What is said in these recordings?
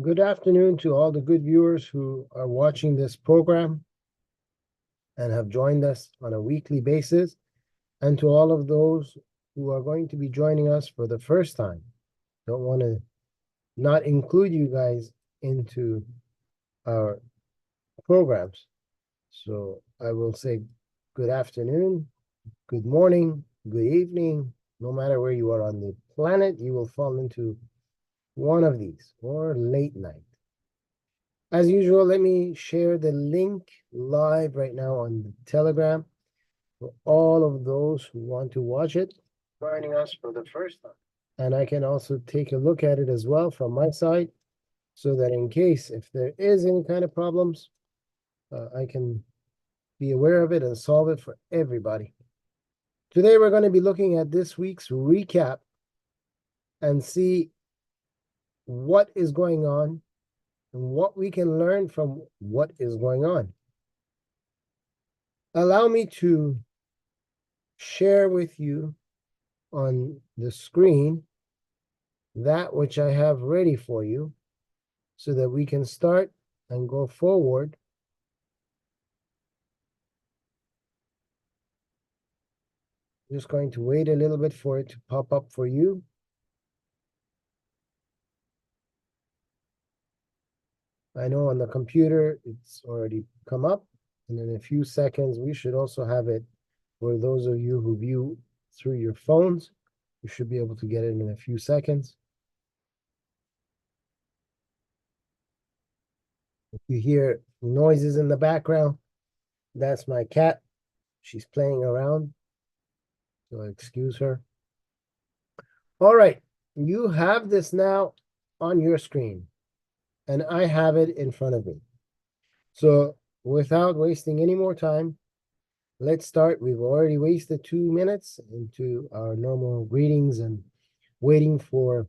Good afternoon to all the good viewers who are watching this program and have joined us on a weekly basis, and to all of those who are going to be joining us for the first time. Don't want to not include you guys into our programs. So I will say good afternoon, good morning, good evening. No matter where you are on the planet, you will fall into one of these or late night. As usual, let me share the link live right now on the Telegram for all of those who want to watch it, joining us for the first time. And I can also take a look at it as well from my side, so that in case if there is any kind of problems, I can be aware of it and solve it for everybody. Today, we're going to be looking at this week's recap and see what is going on and what we can learn from what is going on. Allow me to share with you on the screen that which I have ready for you so that we can start and go forward. Just going to wait a little bit for it to pop up for you. I know on the computer it's already come up, and in a few seconds we should also have it for those of you who view through your phones. You should be able to get it in a few seconds. If you hear noises in the background, that's my cat. She's playing around, so excuse her. All right, you have this now on your screen, and I have it in front of me. So without wasting any more time, let's start. We've already wasted 2 minutes into our normal greetings and waiting for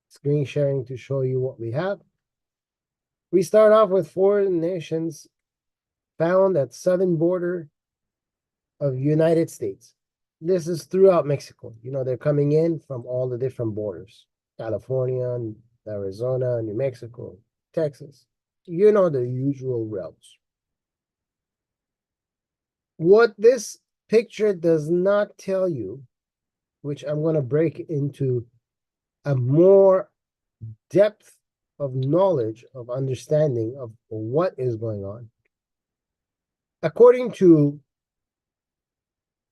screen sharing to show you what we have. We start off with foreign nations found at southern border of United States. This is throughout Mexico. You know, they're coming in from all the different borders. California, Arizona, New Mexico, Texas. You know, the usual routes. What this picture does not tell you, which I'm going to break into a more depth of knowledge, of understanding of what is going on. According to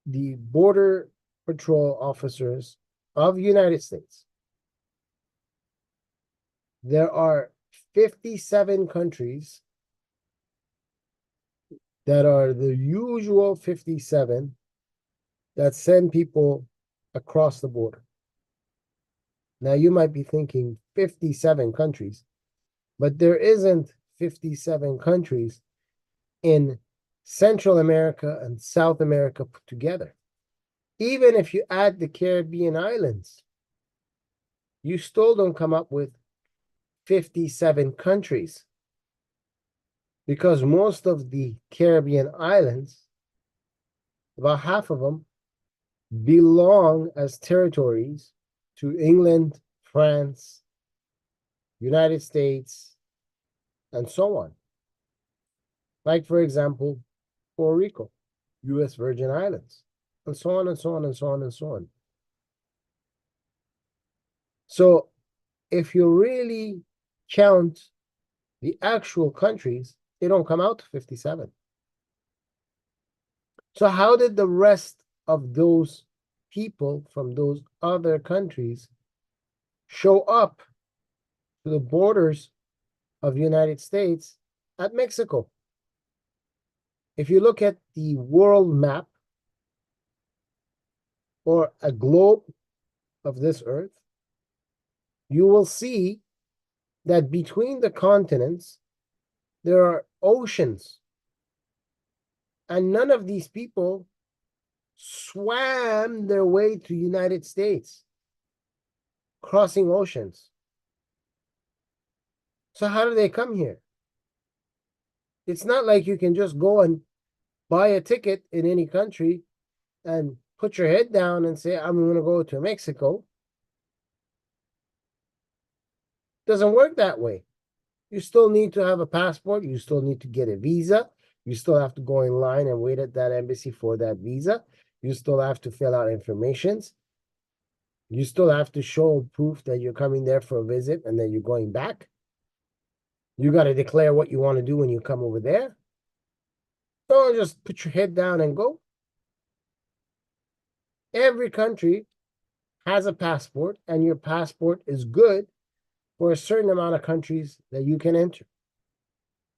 the Border Patrol officers of the United States, there are 57 countries that are the usual 57 that send people across the border. Now, you might be thinking 57 countries, but there isn't 57 countries in Central America and South America put together. Even if you add the Caribbean islands, you still don't come up with 57 countries, because most of the Caribbean islands, about half of them, belong as territories to England, France, United States, and so on. Like, for example, Puerto Rico, U.S. Virgin Islands, and so on and so on and so on and so on. So if you really count the actual countries, they don't come out to 57. So how did the rest of those people from those other countries show up to the borders of the United States at Mexico? If you look at the world map or a globe of this earth, you will see that between the continents, there are oceans. And none of these people swam their way to the United States, crossing oceans. So how do they come here? It's not like you can just go and buy a ticket in any country and put your head down and say, I'm going to go to Mexico. Doesn't work that way. You still need to have a passport. You still need to get a visa. You still have to go in line and wait at that embassy for that visa. You still have to fill out informations. You still have to show proof that you're coming there for a visit and that you're going back. You got to declare what you want to do when you come over there. Don't just put your head down and go. Every country has a passport, and your passport is good for a certain amount of countries that you can enter.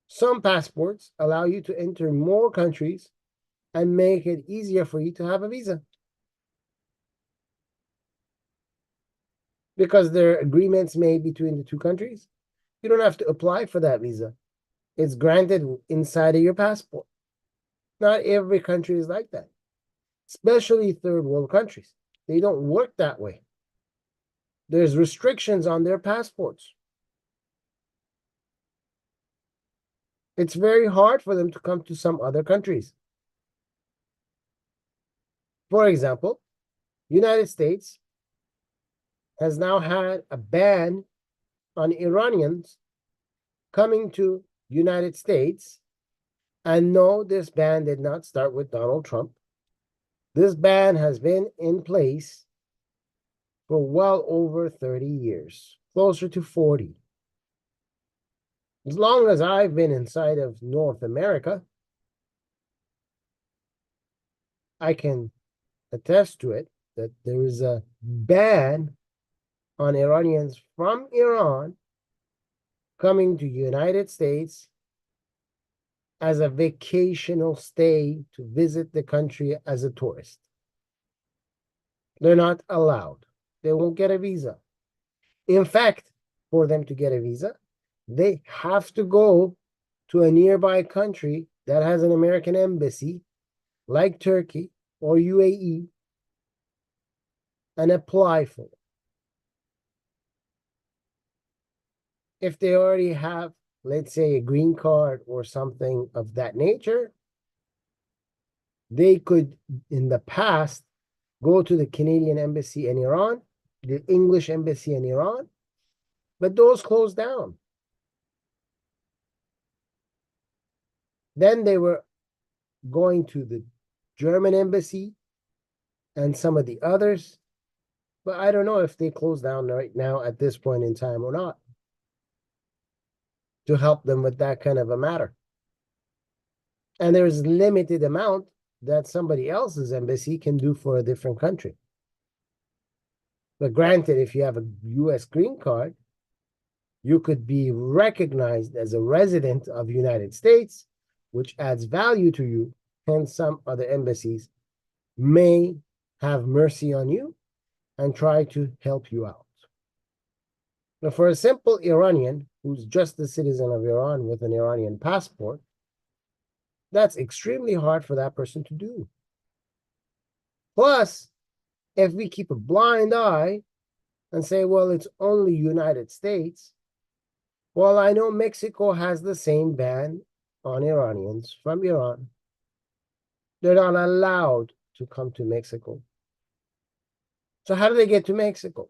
Some passports allow you to enter more countries and make it easier for you to have a visa, because there are agreements made between the two countries. You don't have to apply for that visa. It's granted inside of your passport. Not every country is like that, especially third world countries. They don't work that way. There's restrictions on their passports. It's very hard for them to come to some other countries. For example, United States has now had a ban on Iranians coming to United States. And no, this ban did not start with Donald Trump. This ban has been in place for well over 30 years, closer to 40. As long as I've been inside of North America, I can attest to it that there is a ban on Iranians from Iran coming to United States as a vacational stay to visit the country as a tourist. They're not allowed. They won't get a visa. In fact, for them to get a visa, they have to go to a nearby country that has an American embassy, like Turkey or UAE, and apply for it. If they already have, let's say, a green card or something of that nature, they could, in the past, go to the Canadian embassy in Iran, the English embassy in Iran, but those closed down. Then they were going to the German embassy and some of the others, but I don't know if they closed down right now at this point in time or not, to help them with that kind of a matter. And there's limited amount that somebody else's embassy can do for a different country. But granted, if you have a US green card, you could be recognized as a resident of the United States, which adds value to you, and some other embassies may have mercy on you and try to help you out. Now, for a simple Iranian who's just a citizen of Iran with an Iranian passport, that's extremely hard for that person to do. Plus, if we keep a blind eye and say, well, it's only United States, well, I know Mexico has the same ban on Iranians from Iran. They're not allowed to come to Mexico. So how do they get to Mexico?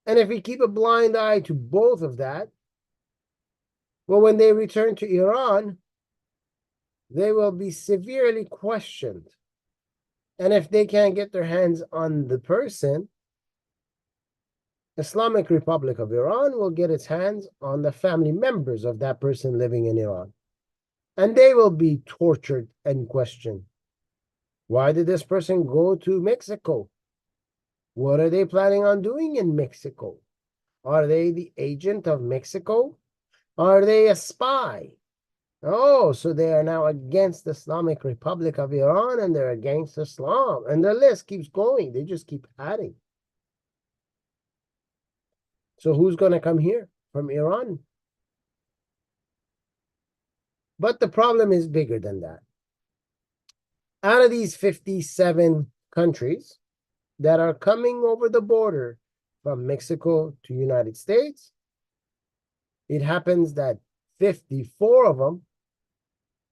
And if we keep a blind eye to both of that, well, when they return to Iran, they will be severely questioned. And if they can't get their hands on the person, Islamic Republic of Iran will get its hands on the family members of that person living in Iran. And they will be tortured and questioned. Why did this person go to Mexico? What are they planning on doing in Mexico? Are they the agent of Mexico? Are they a spy? Oh, so they are now against the Islamic Republic of Iran, and they're against Islam. And the list keeps going. They just keep adding. So who's going to come here from Iran? But the problem is bigger than that. Out of these 57 countries that are coming over the border from Mexico to United States, it happens that 54 of them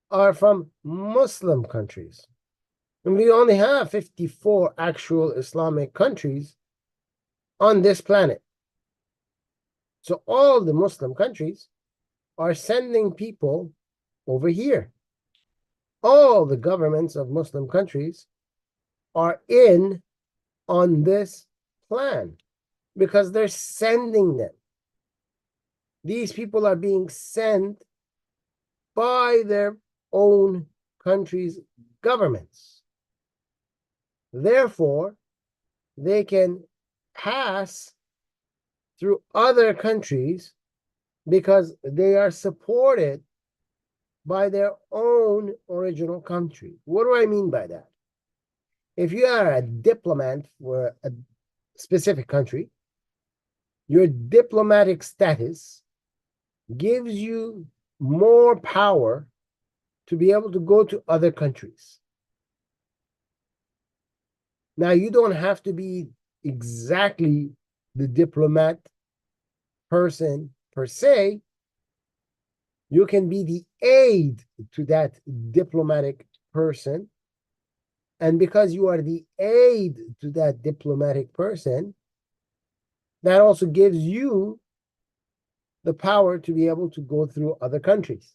are from Muslim countries. And we only have 54 actual Islamic countries on this planet. So all the Muslim countries are sending people over here. All the governments of Muslim countries are in on this plan because they're sending them. These people are being sent by their own countries' governments. Therefore, they can pass through other countries because they are supported by their own original country. What do I mean by that? If you are a diplomat for a specific country, your diplomatic status gives you more power to be able to go to other countries. Now, you don't have to be exactly the diplomat person per se. You can be the aid to that diplomatic person. And because you are the aid to that diplomatic person, that also gives you the power to be able to go through other countries.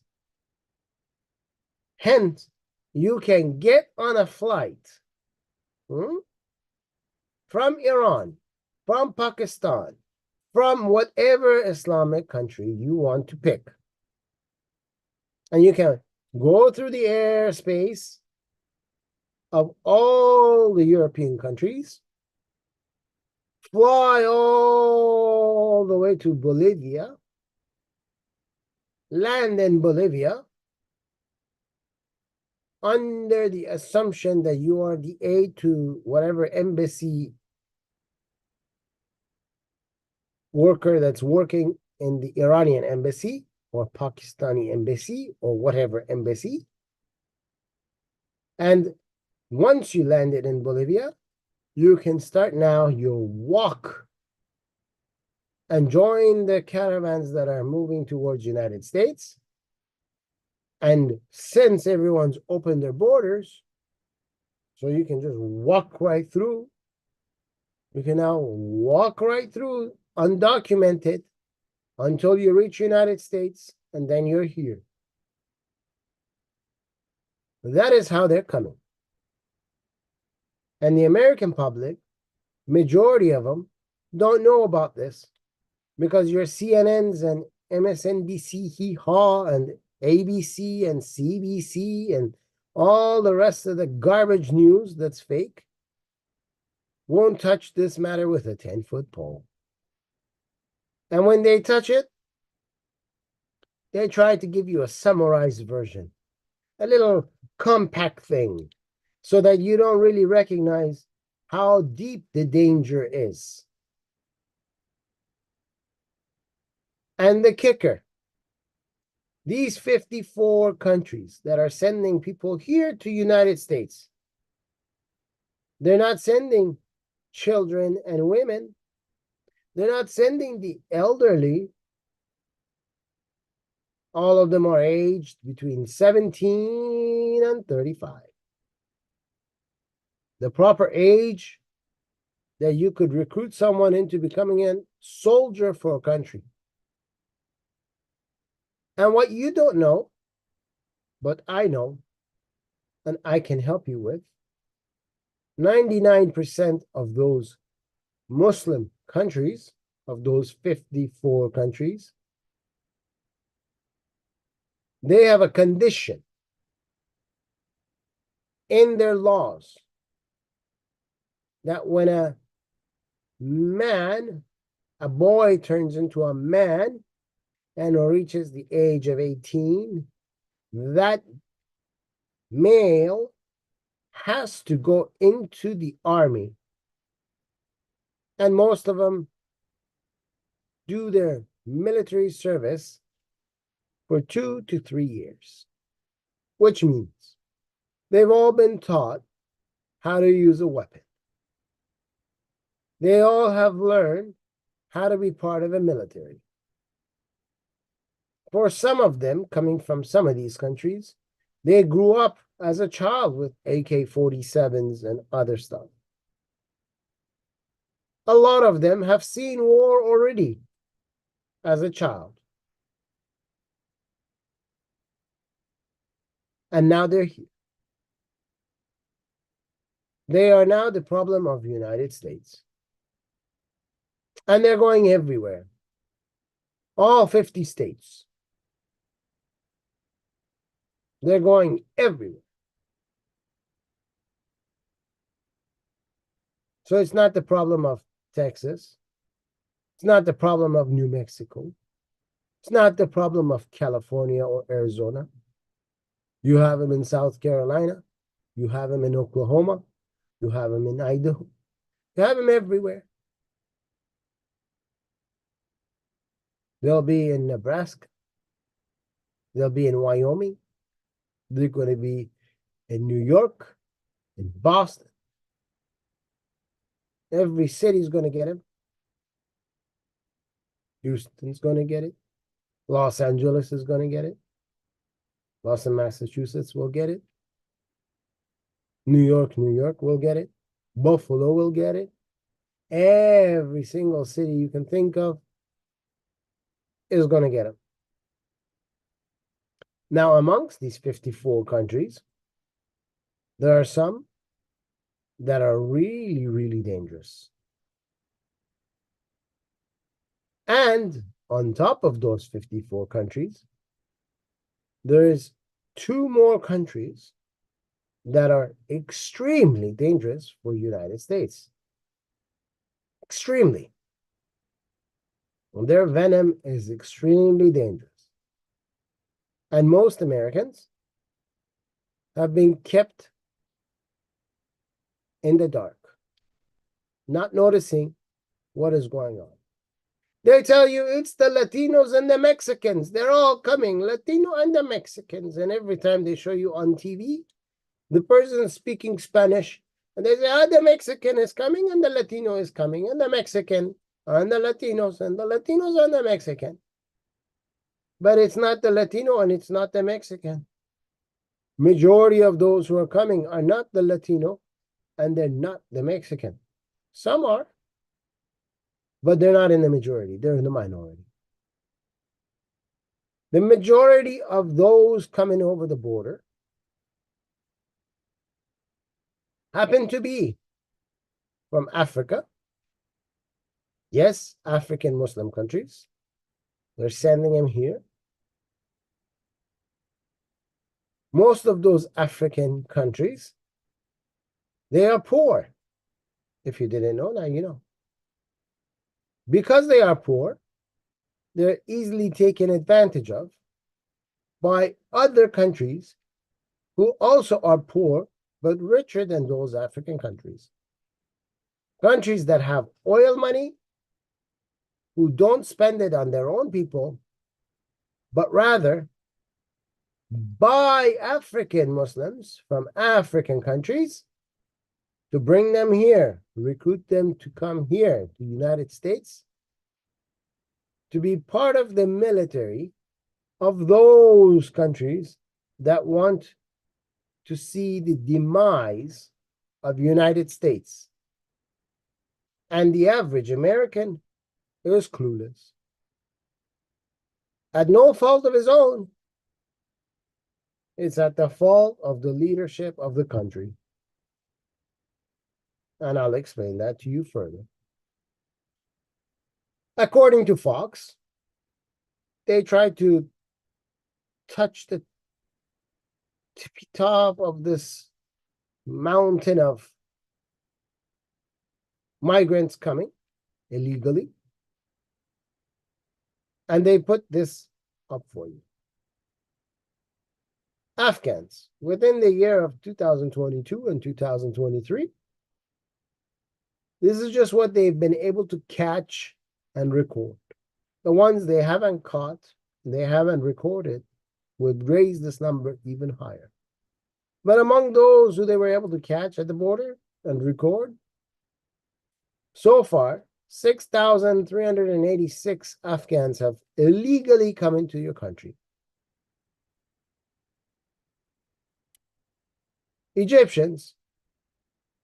Hence, you can get on a flight from Iran, from Pakistan, from whatever Islamic country you want to pick. And you can go through the airspace of all the European countries, fly all the way to Bolivia, land in Bolivia, under the assumption that you are the aid to whatever embassy worker that's working in the Iranian embassy or Pakistani embassy or whatever embassy. And once you landed in Bolivia, you can start now your walk and join the caravans that are moving towards the United States. And since everyone's opened their borders, so you can just walk right through, you can now walk right through undocumented until you reach United States, and then you're here. That is how they're coming. And the American public, majority of them, don't know about this because your CNNs and MSNBC, hee-haw, and ABC and CBC and all the rest of the garbage news that's fake won't touch this matter with a 10-foot pole. And when they touch it, they try to give you a summarized version, a little compact thing, so that you don't really recognize how deep the danger is. And the kicker, these 54 countries that are sending people here to United States, they're not sending children and women. They're not sending the elderly. All of them are aged between 17 and 35. The proper age that you could recruit someone into becoming a soldier for a country. And what you don't know, but I know, and I can help you with, 99% of those Muslim countries, of those 54 countries, they have a condition in their laws that when a boy turns into a man and reaches the age of 18, that male has to go into the army. And most of them do their military service for 2 to 3 years, which means they've all been taught how to use a weapon. They all have learned how to be part of the military. For some of them, coming from some of these countries, they grew up as a child with AK-47s and other stuff. A lot of them have seen war already. as a child. And now they're here. They are now the problem of the United States. And they're going everywhere. All 50 states. They're going everywhere. So it's not the problem of Texas. It's not the problem of New Mexico. It's not the problem of California or Arizona. You have them in South Carolina. You have them in Oklahoma. You have them in Idaho. You have them everywhere. They'll be in Nebraska. They'll be in Wyoming. They're going to be in New York, in Boston. Every city's going to get them. Houston's going to get it. Los Angeles is going to get it. Boston, Massachusetts will get it. New York will get it. Buffalo will get it. Every single city you can think of is going to get them. Now, amongst these 54 countries, there are some that are really, really dangerous. And on top of those 54 countries, there's 2 more countries that are extremely dangerous for the United States. Extremely. Their venom is extremely dangerous. And most Americans have been kept in the dark, not noticing what is going on. They tell you it's the Latinos and the Mexicans. They're all coming, Latino and the Mexicans. And every time they show you on TV, the person is speaking Spanish, and they say, the Mexican is coming, and the Latino is coming, and the Mexican, and the Latinos, and the Latinos and the Mexican. But it's not the Latino, and it's not the Mexican. Majority of those who are coming are not the Latino, and they're not the Mexican. Some are, but they're not in the majority. They're in the minority. The majority of those coming over the border happen to be from Africa. Yes, African Muslim countries. They're sending them here. Most of those African countries, they are poor. If you didn't know, now you know. Because they are poor, they're easily taken advantage of by other countries who also are poor, but richer than those African countries. Countries that have oil money, who don't spend it on their own people, but rather buy African Muslims from African countries to bring them here, recruit them to come here to the United States, to be part of the military of those countries that want to see the demise of the United States. And the average American is clueless. At no fault of his own. It's at the fault of the leadership of the country. And I'll explain that to you further. According to Fox, they tried to touch the tippy top of this mountain of migrants coming illegally. And they put this up for you. Afghans, within the year of 2022 and 2023, this is just what they've been able to catch and record. The ones they haven't caught, they haven't recorded, would raise this number even higher. But among those who they were able to catch at the border and record, so far, 6,386 Afghans have illegally come into your country. Egyptians,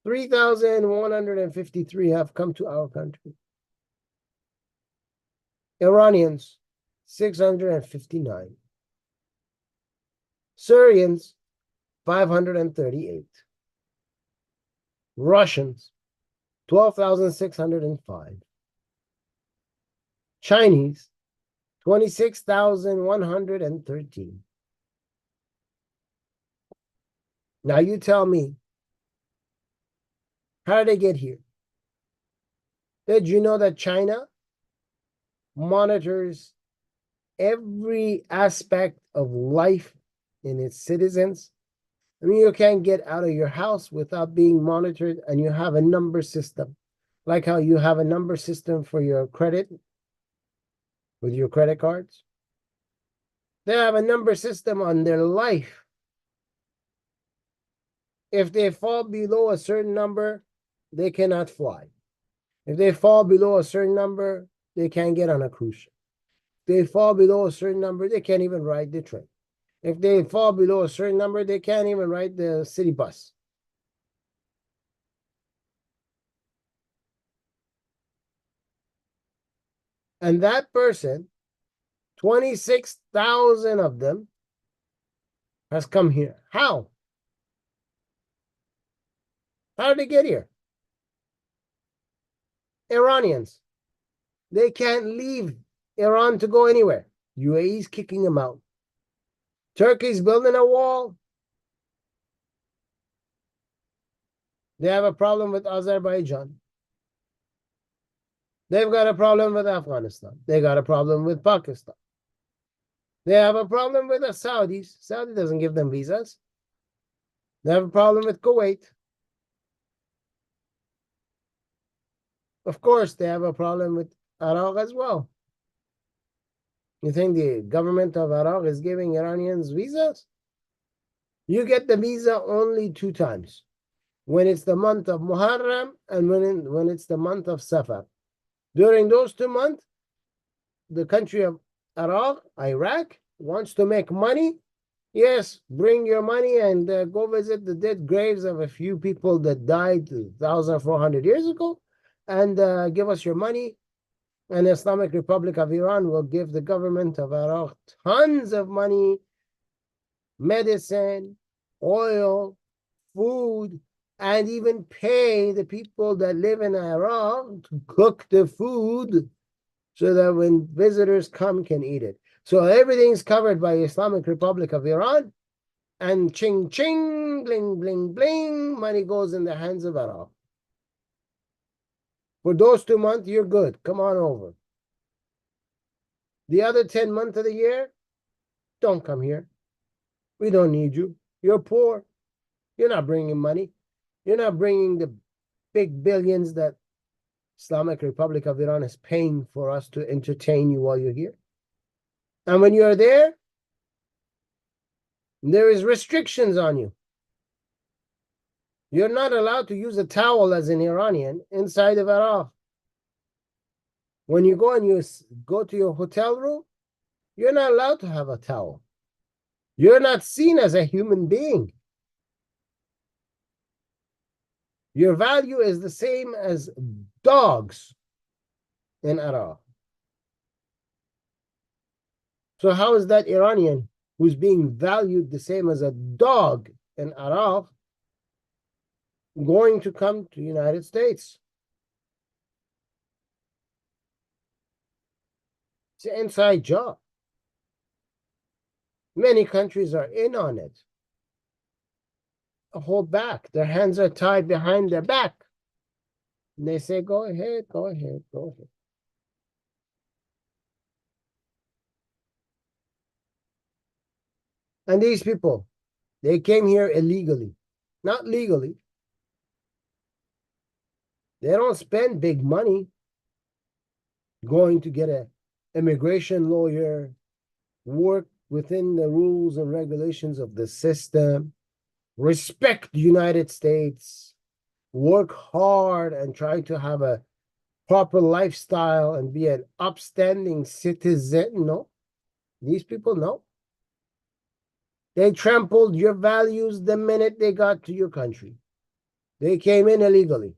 3,153 have come to our country. Iranians, 659. Syrians, 538. Russians, 12,605. Chinese, 26,113. Now you tell me, how did they get here? Did you know that China monitors every aspect of life in its citizens? I mean, you can't get out of your house without being monitored, and you have a number system. Like how you have a number system for your credit with your credit cards. They have a number system on their life. If they fall below a certain number, they cannot fly. If they fall below a certain number, they can't get on a cruise ship. If they fall below a certain number, they can't even ride the train. If they fall below a certain number, they can't even ride the city bus. And that person, 26,000 of them, has come here. How? How did they get here? Iranians. They can't leave Iran to go anywhere. UAE is kicking them out. Turkey's building a wall. They have a problem with Azerbaijan. They've got a problem with Afghanistan. They got a problem with Pakistan. They have a problem with the Saudis. Saudi doesn't give them visas. They have a problem with Kuwait. Of course, they have a problem with Iraq as well. You think the government of Iraq is giving Iranians visas? You get the visa only 2 times. When it's the month of Muharram and when it's the month of Safar. During those 2 months, the country of Iraq wants to make money. Yes, bring your money and go visit the dead graves of a few people that died 1,400 years ago, and give us your money. And the Islamic Republic of Iran will give the government of Iraq tons of money, medicine, oil, food, and even pay the people that live in Iraq to cook the food so that when visitors come can eat it. So everything's covered by Islamic Republic of Iran, and ching ching, bling bling bling, money goes in the hands of Iraq. For those 2 months, you're good. Come on over. The other 10 months of the year, don't come here. We don't need you. You're poor. You're not bringing money. You're not bringing the big billions that Islamic Republic of Iran is paying for us to entertain you while you're here. And when you're there is restrictions on you. You're not allowed to use a towel as an Iranian inside of Iraq. When you go and you go to your hotel room, you're not allowed to have a towel. You're not seen as a human being. Your value is the same as dogs in Iraq. So how is that Iranian who's being valued the same as a dog in Iraq going to come to the United States? It's an inside job. Many countries are in on it. Hold back. Their hands are tied behind their back. And they say, go ahead, go ahead, go ahead. And these people, they came here illegally, not legally. They don't spend big money going to get an immigration lawyer, work within the rules and regulations of the system, respect the United States, work hard and try to have a proper lifestyle and be an upstanding citizen. No, these people, no. They trampled your values the minute they got to your country. They came in illegally.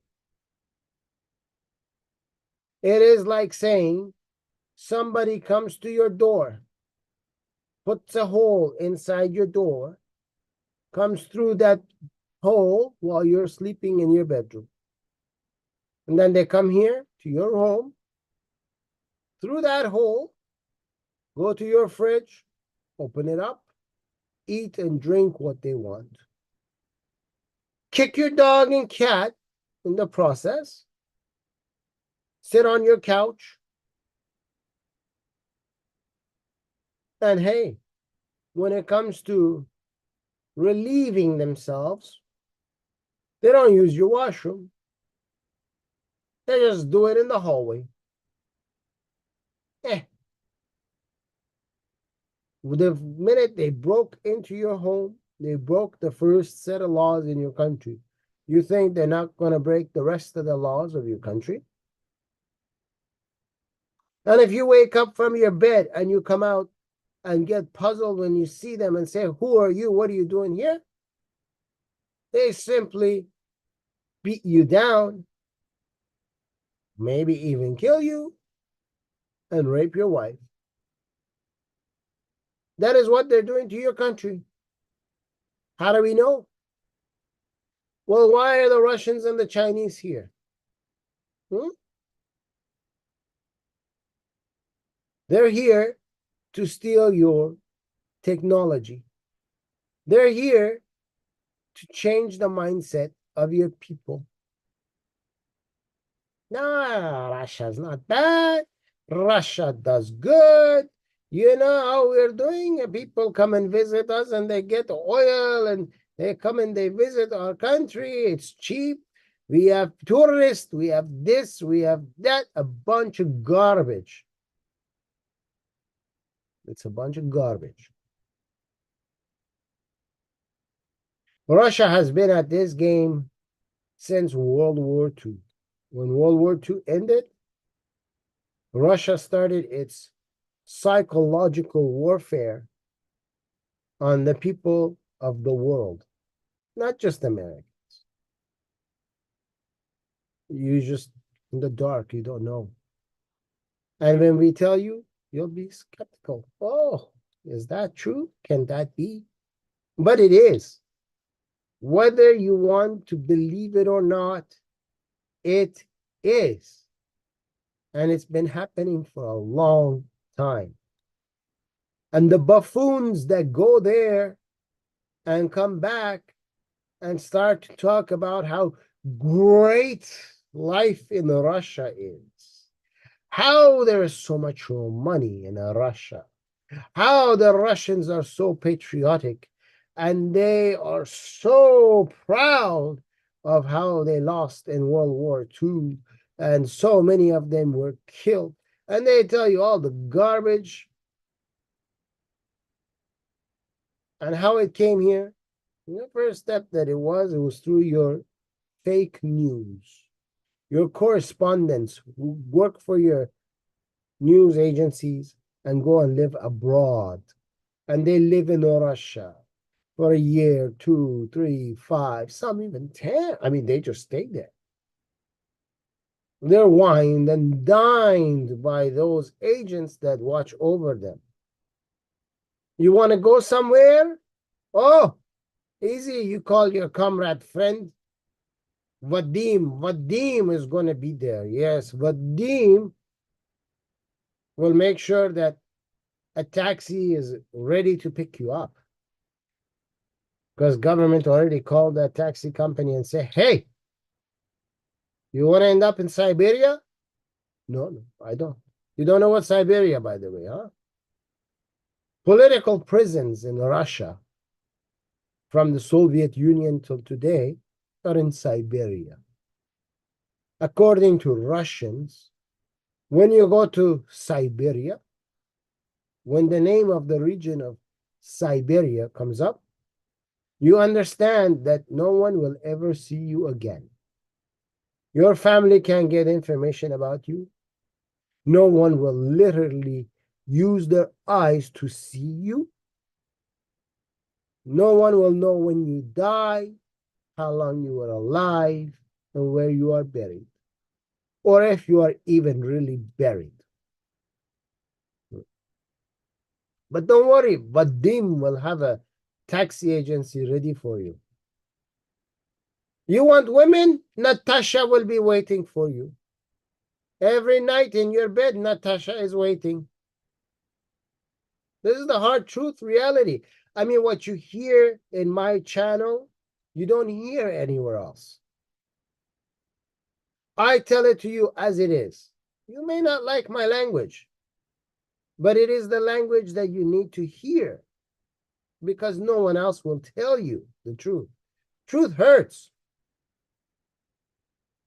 It is like saying somebody comes to your door, puts a hole inside your door, comes through that hole while you're sleeping in your bedroom. And then they come here to your home, through that hole, go to your fridge, open it up, eat and drink what they want. Kick your dog and cat in the process. Sit on your couch. And hey, when it comes to relieving themselves, they don't use your washroom. They just do it in the hallway. The minute they broke into your home, they broke the first set of laws in your country. You think they're not going to break the rest of the laws of your country? And if you wake up from your bed and you come out and get puzzled when you see them and say, who are you? What are you doing here? They simply beat you down, maybe even kill you, and rape your wife. That is what they're doing to your country. How do we know? Well, why are the Russians and the Chinese here? They're here to steal your technology. They're here to change the mindset of your people. No, Russia's not bad. Russia does good. You know how we're doing? People come and visit us and they get oil and they come and they visit our country. It's cheap. We have tourists. We have this. We have that. A bunch of garbage. It's a bunch of garbage. Russia has been at this game since World War II. When World War II ended, Russia started its psychological warfare on the people of the world, not just Americans. You just, in the dark, you don't know. And when we tell you, you'll be skeptical. Oh, is that true? Can that be? But it is. Whether you want to believe it or not, it is. And it's been happening for a long time. And the buffoons that go there and come back and start to talk about how great life in Russia is, how there is so much money in Russia, how the Russians are so patriotic, and they are so proud of how they lost in World War II, and so many of them were killed. And they tell you all the garbage and how it came here. The first step that it was through your fake news, your correspondents who work for your news agencies and go and live abroad. And they live in Russia for a year, 2, 3, 5, some even 10. I mean, they just stay there. They're wined and dined by those agents that watch over them. You want to go somewhere? Oh, easy. You call your comrade friend, Vadim. Vadim is going to be there. Yes, Vadim will make sure that a taxi is ready to pick you up. Because government already called that taxi company and say, hey, you want to end up in Siberia? No, I don't. You don't know what Siberia, by the way, huh? Political prisons in Russia from the Soviet Union till today are in Siberia. According to Russians, when you go to Siberia, when the name of the region of Siberia comes up, you understand that no one will ever see you again. Your family can't get information about you. No one will literally use their eyes to see you. No one will know when you die, how long you were alive, and where you are buried, or if you are even really buried. But don't worry, Vadim will have a taxi agency ready for you. You want women? Natasha will be waiting for you. Every night in your bed, Natasha is waiting. This is the hard truth, reality. I mean, what you hear in my channel, you don't hear anywhere else. I tell it to you as it is. You may not like my language, but it is the language that you need to hear because no one else will tell you the truth. Truth hurts.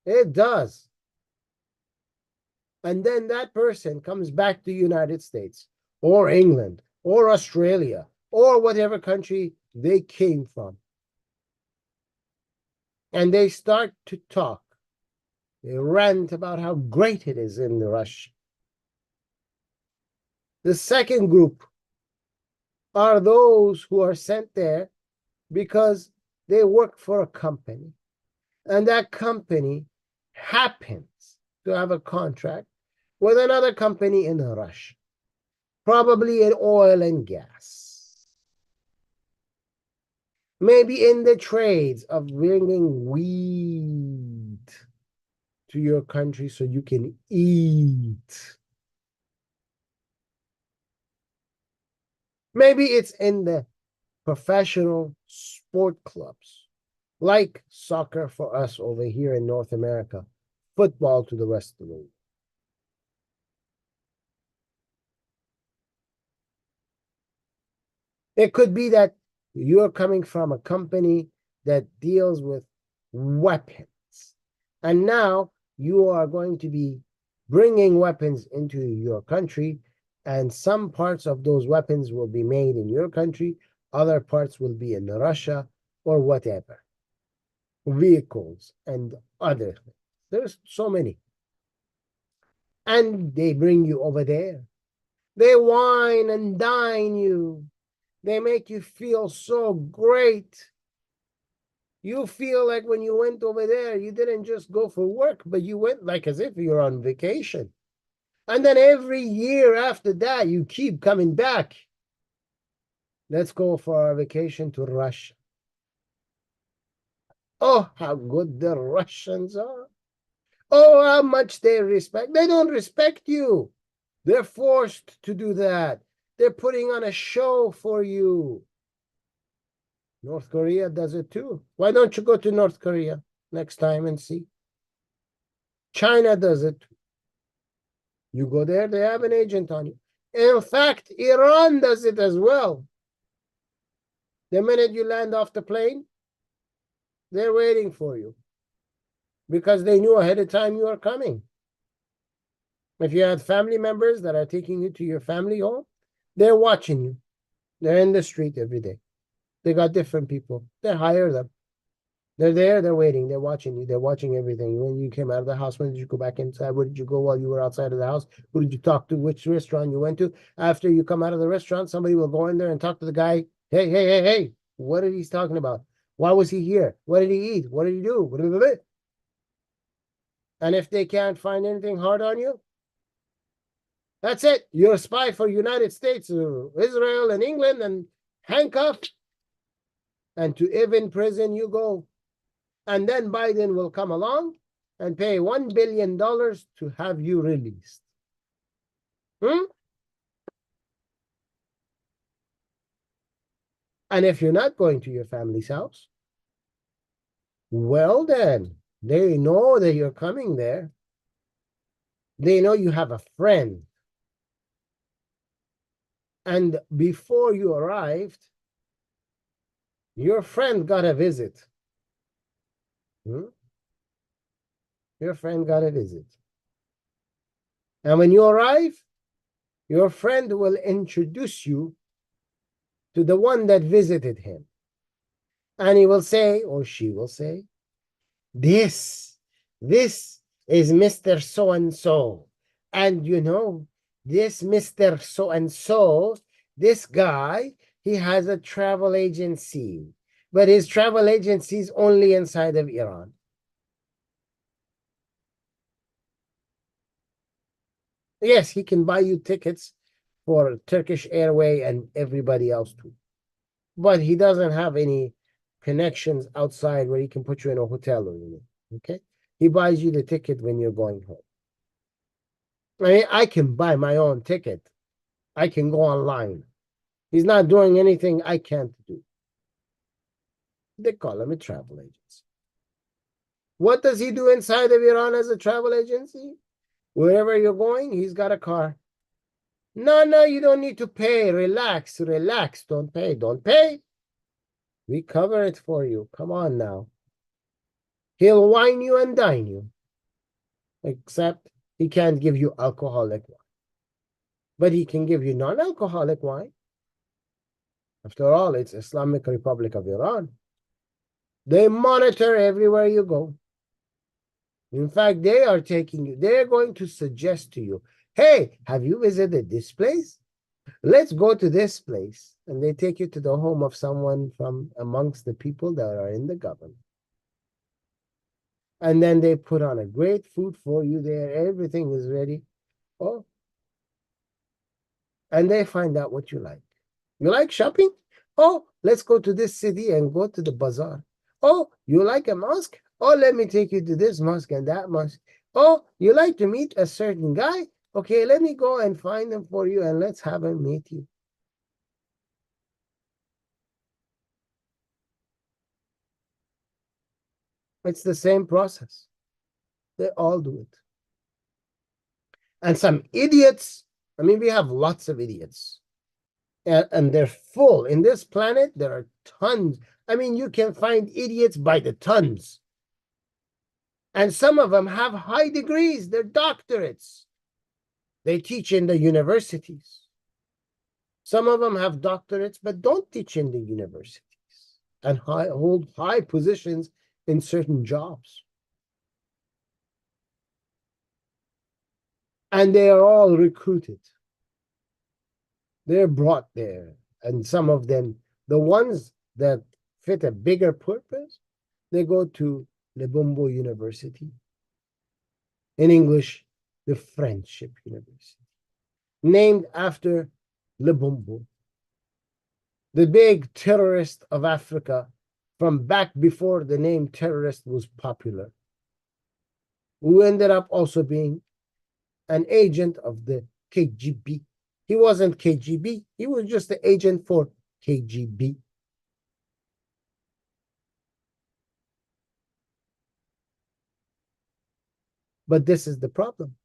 It does. And then that person comes back to the United States or England or Australia or whatever country they came from. And they start to talk. They rant about how great it is in Russia. The second group are those who are sent there because they work for a company. And that company happens to have a contract with another company in Russia, probably in oil and gas. Maybe in the trades of bringing weed to your country so you can eat. Maybe it's in the professional sport clubs, like soccer for us over here in North America, football to the rest of the world. It could be that you're coming from a company that deals with weapons. And now you are going to be bringing weapons into your country, and some parts of those weapons will be made in your country, other parts will be in Russia or whatever. Vehicles and other things. There's so many. And they bring you over there. They wine and dine you. They make you feel so great. You feel like when you went over there, you didn't just go for work, but you went like as if you're on vacation. And then every year after that, you keep coming back. Let's go for our vacation to Russia. Oh, how good the Russians are. Oh, how much they respect. They don't respect you. They're forced to do that. They're putting on a show for you. North Korea does it too. Why don't you go to North Korea next time and see? China does it too. You go there, they have an agent on you. In fact, Iran does it as well. The minute you land off the plane, they're waiting for you because they knew ahead of time you are coming. If you had family members that are taking you to your family home, they're watching you. They're in the street every day. They got different people. They hire them. They're there, they're waiting, they're watching you, they're watching everything. When you came out of the house, when did you go back inside? Where did you go while you were outside of the house? Who did you talk to? Which restaurant you went to? After you come out of the restaurant, somebody will go in there and talk to the guy. Hey, what are he talking about? Why was he here? What did he eat? What did he do? And if they can't find anything hard on you, that's it. You're a spy for United States, Israel, and England, and handcuffed. And to even prison you go. And then Biden will come along and pay $1 billion to have you released. And if you're not going to your family's house, well then, they know that you're coming there. They know you have a friend. And before you arrived, your friend got a visit. Your friend got a visit. And when you arrive, your friend will introduce you to the one that visited him. And he will say, or she will say, this is Mr. So-and-so. And you know, this Mr. So-and-so, this guy, he has a travel agency. But his travel agency is only inside of Iran. Yes, he can buy you tickets for Turkish Airways and everybody else too. But he doesn't have any connections outside where he can put you in a hotel room. Okay? He buys you the ticket when you're going home. I mean, I can buy my own ticket. I can go online. He's not doing anything I can't do. They call him a travel agency. What does he do inside of Iran as a travel agency? Wherever you're going, he's got a car. No, you don't need to pay. Relax. Don't pay. We cover it for you. Come on now. He'll wine you and dine you. Except he can't give you alcoholic wine. But he can give you non-alcoholic wine. After all, it's Islamic Republic of Iran. They monitor everywhere you go. In fact, they are going to suggest to you, hey, have you visited this place? Let's go to this place. And they take you to the home of someone from amongst the people that are in the government. And then they put on a great food for you there. Everything is ready. Oh. And they find out what you like. You like shopping? Oh, let's go to this city and go to the bazaar. Oh, you like a mosque? Oh, let me take you to this mosque and that mosque. Oh, you like to meet a certain guy? Okay, let me go and find him for you and let's have him meet you. It's the same process. They all do it. And some idiots, I mean, we have lots of idiots. And they're full. In this planet, there are tons. I mean, you can find idiots by the tons. And some of them have high degrees. They're doctorates. They teach in the universities. Some of them have doctorates, but don't teach in the universities and hold high positions in certain jobs. And they are all recruited. They're brought there. And some of them, the ones that fit a bigger purpose, they go to Le Bombo University. In English, the Friendship University. Named after Le Bombo, the big terrorist of Africa from back before the name terrorist was popular, who ended up also being an agent of the KGB. He wasn't KGB, he was just the agent for KGB. But this is the problem.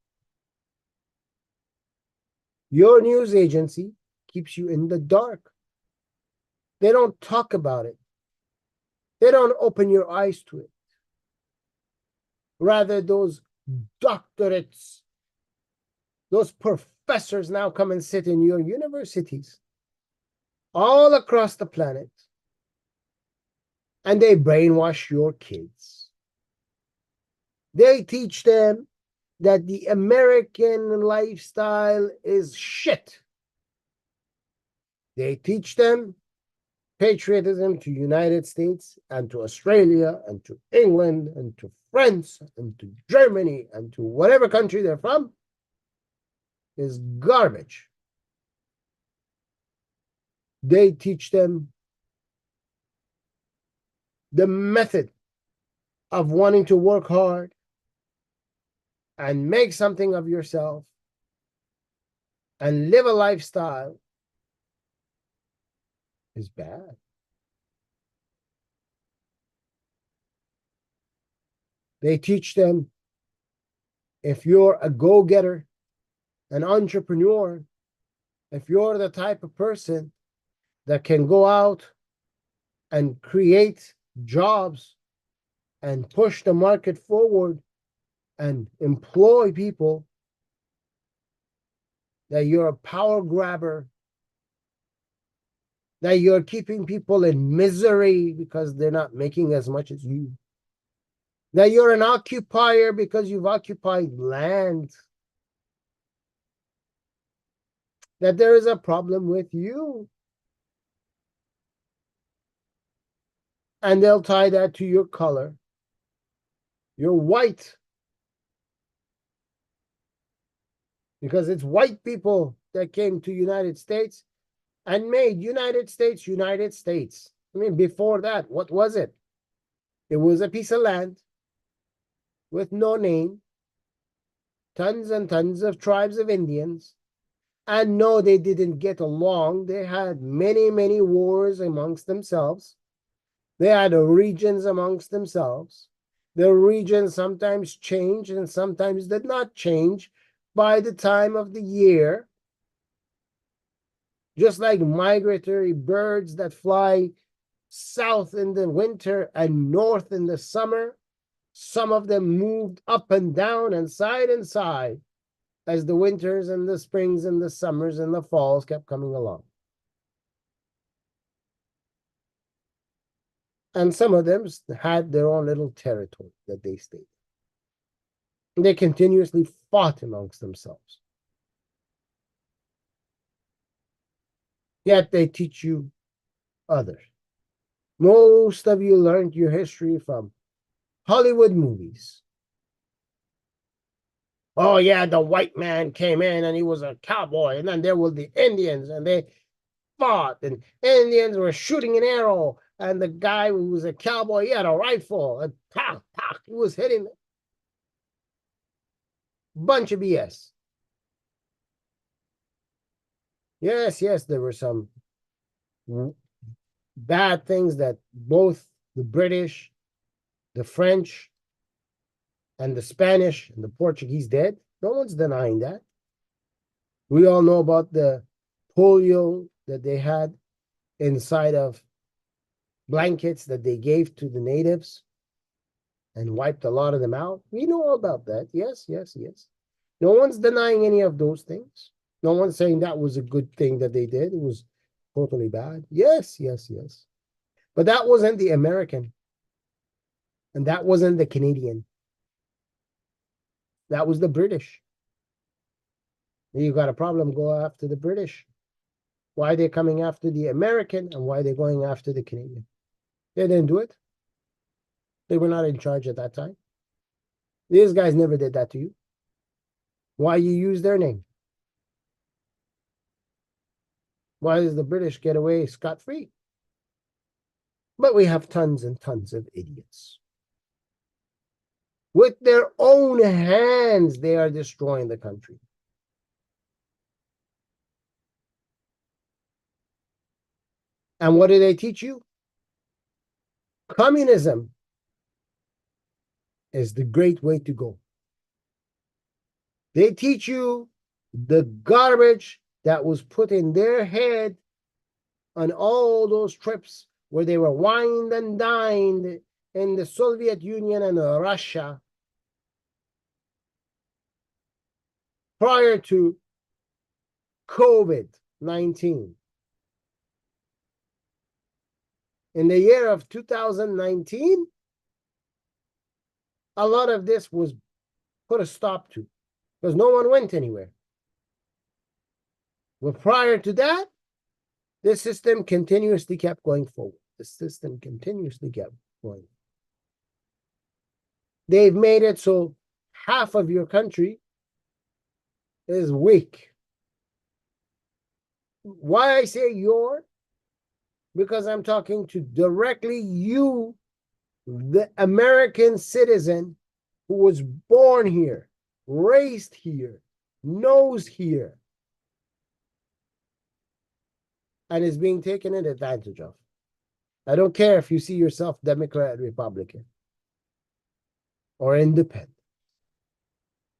Your news agency keeps you in the dark. They don't talk about it. They don't open your eyes to it. Rather, those doctorates, those professors now come and sit in your universities all across the planet, and they brainwash your kids. They teach them that the American lifestyle is shit. They teach them patriotism to United States and to Australia and to England and to France and to Germany and to whatever country they're from is garbage. They teach them the method of wanting to work hard and make something of yourself and live a lifestyle is bad. They teach them if you're a go-getter, an entrepreneur, if you're the type of person that can go out and create jobs and push the market forward and employ people, that you're a power grabber, that you're keeping people in misery because they're not making as much as you, that you're an occupier because you've occupied land, that there is a problem with you. And they'll tie that to your color. You're white. Because it's white people that came to United States and made United States United States. I mean, before that, what was it? It was a piece of land with no name, tons and tons of tribes of Indians. And no, they didn't get along. They had many, many wars amongst themselves. They had regions amongst themselves. The regions sometimes changed and sometimes did not change by the time of the year. Just like migratory birds that fly south in the winter and north in the summer, some of them moved up and down and side as the winters and the springs and the summers and the falls kept coming along. And some of them had their own little territory that they stayed. They continuously fought amongst themselves. Yet they teach you others. Most of you learned your history from Hollywood movies. Oh yeah, the white man came in and he was a cowboy, and then there were the Indians and they fought, and Indians were shooting an arrow, and the guy who was a cowboy, he had a rifle, and pow, pow, he was hitting. Bunch of BS. Yes, there were some bad things that both the British, the French, and the Spanish and the Portuguese did. No one's denying that. We all know about the polio that they had inside of blankets that they gave to the natives and wiped a lot of them out. We know all about that. Yes. No one's denying any of those things. No one's saying that was a good thing that they did. It was totally bad. Yes. But that wasn't the American. And that wasn't the Canadian. That was the British. You got a problem, go after the British. Why are they coming after the American and why are they going after the Canadian? They didn't do it. They were not in charge at that time. These guys never did that to you. Why you use their name? Why does the British get away scot-free? But we have tons and tons of idiots. With their own hands, they are destroying the country. And what do they teach you? Communism is the great way to go. They teach you the garbage that was put in their head on all those trips where they were wined and dined in the Soviet Union and Russia prior to COVID-19. In the year of 2019, a lot of this was put a stop to because no one went anywhere. But prior to that, the system continuously kept going forward. The system continuously kept going. They've made it so half of your country is weak. Why I say your? Because I'm talking to directly you, the American citizen who was born here, raised here, knows here, and is being taken advantage of. I don't care if you see yourself Democrat, Republican, or independent.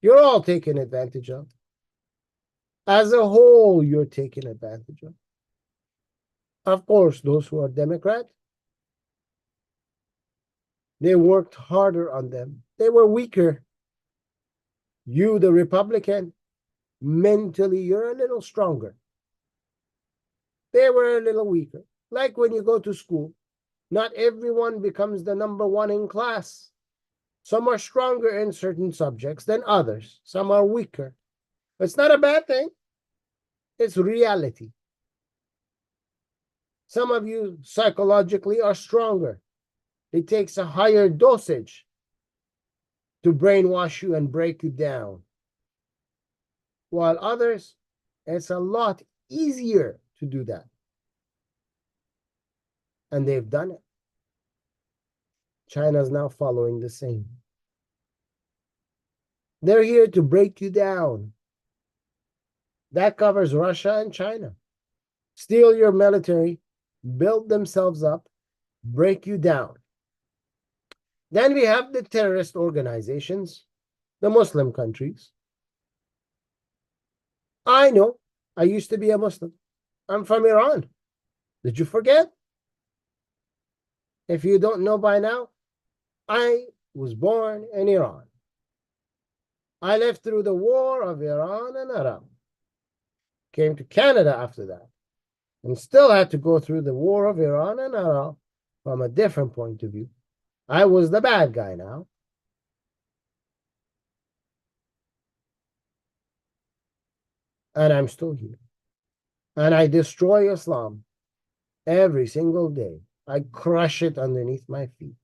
You're all taken advantage of. As a whole, you're taken advantage of. Of course, those who are Democrat, they worked harder on them. They were weaker. You, the Republican, mentally, you're a little stronger. They were a little weaker. Like when you go to school, not everyone becomes the number one in class. Some are stronger in certain subjects than others. Some are weaker. It's not a bad thing. It's reality. Some of you psychologically are stronger. It takes a higher dosage to brainwash you and break you down. While others, It's a lot easier to do that. And they've done it. China's now following the same. They're here to break you down. That covers Russia and China. Steal your military, build themselves up, break you down. Then we have the terrorist organizations, the Muslim countries. I know, I used to be a Muslim. I'm from Iran. Did you forget? If you don't know by now, I was born in Iran. I lived through the war of Iran and Iraq. Came to Canada after that, and still had to go through the war of Iran and Iraq from a different point of view. I was the bad guy now. And I'm still here. And I destroy Islam every single day. I crush it underneath my feet.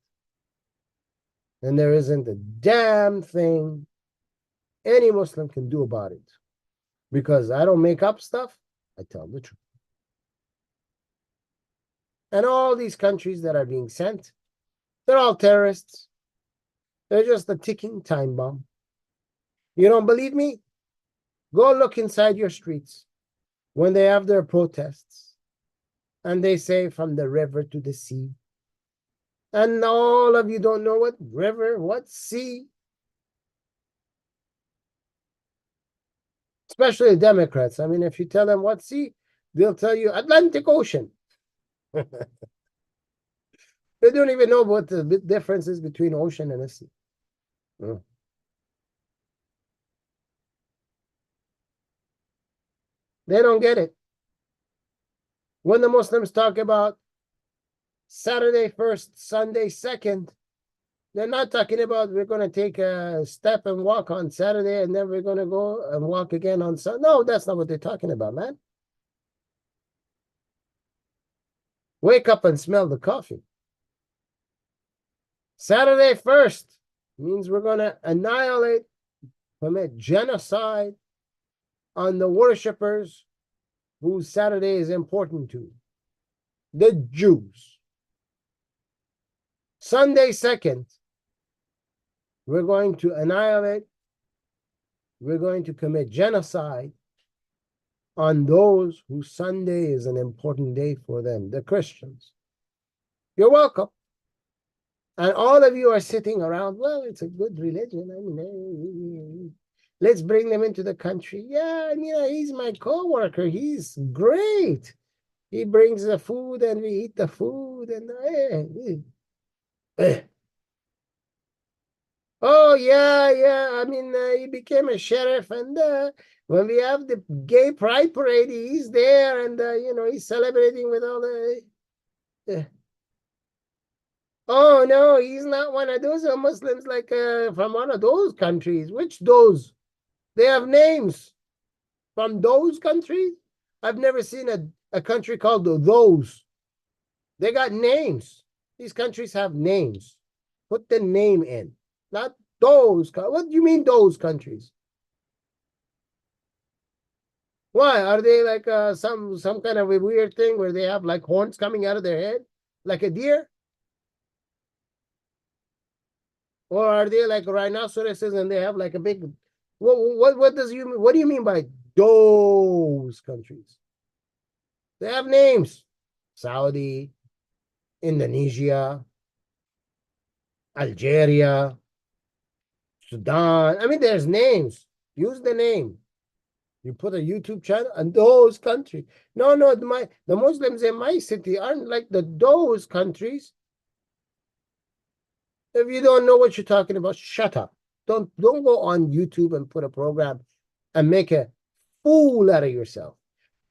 And there isn't a damn thing any Muslim can do about it. Because I don't make up stuff, I tell the truth. And all these countries that are being sent, they're all terrorists. They're just a ticking time bomb. You don't believe me? Go look inside your streets when they have their protests and they say from the river to the sea. And all of you don't know what river, what sea. Especially the Democrats. I mean, if you tell them what sea, they'll tell you Atlantic Ocean. They don't even know what the difference is between ocean and a sea. They don't get it. When the Muslims talk about Saturday first, Sunday second, they're not talking about we're going to take a step and walk on Saturday and then we're going to go and walk again on Sunday. No, that's not what they're talking about, man. Wake up and smell the coffee. Saturday first means we're going to annihilate, commit genocide on the worshipers whose Saturday is important to, the Jews. Sunday second, we're going to annihilate, we're going to commit genocide on those whose Sunday is an important day for them, the Christians. You're welcome. And all of you are sitting around, well, it's a good religion. I mean, let's bring them into the country. Yeah, he's my co-worker. He's great. He brings the food and we eat the food. And oh, yeah. I mean, he became a sheriff. And when we have the gay pride parade, he's there. And, he's celebrating with all the... Oh, no, he's not one of those Muslims like from one of those countries. Which those? They have names from those countries. I've never seen a country called those. They got names. These countries have names. Put the name in, not those. What do you mean those countries? Why? Are they like some kind of a weird thing where they have like horns coming out of their head like a deer? Or are they like rhinoceroses and they have like a big... What do you mean by those countries? They have names. Saudi, Indonesia, Algeria, Sudan. I mean, there's names. Use the name. You put a YouTube channel and those countries. No, the Muslims in my city aren't like those countries. If you don't know what you're talking about, shut up. Don't go on YouTube and put a program and make a fool out of yourself.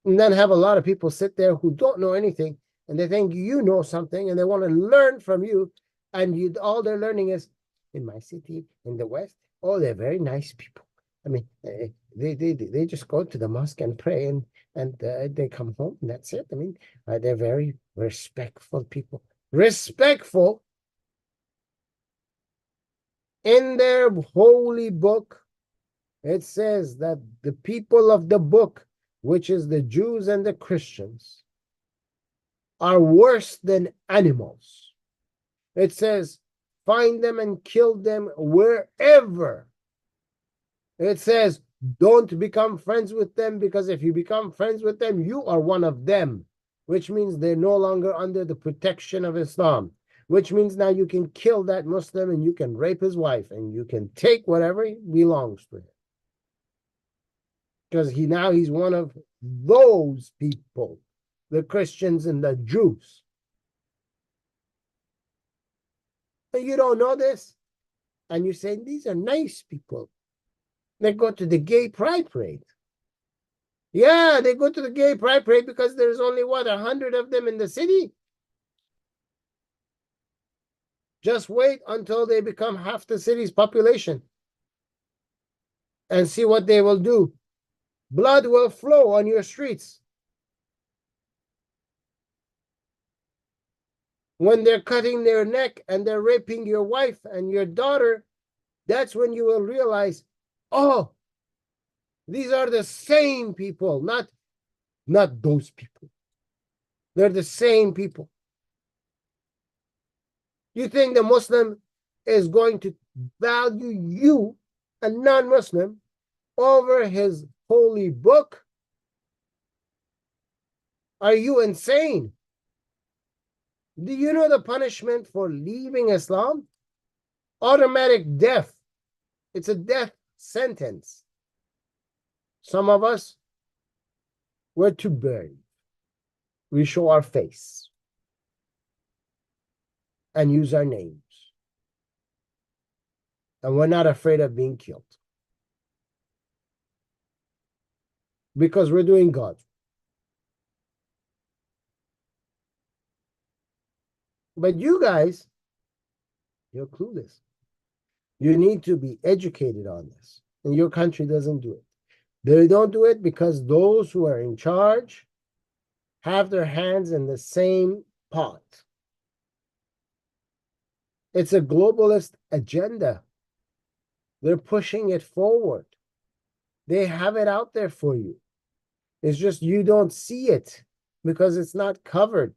And then have a lot of people sit there who don't know anything and they think you know something and they want to learn from you. And all they're learning is in my city, in the West. Oh, they're very nice people. I mean, they just go to the mosque and pray and they come home and that's it. I mean, they're very respectful people. Respectful. In their holy book, it says that the people of the book which is the Jews and the Christians, are worse than animals. It says, find them and kill them wherever. It says, don't become friends with them, because if you become friends with them, you are one of them, which means they're no longer under the protection of Islam, which means now you can kill that Muslim and you can rape his wife and you can take whatever belongs to him. Because he's one of those people, the Christians and the Jews. And you don't know this, and you're saying these are nice people. They go to the gay pride parade. Yeah, they go to the gay pride parade because there's only, 100 of them in the city? Just wait until they become half the city's population and see what they will do. Blood will flow on your streets. When they're cutting their neck and they're raping your wife and your daughter, that's when you will realize, oh, these are the same people, not those people. They're the same people. You think the Muslim is going to value you, a non-Muslim, over his holy book? Are you insane? Do you know the punishment for leaving Islam? Automatic death. It's a death sentence. Some of us, we're too brave. We show our face and use our names. And we're not afraid of being killed. Because we're doing God. But you guys, you're clueless. You need to be educated on this. And your country doesn't do it. They don't do it because those who are in charge have their hands in the same pot. It's a globalist agenda. They're pushing it forward. They have it out there for you. It's just you don't see it because it's not covered.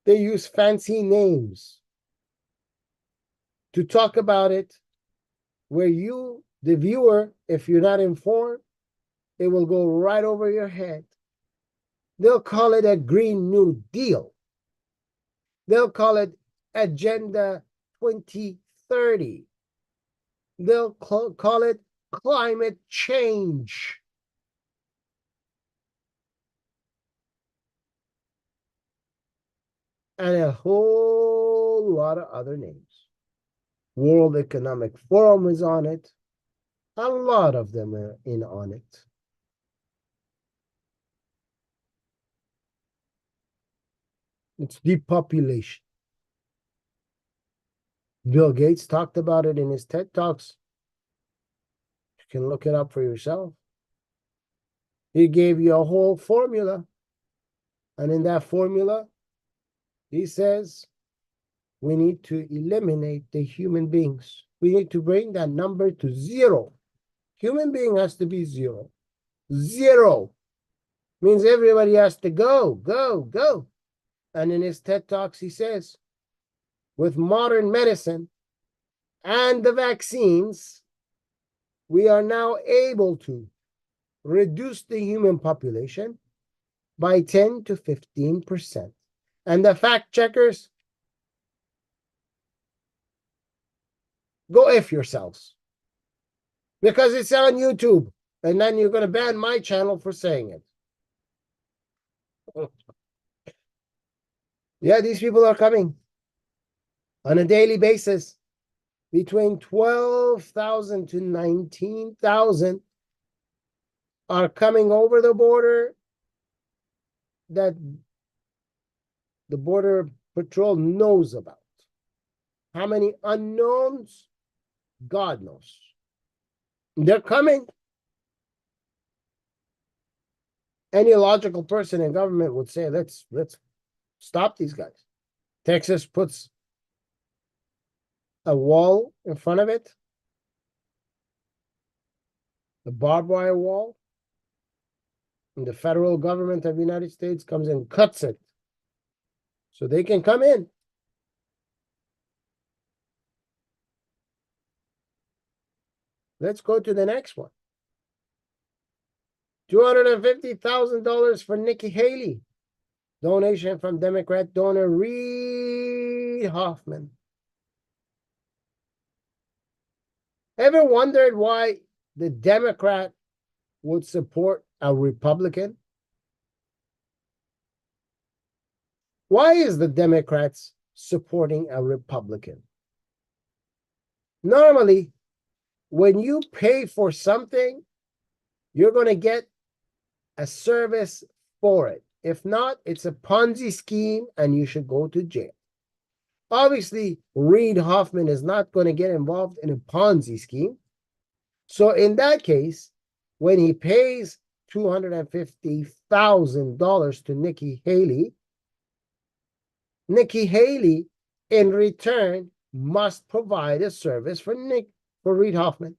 They use fancy names to talk about it, where you, the viewer, if you're not informed, it will go right over your head. They'll call it a Green New Deal. They'll call it Agenda 2030. They'll call it climate change. And a whole lot of other names. World Economic Forum is on it. A lot of them are in on it. It's depopulation. Bill Gates talked about it in his TED Talks. You can look it up for yourself. He gave you a whole formula. And in that formula, he says, we need to eliminate the human beings. We need to bring that number to 0. Human being has to be 0. 0 means everybody has to go, go, go. And in his TED Talks, he says, with modern medicine and the vaccines, we are now able to reduce the human population by 10 to 15%. And the fact checkers, go F yourselves. Because it's on YouTube. And then you're going to ban my channel for saying it. Yeah, these people are coming on a daily basis. Between 12,000 to 19,000 are coming over the border that the Border Patrol knows about. How many unknowns? God knows. They're coming. Any logical person in government would say, let's stop these guys. Texas puts a wall in front of it, a barbed wire wall. And the federal government of the United States comes and cuts it so they can come in. Let's go to the next one. $250,000 for Nikki Haley. Donation from Democrat donor Reid Hoffman. Ever wondered why the Democrat would support a Republican? Why is the Democrats supporting a Republican? Normally, when you pay for something, you're going to get a service for it. If not, it's a Ponzi scheme and you should go to jail. Obviously, Reid Hoffman is not going to get involved in a Ponzi scheme. So in that case, when he pays $250,000 to Nikki Haley in return must provide a service for Reid Hoffman.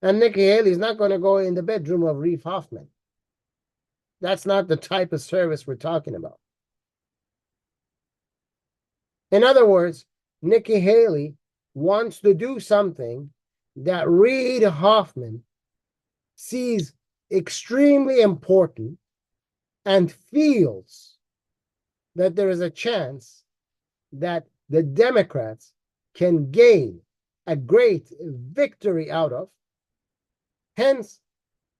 And Nikki Haley is not going to go in the bedroom of Reid Hoffman. That's not the type of service we're talking about. In other words, Nikki Haley wants to do something that Reid Hoffman sees extremely important and feels that there is a chance that the Democrats can gain a great victory out of. Hence,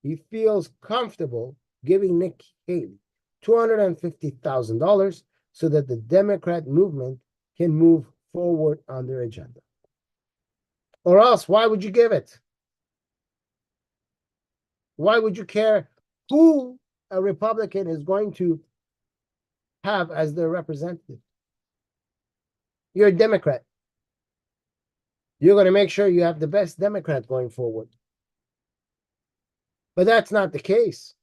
he feels comfortable giving Nikki Haley $250,000 so that the Democrat movement can move forward on their agenda. Or else, why would you give it? Why would you care who a Republican is going to have as their representative? You're a Democrat. You're going to make sure you have the best Democrat going forward. But that's not the case.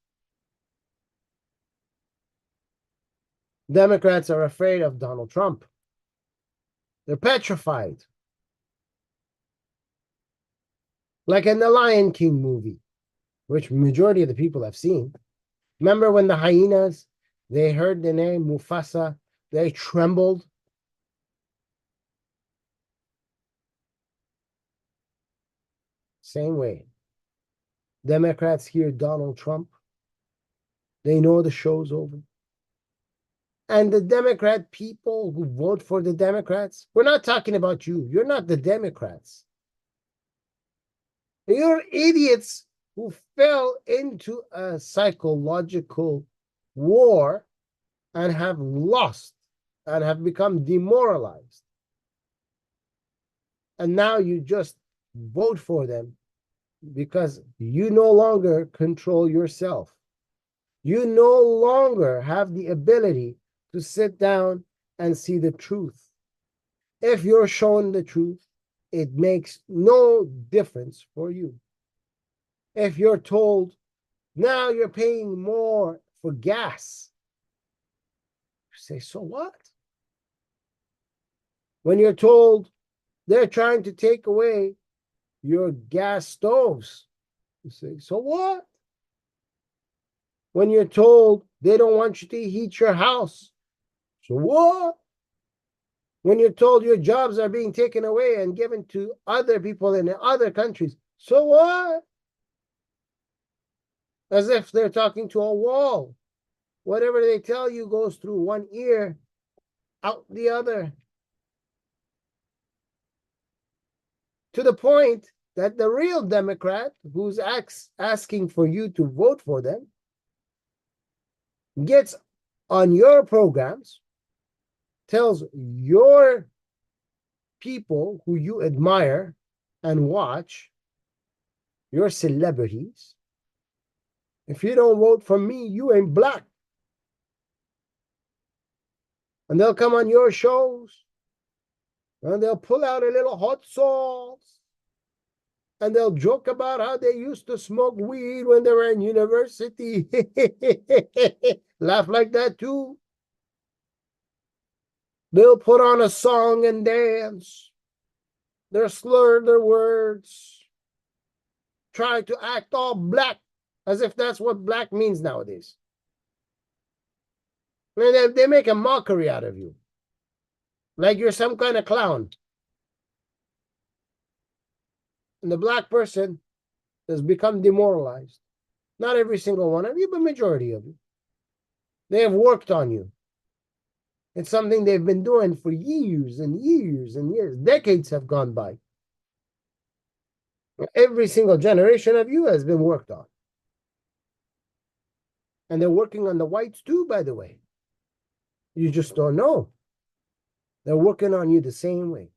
Democrats are afraid of Donald Trump. They're petrified. Like in the Lion King movie, which majority of the people have seen. Remember when the hyenas, they heard the name Mufasa, they trembled? Same way. Democrats hear Donald Trump. They know the show's over. And the Democrat people who vote for the Democrats, we're not talking about you. You're not the Democrats. You're idiots who fell into a psychological war and have lost and have become demoralized. And now you just vote for them because you no longer control yourself. You no longer have the ability to sit down and see the truth. If you're shown the truth, it makes no difference for you. If you're told, now you're paying more for gas, you say, so what? When you're told they're trying to take away your gas stoves, you say, so what? When you're told they don't want you to heat your house, so what? When you're told your jobs are being taken away and given to other people in other countries, so what? As if they're talking to a wall. Whatever they tell you goes through one ear, out the other. To the point that the real Democrat who's asking for you to vote for them gets on your programs, tells your people who you admire and watch, your celebrities, if you don't vote for me, you ain't black. And they'll come on your shows and they'll pull out a little hot sauce and they'll joke about how they used to smoke weed when they were in university. Laugh like that too. They'll put on a song and dance. They'll slur their words. Try to act all black as if that's what black means nowadays. And they make a mockery out of you, like you're some kind of clown. And the black person has become demoralized. Not every single one of you, but majority of you. They have worked on you. It's something they've been doing for years and years and years. Decades have gone by. Every single generation of you has been worked on. And they're working on the whites too, by the way. You just don't know. They're working on you the same way.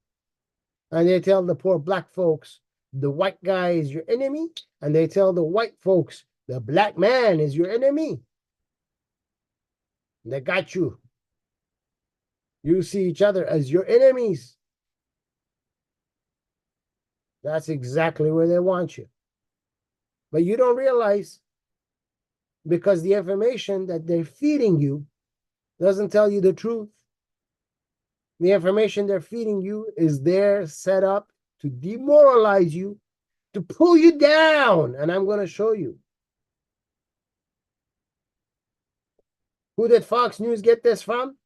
And they tell the poor black folks, the white guy is your enemy. And they tell the white folks, the black man is your enemy. They got you. You see each other as your enemies. That's exactly where they want you. But you don't realize, because the information that they're feeding you doesn't tell you the truth. The information they're feeding you is there set up to demoralize you, to pull you down. And I'm going to show you. Who did Fox News get this from?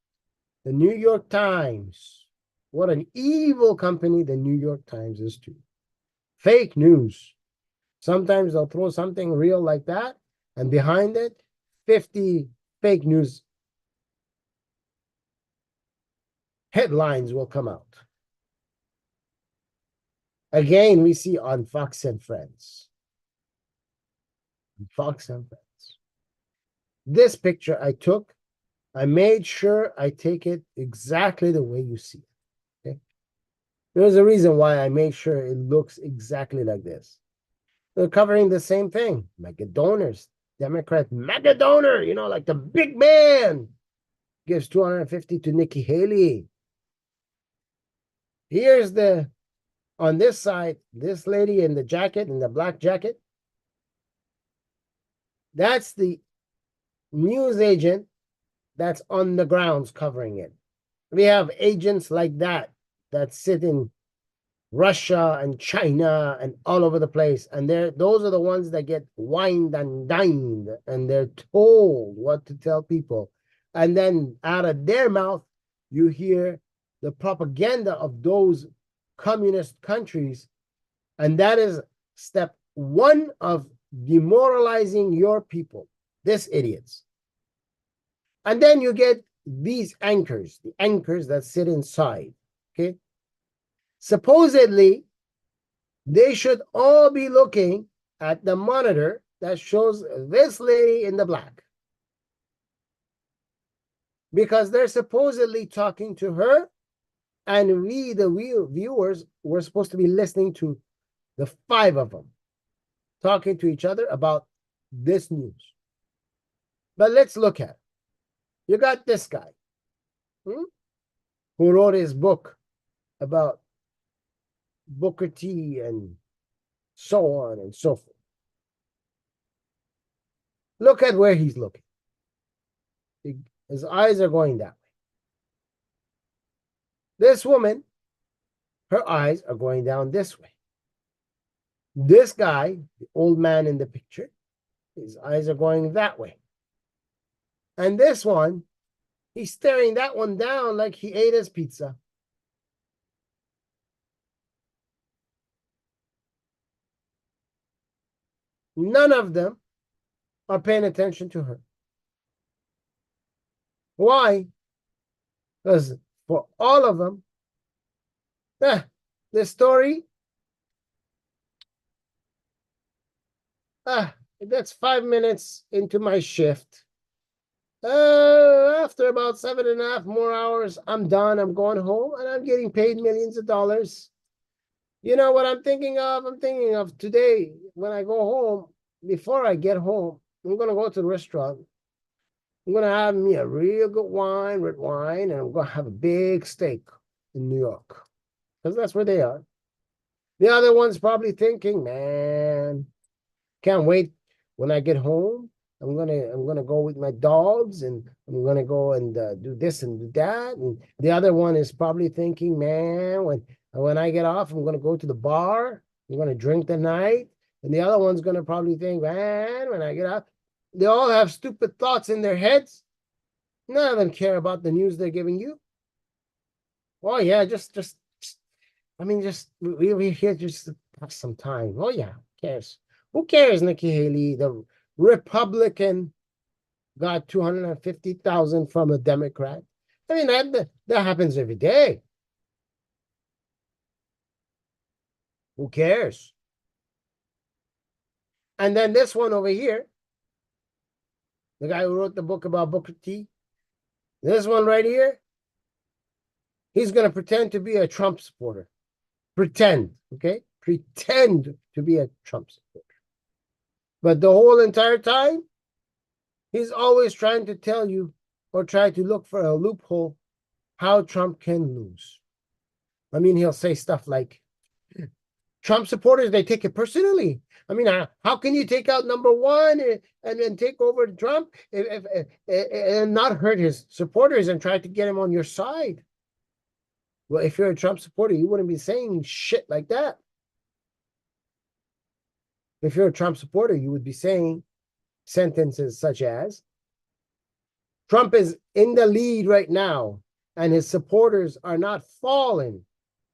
The New York Times. What an evil company the New York Times is too. Fake news. Sometimes they'll throw something real like that, and behind it, 50 fake news headlines will come out. Again, we see on Fox and Friends. Fox and Friends. This picture I took, I made sure I take it exactly the way you see it. Okay? There's a reason why I made sure it looks exactly like this. They're covering the same thing. Mega donors. Democrat mega donor, you know, like the big man gives $250 to Nikki Haley. Here's the, on this side, this lady in the jacket, in the black jacket. That's the news agent that's on the grounds covering it. We have agents like that sit in Russia and China and all over the place. And those are the ones that get wined and dined, and they're told what to tell people. And then out of their mouth, you hear the propaganda of those communist countries. And that is step one of demoralizing your people, these idiots. And then you get these anchors, the anchors that sit inside, okay? Supposedly, they should all be looking at the monitor that shows this lady in the black, because they're supposedly talking to her, and we, the viewers, were supposed to be listening to the 5 of them talking to each other about this news. But let's look at it. You got this guy who wrote his book about Booker T and so on and so forth. Look at where he's looking. His eyes are going that way. This woman, her eyes are going down this way. This guy, the old man in the picture, his eyes are going that way. And this one, he's staring that one down like he ate his pizza. None of them are paying attention to her. Why? Because for all of them, the story, that's 5 minutes into my shift. After about 7.5 more hours, I'm done. I'm going home, and I'm getting paid millions of dollars. You know what I'm thinking of? I'm thinking of today when I go home. Before I get home, I'm going to go to the restaurant. I'm going to have me a real good wine, red wine, and I'm going to have a big steak in New York, because that's where they are. The other one's probably thinking, man, can't wait when I get home. I'm gonna go with my dogs, and I'm gonna go and do this and do that. And the other one is probably thinking, man, when I get off, I'm gonna go to the bar. I'm gonna drink the night. And the other one's going to probably think, man, when I get out, they all have stupid thoughts in their heads. None of them care about the news they're giving you. Oh, yeah, we're here just to pass some time. Oh, yeah, who cares? Who cares, Nikki Haley, the Republican got 250,000 from a Democrat? I mean, that happens every day. Who cares? And then this one over here, the guy who wrote the book about Booker T, this one right here, he's going to pretend to be a Trump supporter. Pretend, okay? Pretend to be a Trump supporter. But the whole entire time, he's always trying to tell you or try to look for a loophole how Trump can lose. I mean, he'll say stuff like, Trump supporters, they take it personally. I mean, how can you take out number one and then take over Trump and not hurt his supporters and try to get him on your side? Well, if you're a Trump supporter, you wouldn't be saying shit like that. If you're a Trump supporter, you would be saying sentences such as, Trump is in the lead right now, and his supporters are not falling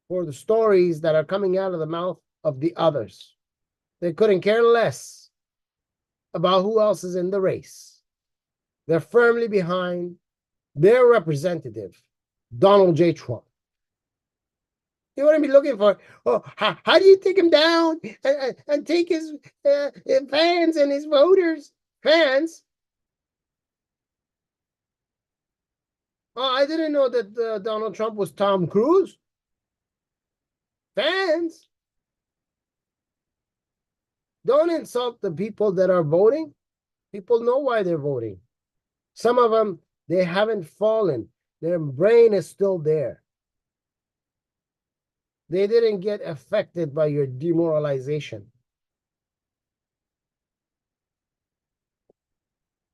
for the stories that are coming out of the mouth of the others. They couldn't care less about who else is in the race. They're firmly behind their representative, Donald J. Trump. You wouldn't be looking for, how do you take him down and take his fans and his voters? Fans? Oh, I didn't know that Donald Trump was Tom Cruise. Fans? Don't insult the people that are voting. People know why they're voting. Some of them, they haven't fallen. Their brain is still there. They didn't get affected by your demoralization.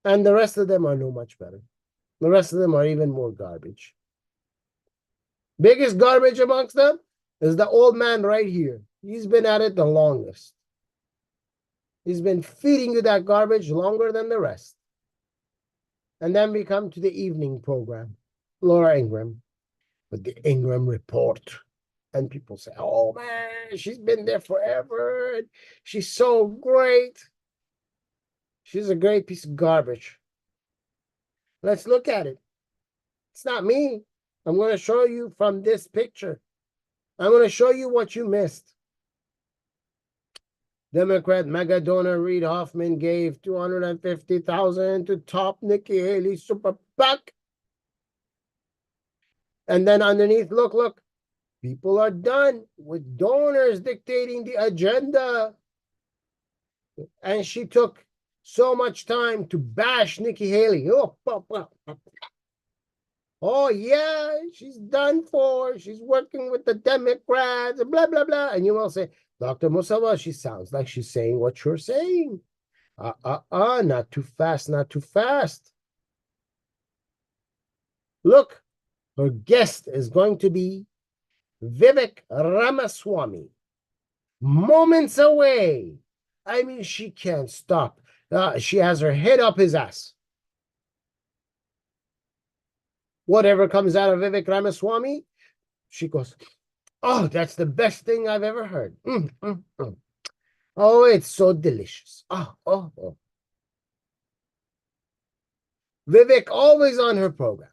And the rest of them are no much better. The rest of them are even more garbage. Biggest garbage amongst them is the old man right here. He's been at it the longest. He's been feeding you that garbage longer than the rest. And then we come to the evening program, Laura Ingraham, with the Ingraham Report. And people say, oh man, she's been there forever. She's so great. She's a great piece of garbage. Let's look at it. It's not me. I'm going to show you from this picture. I'm going to show you what you missed. Democrat mega donor Reid Hoffman gave $250,000 to top Nikki Haley super PAC. And then underneath, look. People are done with donors dictating the agenda. And she took so much time to bash Nikki Haley. Oh, yeah, she's done for. She's working with the Democrats, blah, blah, blah. And you will say, Dr. Mossavat, she sounds like she's saying what you're saying. Not too fast, not too fast. Look, her guest is going to be Vivek Ramaswamy. Moments away. I mean, she can't stop. She has her head up his ass. Whatever comes out of Vivek Ramaswamy, she goes, oh, that's the best thing I've ever heard. Oh, it's so delicious. Oh. Vivek always on her program.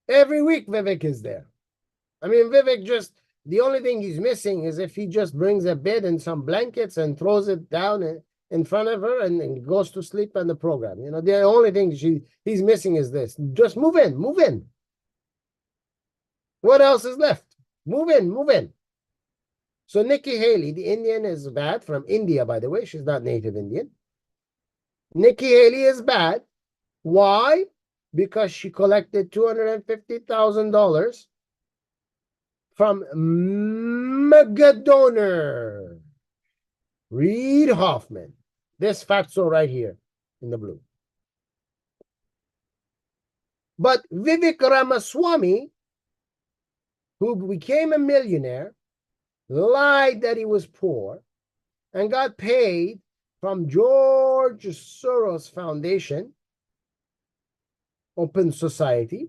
Every week, Vivek is there. I mean, Vivek just, the only thing he's missing is if he just brings a bed and some blankets and throws it down in front of her and goes to sleep on the program. You know, the only thing he's missing is this. Just move in. What else is left? Move in. So Nikki Haley, the Indian, is bad, from India, by the way. She's not native Indian. Nikki Haley is bad. Why? Because she collected $250,000 from mega donor Reid Hoffman. This fact's right here in the blue. But Vivek Ramaswamy, who became a millionaire, lied that he was poor, and got paid from George Soros Foundation, Open Society.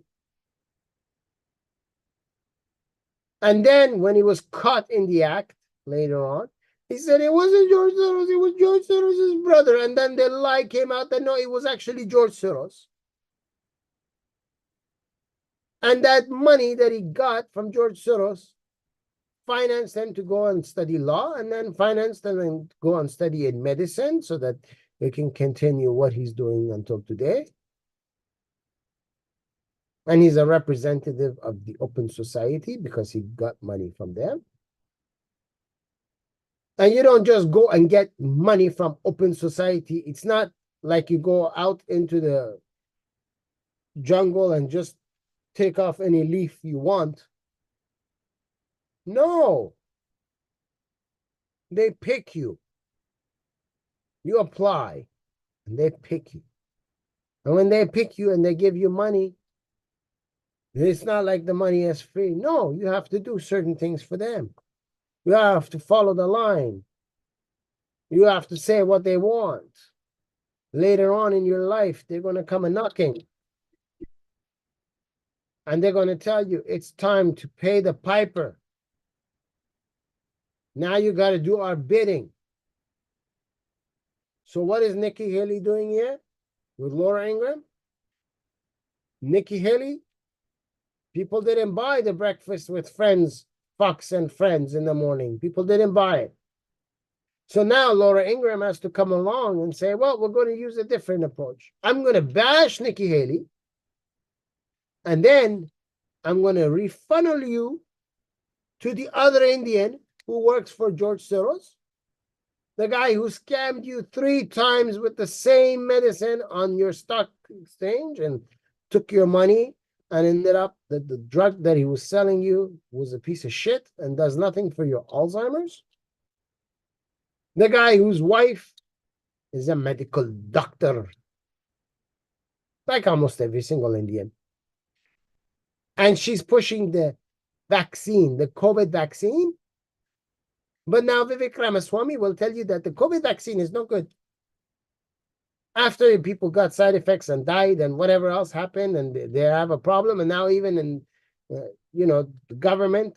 And then when he was caught in the act later on, he said it wasn't George Soros, it was George Soros' brother. And then the lie came out that no, it was actually George Soros. And that money that he got from George Soros financed him to go and study law, and then financed him and go and study in medicine so that he can continue what he's doing until today. And he's a representative of the Open Society because he got money from them. And you don't just go and get money from Open Society. It's not like you go out into the jungle and just take off any leaf you want. No. They pick you. You apply, and they pick you. And when they pick you and they give you money, it's not like the money is free. No, you have to do certain things for them. You have to follow the line. You have to say what they want. Later on in your life, they're going to come a knocking. And they're going to tell you, it's time to pay the piper. Now you got to do our bidding. So what is Nikki Haley doing here with Laura Ingraham? Nikki Haley, people didn't buy the breakfast with friends, Fox and Friends in the morning. People didn't buy it. So now Laura Ingraham has to come along and say, well, we're going to use a different approach. I'm going to bash Nikki Haley, and then I'm going to refunnel you to the other Indian who works for George Soros, the guy who scammed you 3 times with the same medicine on your stock exchange and took your money and ended up that the drug that he was selling you was a piece of shit and does nothing for your Alzheimer's. The guy whose wife is a medical doctor, like almost every single Indian. And she's pushing the vaccine, the COVID vaccine. But now Vivek Ramaswamy will tell you that the COVID vaccine is no good. After people got side effects and died and whatever else happened and they have a problem, and now even in, the government,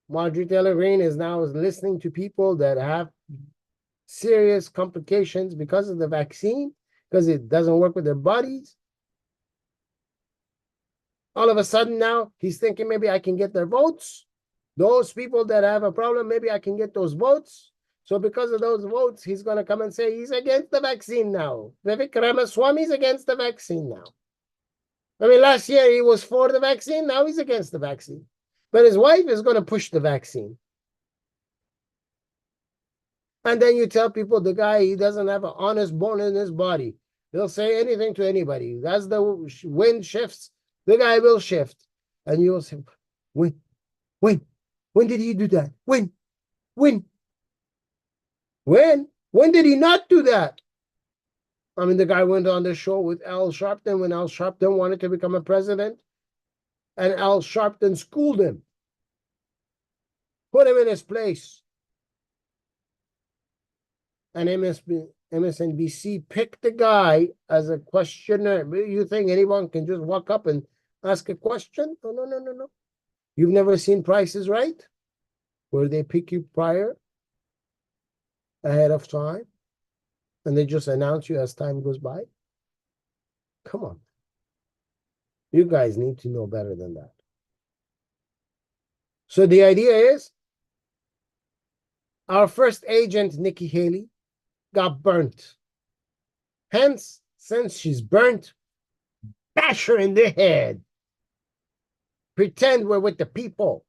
Marjorie Taylor Greene is now listening to people that have serious complications because of the vaccine, because it doesn't work with their bodies. All of a sudden now he's thinking maybe I can get their votes. Those people that have a problem, maybe I can get those votes. So because of those votes, he's going to come and say he's against the vaccine now. Vivek Ramaswamy is against the vaccine now. I mean, last year he was for the vaccine. Now he's against the vaccine. But his wife is going to push the vaccine. And then you tell people the guy, he doesn't have an honest bone in his body. He'll say anything to anybody. As the wind shifts, the guy will shift. And you'll say, when did he do that? When did he not do that? I mean, the guy went on the show with Al Sharpton when Al Sharpton wanted to become a president. And Al Sharpton schooled him. Put him in his place. And MSNBC picked the guy as a questioner. You think anyone can just walk up and ask a question? No. You've never seen Price is Right, where they pick you ahead of time, and they just announce you as time goes by? Come on. You guys need to know better than that. So the idea is, our first agent, Nikki Haley, got burnt. Hence, since she's burnt, bash her in the head. Pretend we're with the people.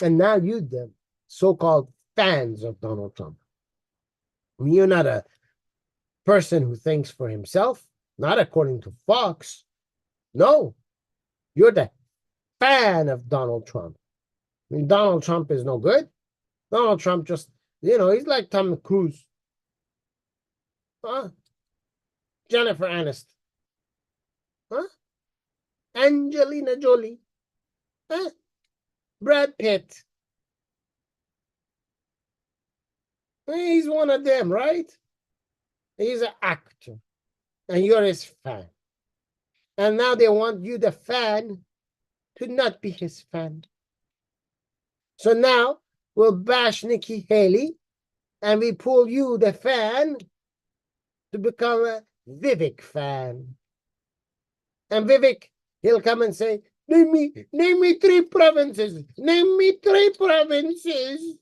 And now you, the so-called fans of Donald Trump. I mean, you're not a person who thinks for himself, not according to Fox. No, you're the fan of Donald Trump. I mean, Donald Trump is no good. Donald Trump just, he's like Tom Cruise. Huh? Jennifer Aniston. Huh? Angelina Jolie. Huh? Brad Pitt. He's one of them, right? He's an actor, and you're his fan. And now they want you, the fan, to not be his fan. So now we'll bash Nikki Haley, and we pull you, the fan, to become a Vivek fan. And Vivek, he'll come and say, name me 3 provinces. Name me 3 provinces.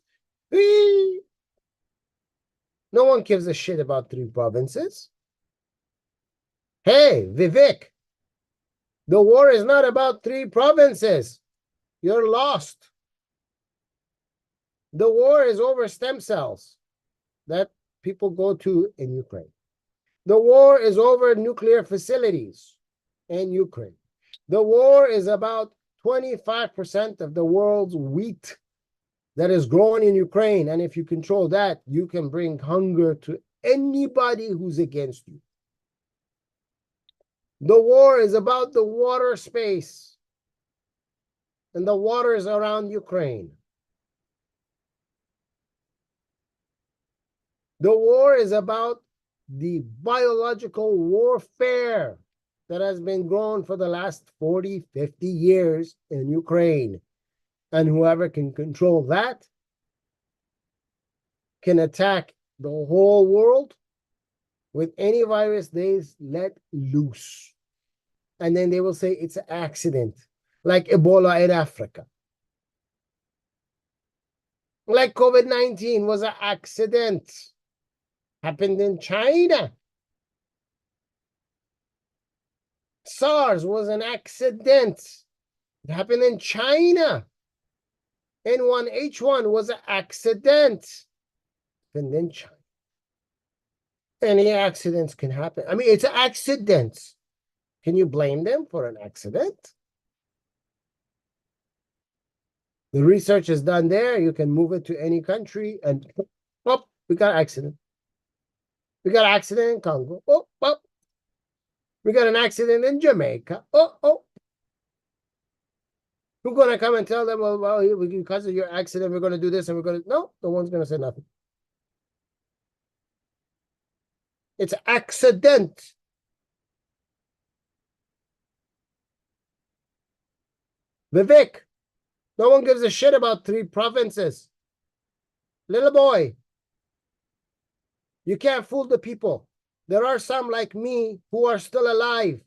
No one gives a shit about 3 provinces. Hey, Vivek, the war is not about 3 provinces. You're lost. The war is over stem cells that people go to in Ukraine. The war is over nuclear facilities in Ukraine. The war is about 25% of the world's wheat that is grown in Ukraine. And if you control that, you can bring hunger to anybody who's against you. The war is about the water space and the waters around Ukraine. The war is about the biological warfare that has been grown for the last 40, 50 years in Ukraine. And whoever can control that can attack the whole world with any virus they let loose. And then they will say it's an accident, like Ebola in Africa. Like COVID-19 was an accident. Happened in China. SARS was an accident. It happened in China. N1H1 was an accident. And then China. Any accidents can happen. I mean, it's accidents. Can you blame them for an accident? The research is done there. You can move it to any country and, oh, we got an accident. We got an accident in Congo. Oh, oh. We got an accident in Jamaica. Oh, oh. Who's going to come and tell them, well, because of your accident, we're going to do this and we're going to... No, no one's going to say nothing. It's an accident. Vivek, no one gives a shit about 3 provinces. Little boy, you can't fool the people. There are some like me who are still alive.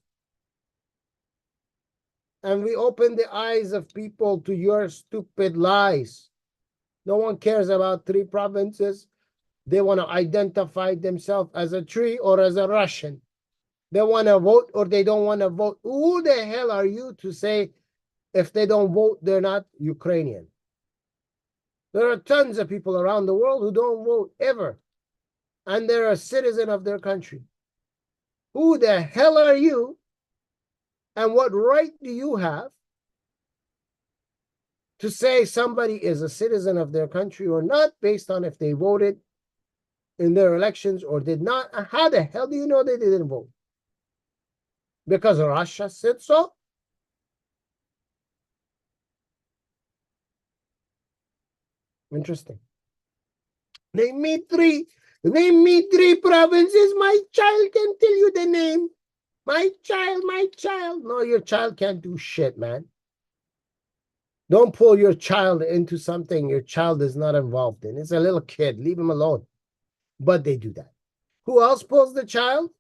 And we open the eyes of people to your stupid lies. No one cares about 3 provinces. They want to identify themselves as a tree or as a Russian. They want to vote or they don't want to vote. Who the hell are you to say if they don't vote, they're not Ukrainian? There are tons of people around the world who don't vote ever. And they're a citizen of their country. Who the hell are you? And what right do you have to say somebody is a citizen of their country or not based on if they voted in their elections or did not? How the hell do you know they didn't vote? Because Russia said so? Interesting. Name me 3 provinces. My child can tell you the name. My child. No, your child can't do shit, man. Don't pull your child into something your child is not involved in. It's a little kid. Leave him alone. But they do that. Who else pulls the child?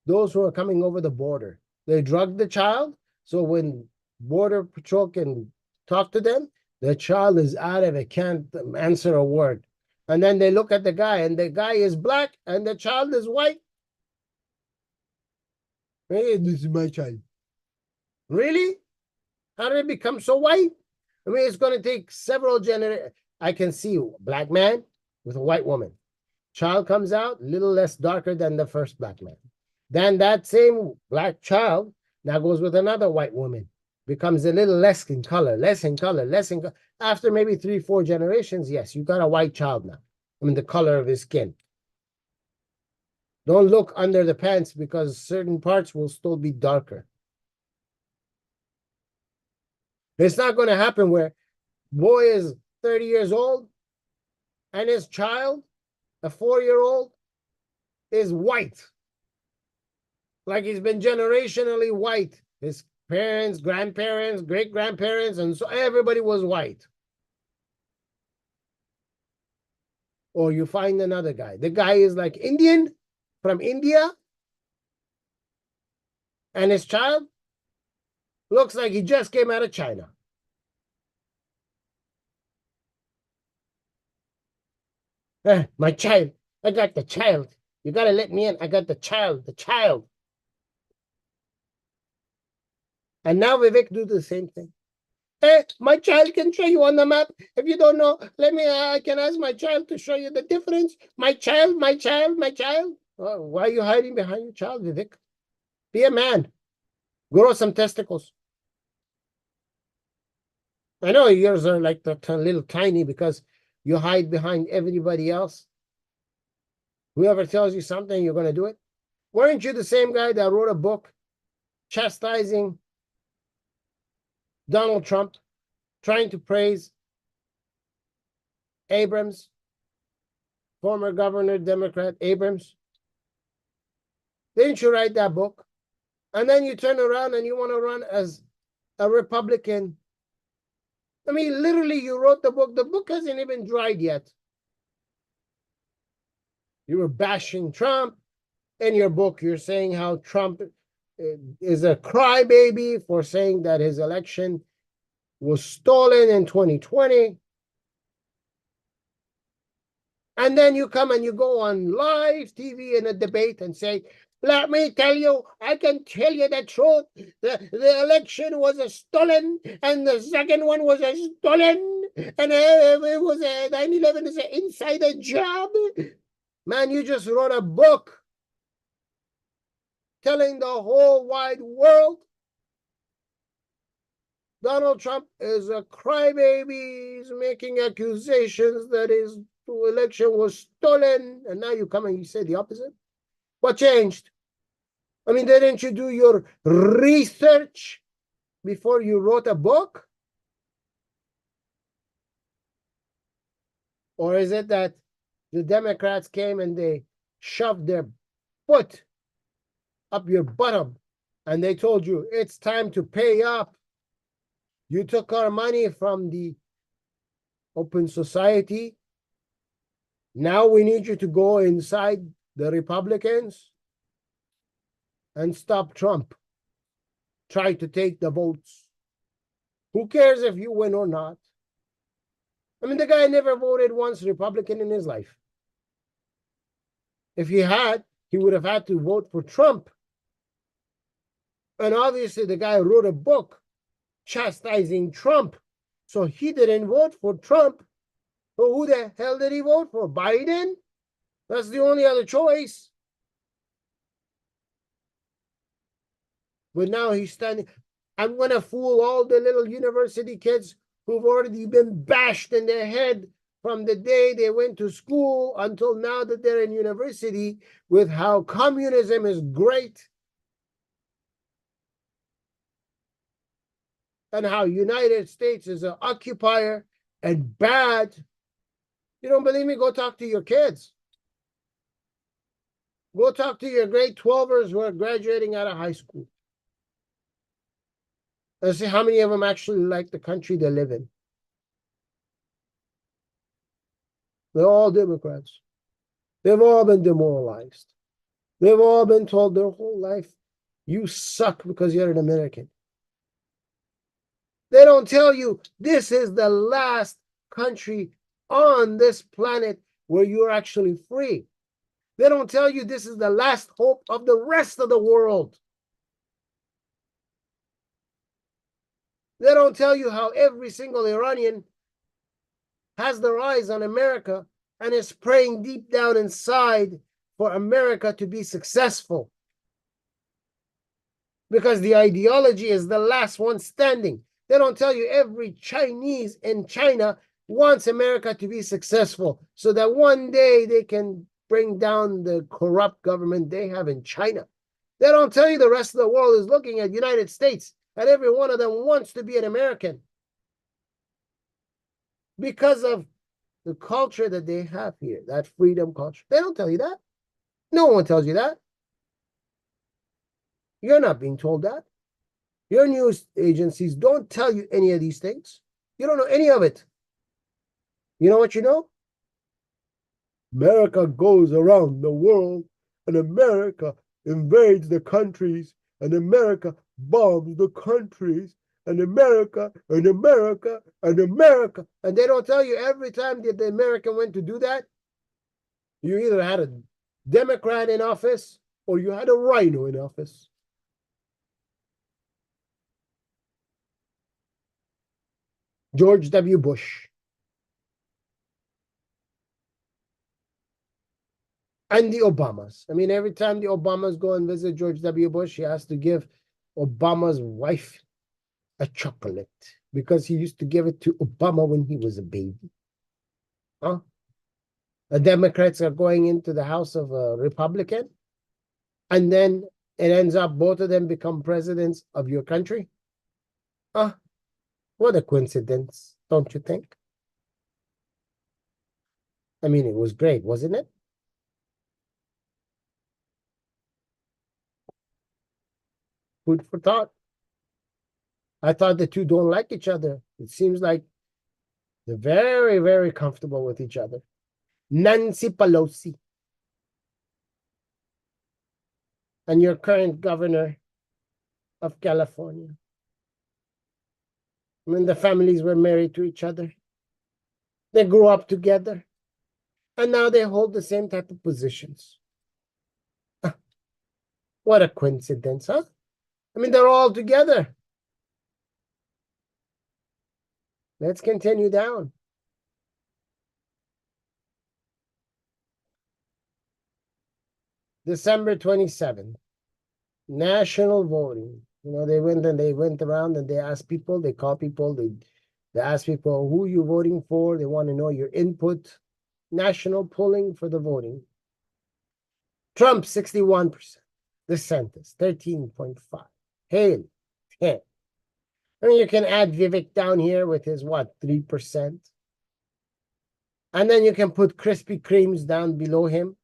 Those who are coming over the border. They drug the child. So when Border Patrol can talk to them, the child is out of it, can't answer a word. And then they look at the guy, and the guy is black, and the child is white. Hey, this is my child. Really? How did it become so white? I mean, it's going to take several generations. I can see a black man with a white woman. Child comes out a little less darker than the first black man. Then that same black child now goes with another white woman. Becomes a little less in color. After maybe 3, 4 generations, yes, you got a white child now. I mean, the color of his skin. Don't look under the pants because certain parts will still be darker. It's not going to happen where boy is 30 years old and his child a 4-year-old is white. Like he's been generationally white. His parents, grandparents, great-grandparents, and so everybody was white. Or you find another guy. The guy is like Indian, from India, and his child looks like he just came out of China. My child. I got the child. You got to let me in. I got the child. The child. And now Vivek do the same thing. Hey, my child can show you on the map. If you don't know, let me, I can ask my child to show you the difference. My child, my child, my child. Oh, why are you hiding behind your child, Vivek? Be a man. Grow some testicles. I know yours are like the little tiny because you hide behind everybody else. Whoever tells you something, you're going to do it. Weren't you the same guy that wrote a book chastising Donald Trump, trying to praise Abrams, former governor, Democrat Abrams? Didn't you write that book? And then you turn around and you want to run as a Republican. I mean, literally, you wrote the book. The book hasn't even dried yet. You were bashing Trump. In your book, you're saying how Trump is a crybaby for saying that his election was stolen in 2020. And then you come and you go on live TV in a debate and say, let me tell you, I can tell you the truth. The election was a stolen, and the second one was a stolen, and it was a 9/11 is an insider job. Man, you just wrote a book telling the whole wide world Donald Trump is a crybaby. He's making accusations that his election was stolen, and now you come and you say the opposite. What changed? I mean, didn't you do your research before you wrote a book? Or is it that the Democrats came and they shoved their foot up your bottom and they told you it's time to pay up? You took our money from the open society. Now we need you to go inside the Republicans and stop Trump. Try to take the votes. Who cares if you win or not? I mean, the guy never voted once Republican in his life. If he had, he would have had to vote for Trump. And obviously, the guy wrote a book chastising Trump. So he didn't vote for Trump. So who the hell did he vote for? Biden? That's the only other choice. But now he's standing. I'm going to fool all the little university kids who've already been bashed in their head from the day they went to school until now that they're in university with how communism is great and how United States is an occupier and bad. You don't believe me? Go talk to your kids. Go talk to your grade 12ers who are graduating out of high school. And see how many of them actually like the country they live in. They're all Democrats. They've all been demoralized. They've all been told their whole life, you suck because you're an American. They don't tell you this is the last country on this planet where you're actually free. They don't tell you this is the last hope of the rest of the world. They don't tell you how every single Iranian has their eyes on America and is praying deep down inside for America to be successful. Because the ideology is the last one standing. They don't tell you every Chinese in China wants America to be successful so that one day they can bring down the corrupt government they have in China. They don't tell you the rest of the world is looking at the United States and every one of them wants to be an American because of the culture that they have here, that freedom culture. They don't tell you that. No one tells you that. You're not being told that. Your news agencies don't tell you any of these things. You don't know any of it. You know what you know? America goes around the world, and America invades the countries, and America bombs the countries, and America, and America, and America. And they don't tell you every time that the American went to do that, you either had a Democrat in office or you had a rhino in office. George W. Bush. And the Obamas. I mean, every time the Obamas go and visit George W. Bush, he has to give Obama's wife a chocolate because he used to give it to Obama when he was a baby. Huh? The Democrats are going into the House of a Republican, and then it ends up both of them become presidents of your country. Huh? What a coincidence, don't you think? I mean, it was great, wasn't it? Food for thought. I thought the two don't like each other. It seems like they're very, very comfortable with each other. Nancy Pelosi and your current governor of California. When the families were married to each other, they grew up together, and now they hold the same type of positions. What a coincidence, huh? I mean, they're all together. Let's continue down. December 27th, national voting. You know, they went around and they asked people, they call people, they ask people who you're voting for. They want to know your input. National polling for the voting. Trump, 61%. DeSantis, 13.5%. Haley, 10%. I mean, you can add Vivek down here with his, what, 3%? And then you can put Krispy Kremes down below him.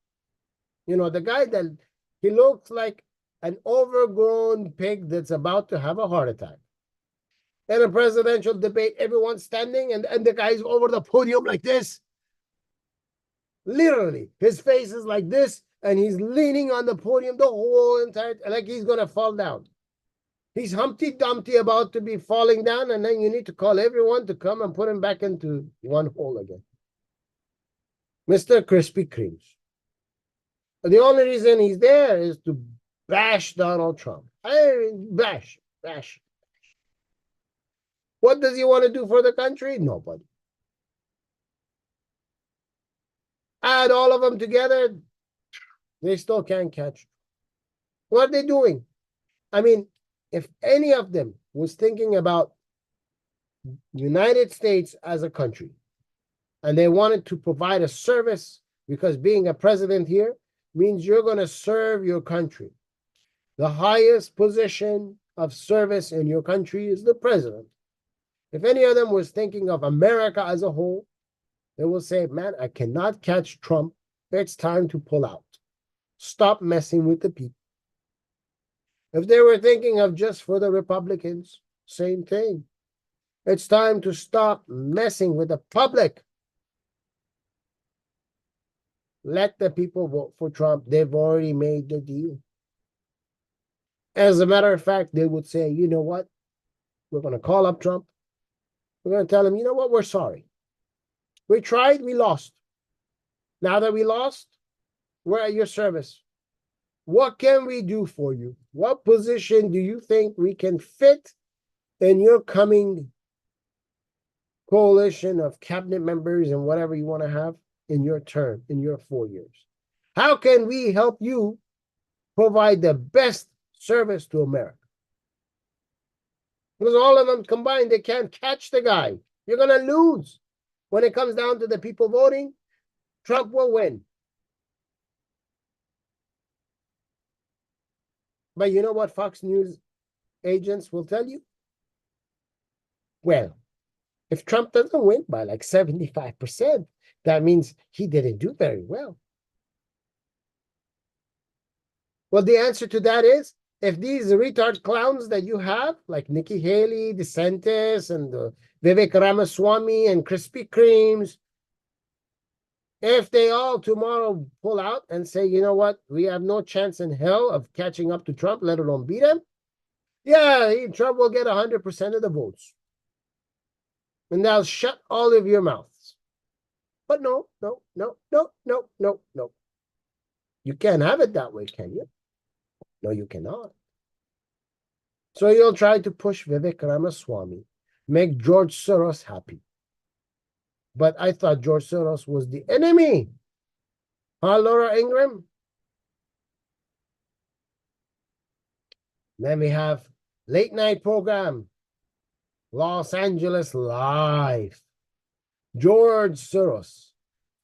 You know, the guy that, he looks like an overgrown pig that's about to have a heart attack. In a presidential debate, everyone's standing, and the guy's over the podium like this. Literally, his face is like this, and he's leaning on the podium the whole entire, like he's going to fall down. He's Humpty Dumpty about to be falling down, and then you need to call everyone to come and put him back into one hole again. Mr. Krispy Kremes. The only reason he's there is to bash Donald Trump. I mean, bash. What does he want to do for the country? Nobody. Add all of them together, they still can't catch. What are they doing? I mean, if any of them was thinking about United States as a country, and they wanted to provide a service, because being a president here means you're going to serve your country. The highest position of service in your country is the president. If any of them was thinking of America as a whole, they will say, man, I cannot catch Trump. It's time to pull out. Stop messing with the people. If they were thinking of just for the Republicans, same thing. It's time to stop messing with the public. Let the people vote for Trump. They've already made the deal. As a matter of fact, they would say, you know what? We're going to call up Trump. We're going to tell him, you know what? We're sorry. We tried, we lost. Now that we lost, we're at your service. What can we do for you? What position do you think we can fit in your coming coalition of cabinet members and whatever you want to have in your term, in your 4 years? How can we help you provide the best service to America? Because all of them combined, they can't catch the guy. You're going to lose. When it comes down to the people voting, Trump will win. But you know what Fox News agents will tell you? Well, If Trump doesn't win by like 75%, that means he didn't do very well. Well, the answer to that is, if these retard clowns that you have, like Nikki Haley, DeSantis, and Vivek Ramaswamy, and Krispy Kremes, if they all tomorrow pull out and say, you know what, we have no chance in hell of catching up to Trump, let alone beat him, yeah, Trump will get 100% of the votes. And they'll shut all of your mouths. But no. You can't have it that way, can you? No, you cannot. So you'll try to push Vivek Ramaswamy, make George Soros happy. But I thought George Soros was the enemy. Huh, Laura Ingram? Then we have late night program, Los Angeles Live. George Soros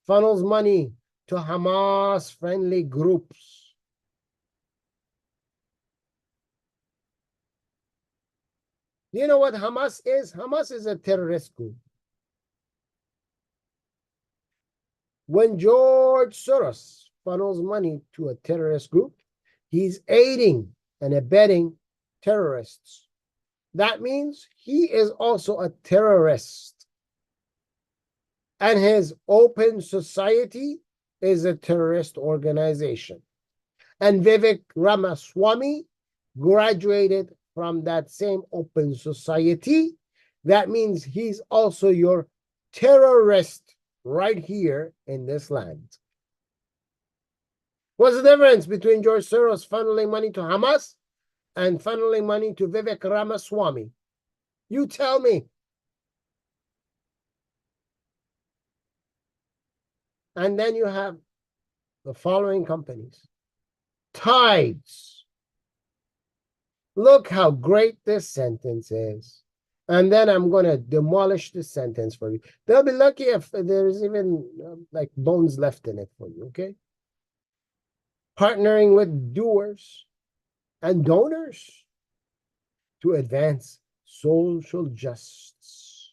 funnels money to Hamas-friendly groups. You know what Hamas is? Hamas is a terrorist group. When George Soros funnels money to a terrorist group, he's aiding and abetting terrorists. That means he is also a terrorist. And his Open Society is a terrorist organization. And Vivek Ramaswamy graduated from that same Open Society. That means he's also your terrorist right here in this land. What's the difference between George Soros funneling money to Hamas and funneling money to Vivek Ramaswamy? You tell me. And then you have the following companies. Tides. Look how great this sentence is. And then I'm going to demolish this sentence for you. They'll be lucky if there's even like bones left in it for you, okay? Partnering with doers and donors to advance social justice.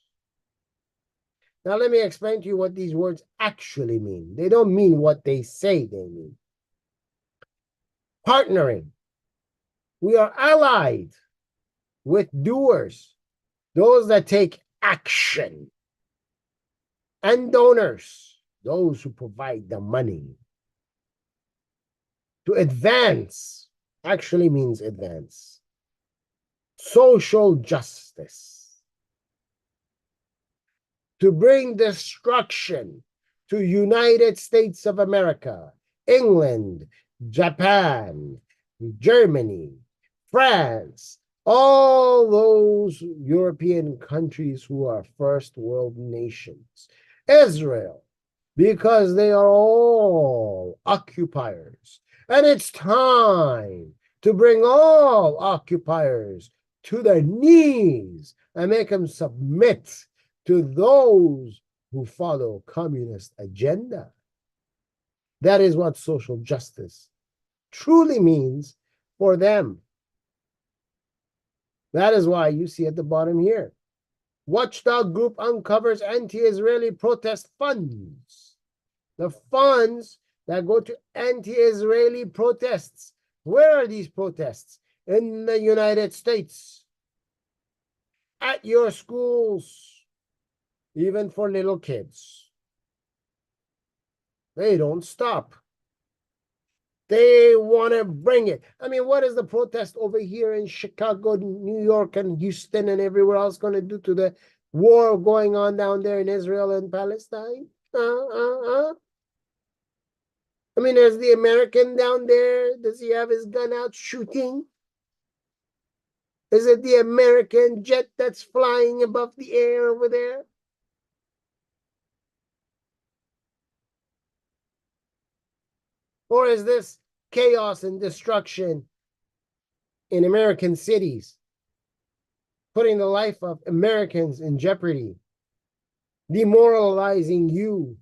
Now, let me explain to you what these words actually mean. They don't mean what they say they mean. Partnering. We are allied with doers, those that take action, and donors, those who provide the money. To advance actually means advance. Social justice. To bring destruction to United States of America, England, Japan, Germany, France, all those European countries who are first world nations, Israel, because they are all occupiers. And it's time to bring all occupiers to their knees and make them submit to those who follow communist agenda. That is what social justice truly means for them. That is why you see at the bottom here, Watchdog Group uncovers anti-Israeli protest funds. The funds that go to anti-Israeli protests. Where are these protests? In the United States. At your schools. Even for little kids. They don't stop. They want to bring it. I mean, what is the protest over here in Chicago, New York, and Houston, and everywhere else going to do to the war going on down there in Israel and Palestine? I mean, there's the American down there. Does he have his gun out shooting? Is it the American jet that's flying above the air over there? Or is this chaos and destruction in American cities, putting the life of Americans in jeopardy, demoralizing you,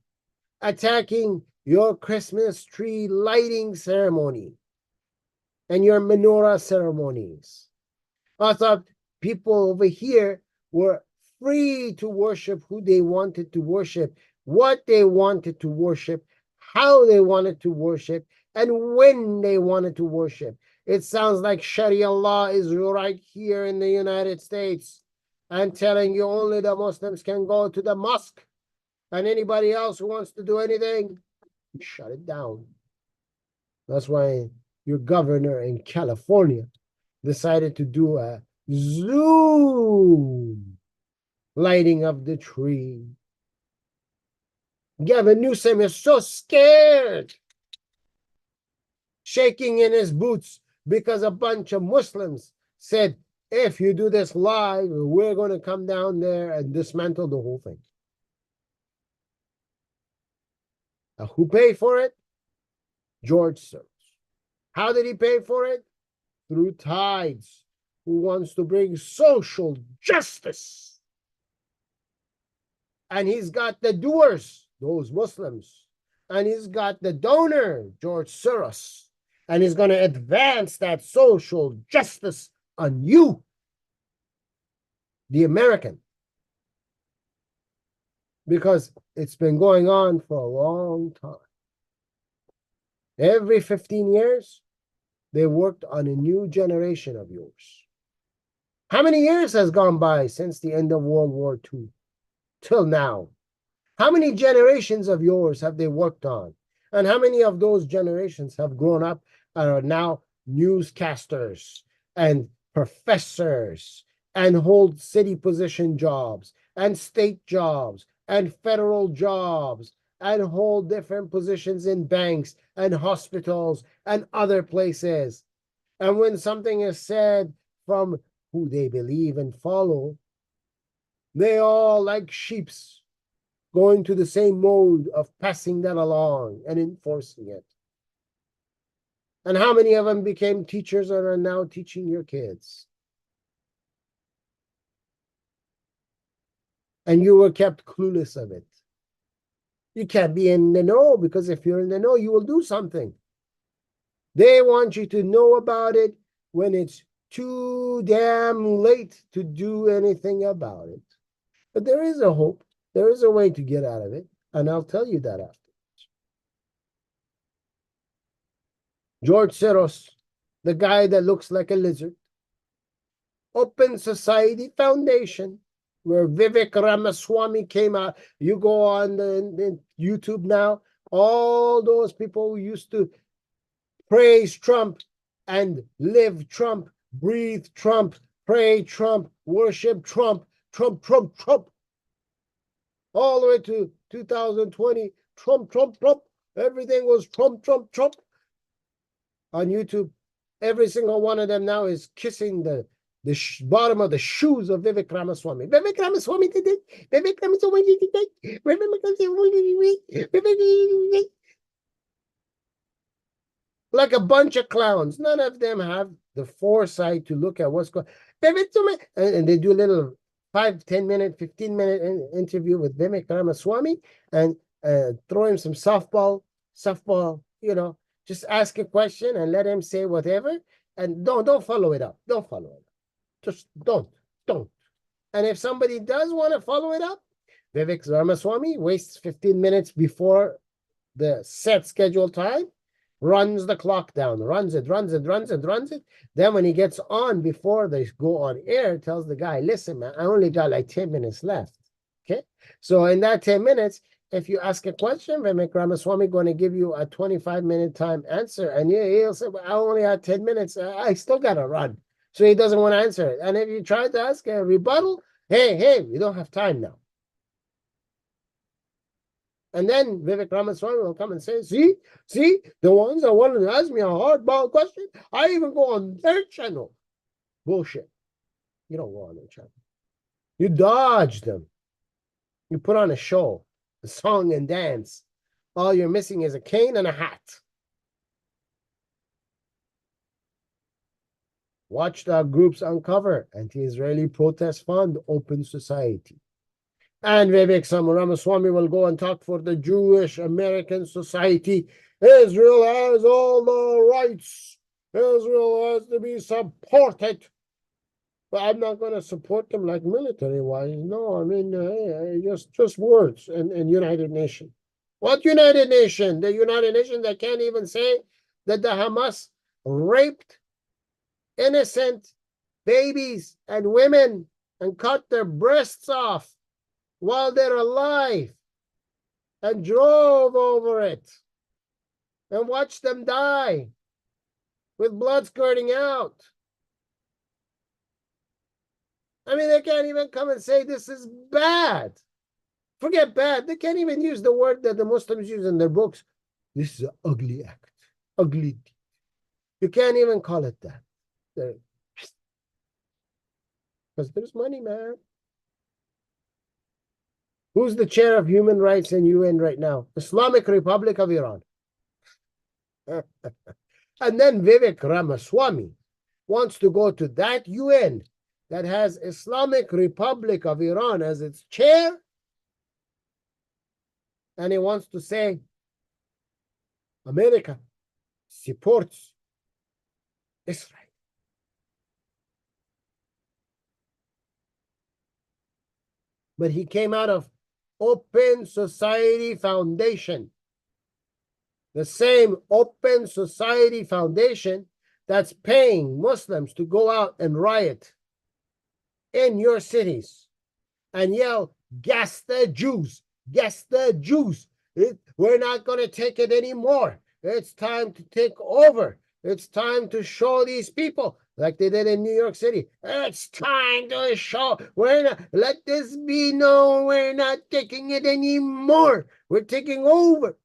attacking your Christmas tree lighting ceremony and your menorah ceremonies? I thought people over here were free to worship who they wanted to worship, what they wanted to worship, how they wanted to worship, and when they wanted to worship. It sounds like Sharia law is right here in the United States and telling you only the Muslims can go to the mosque, and anybody else who wants to do anything, you shut it down. That's why your governor in California decided to do a Zoom lighting of the tree. Gavin Newsom is so scared, shaking in his boots, because a bunch of Muslims said, if you do this live, we're going to come down there and dismantle the whole thing. Now, who paid for it? George Soros. How did he pay for it? Through Tides, who wants to bring social justice. And he's got the doers, those Muslims. And he's got the donor, George Soros. And he's going to advance that social justice on you, the American. Because it's been going on for a long time. Every 15 years, they worked on a new generation of yours. How many years has gone by since the end of World War II till now? How many generations of yours have they worked on? And how many of those generations have grown up and are now newscasters and professors and hold city position jobs and state jobs and federal jobs and hold different positions in banks and hospitals and other places? And when something is said from who they believe and follow, they all, like sheeps, going to the same mode of passing that along and enforcing it. And how many of them became teachers and are now teaching your kids? And you were kept clueless of it. You can't be in the know, because if you're in the know, you will do something. They want you to know about it when it's too damn late to do anything about it. But there is a hope. There is a way to get out of it. And I'll tell you that after. George Soros, the guy that looks like a lizard. Open Society Foundation, where Vivek Ramaswamy came out. You go on the YouTube now, all those people who used to praise Trump and live Trump, breathe Trump, pray Trump, worship Trump, Trump, Trump, Trump. All the way to 2020, Trump, Trump, Trump. Everything was Trump, Trump, Trump. On YouTube, every single one of them now is kissing the bottom of the shoes of Vivek Ramaswamy. Vivek Ramaswamy did it. Vivek Ramaswamy did it. Vivek Ramaswamy. Like a bunch of clowns. None of them have the foresight to look at what's going on. And they do a little 5, 10 minute, 15-minute interview with Vivek Ramaswamy and throw him some softball, you know, just ask a question and let him say whatever. And don't follow it up. Don't follow it up. Just don't. And if somebody does want to follow it up, Vivek Ramaswamy wastes 15 minutes before the set scheduled time, runs the clock down, runs it. Then when he gets on before they go on air, tells the guy, listen, man, I only got like 10 minutes left. Okay? So in that 10 minutes, if you ask a question, Vivek Ramaswamy going to give you a 25-minute time answer. And he'll say, well, I only had 10 minutes. I still got to run. So he doesn't want to answer it. And if you try to ask a rebuttal, hey, we don't have time now. And then Vivek Ramaswamy will come and say, see, the ones that wanted to ask me a hardball question, I even go on their channel. Bullshit. You don't go on their channel. You dodge them. You put on a show, a song and dance. All you're missing is a cane and a hat. Watchdog groups uncover anti-Israeli protest fund Open Society. And Vivek Ramaswamy will go and talk for the Jewish American Society. Israel has all the rights. Israel has to be supported. But I'm not going to support them like military-wise. No, I mean, just words and United Nations. What United Nations? The United Nations that can't even say that the Hamas raped innocent babies and women and cut their breasts off while they're alive and drove over it and watched them die with blood squirting out. I mean, they can't even come and say this is bad. Forget bad. They can't even use the word that the Muslims use in their books. This is an ugly act. Ugly. You can't even call it that. Because there's money, man. Who's the chair of human rights in UN right now? Islamic Republic of Iran. And then Vivek Ramaswamy wants to go to that UN that has Islamic Republic of Iran as its chair. And he wants to say, America supports Israel. But he came out of Open Society Foundation. The same Open Society Foundation that's paying Muslims to go out and riot in your cities and yell, gas the Jews, gas the Jews. We're not going to take it anymore. It's time to take over. It's time to show these people, like they did in New York City. It's time to show. Let this be known. We're not taking it anymore. We're taking over.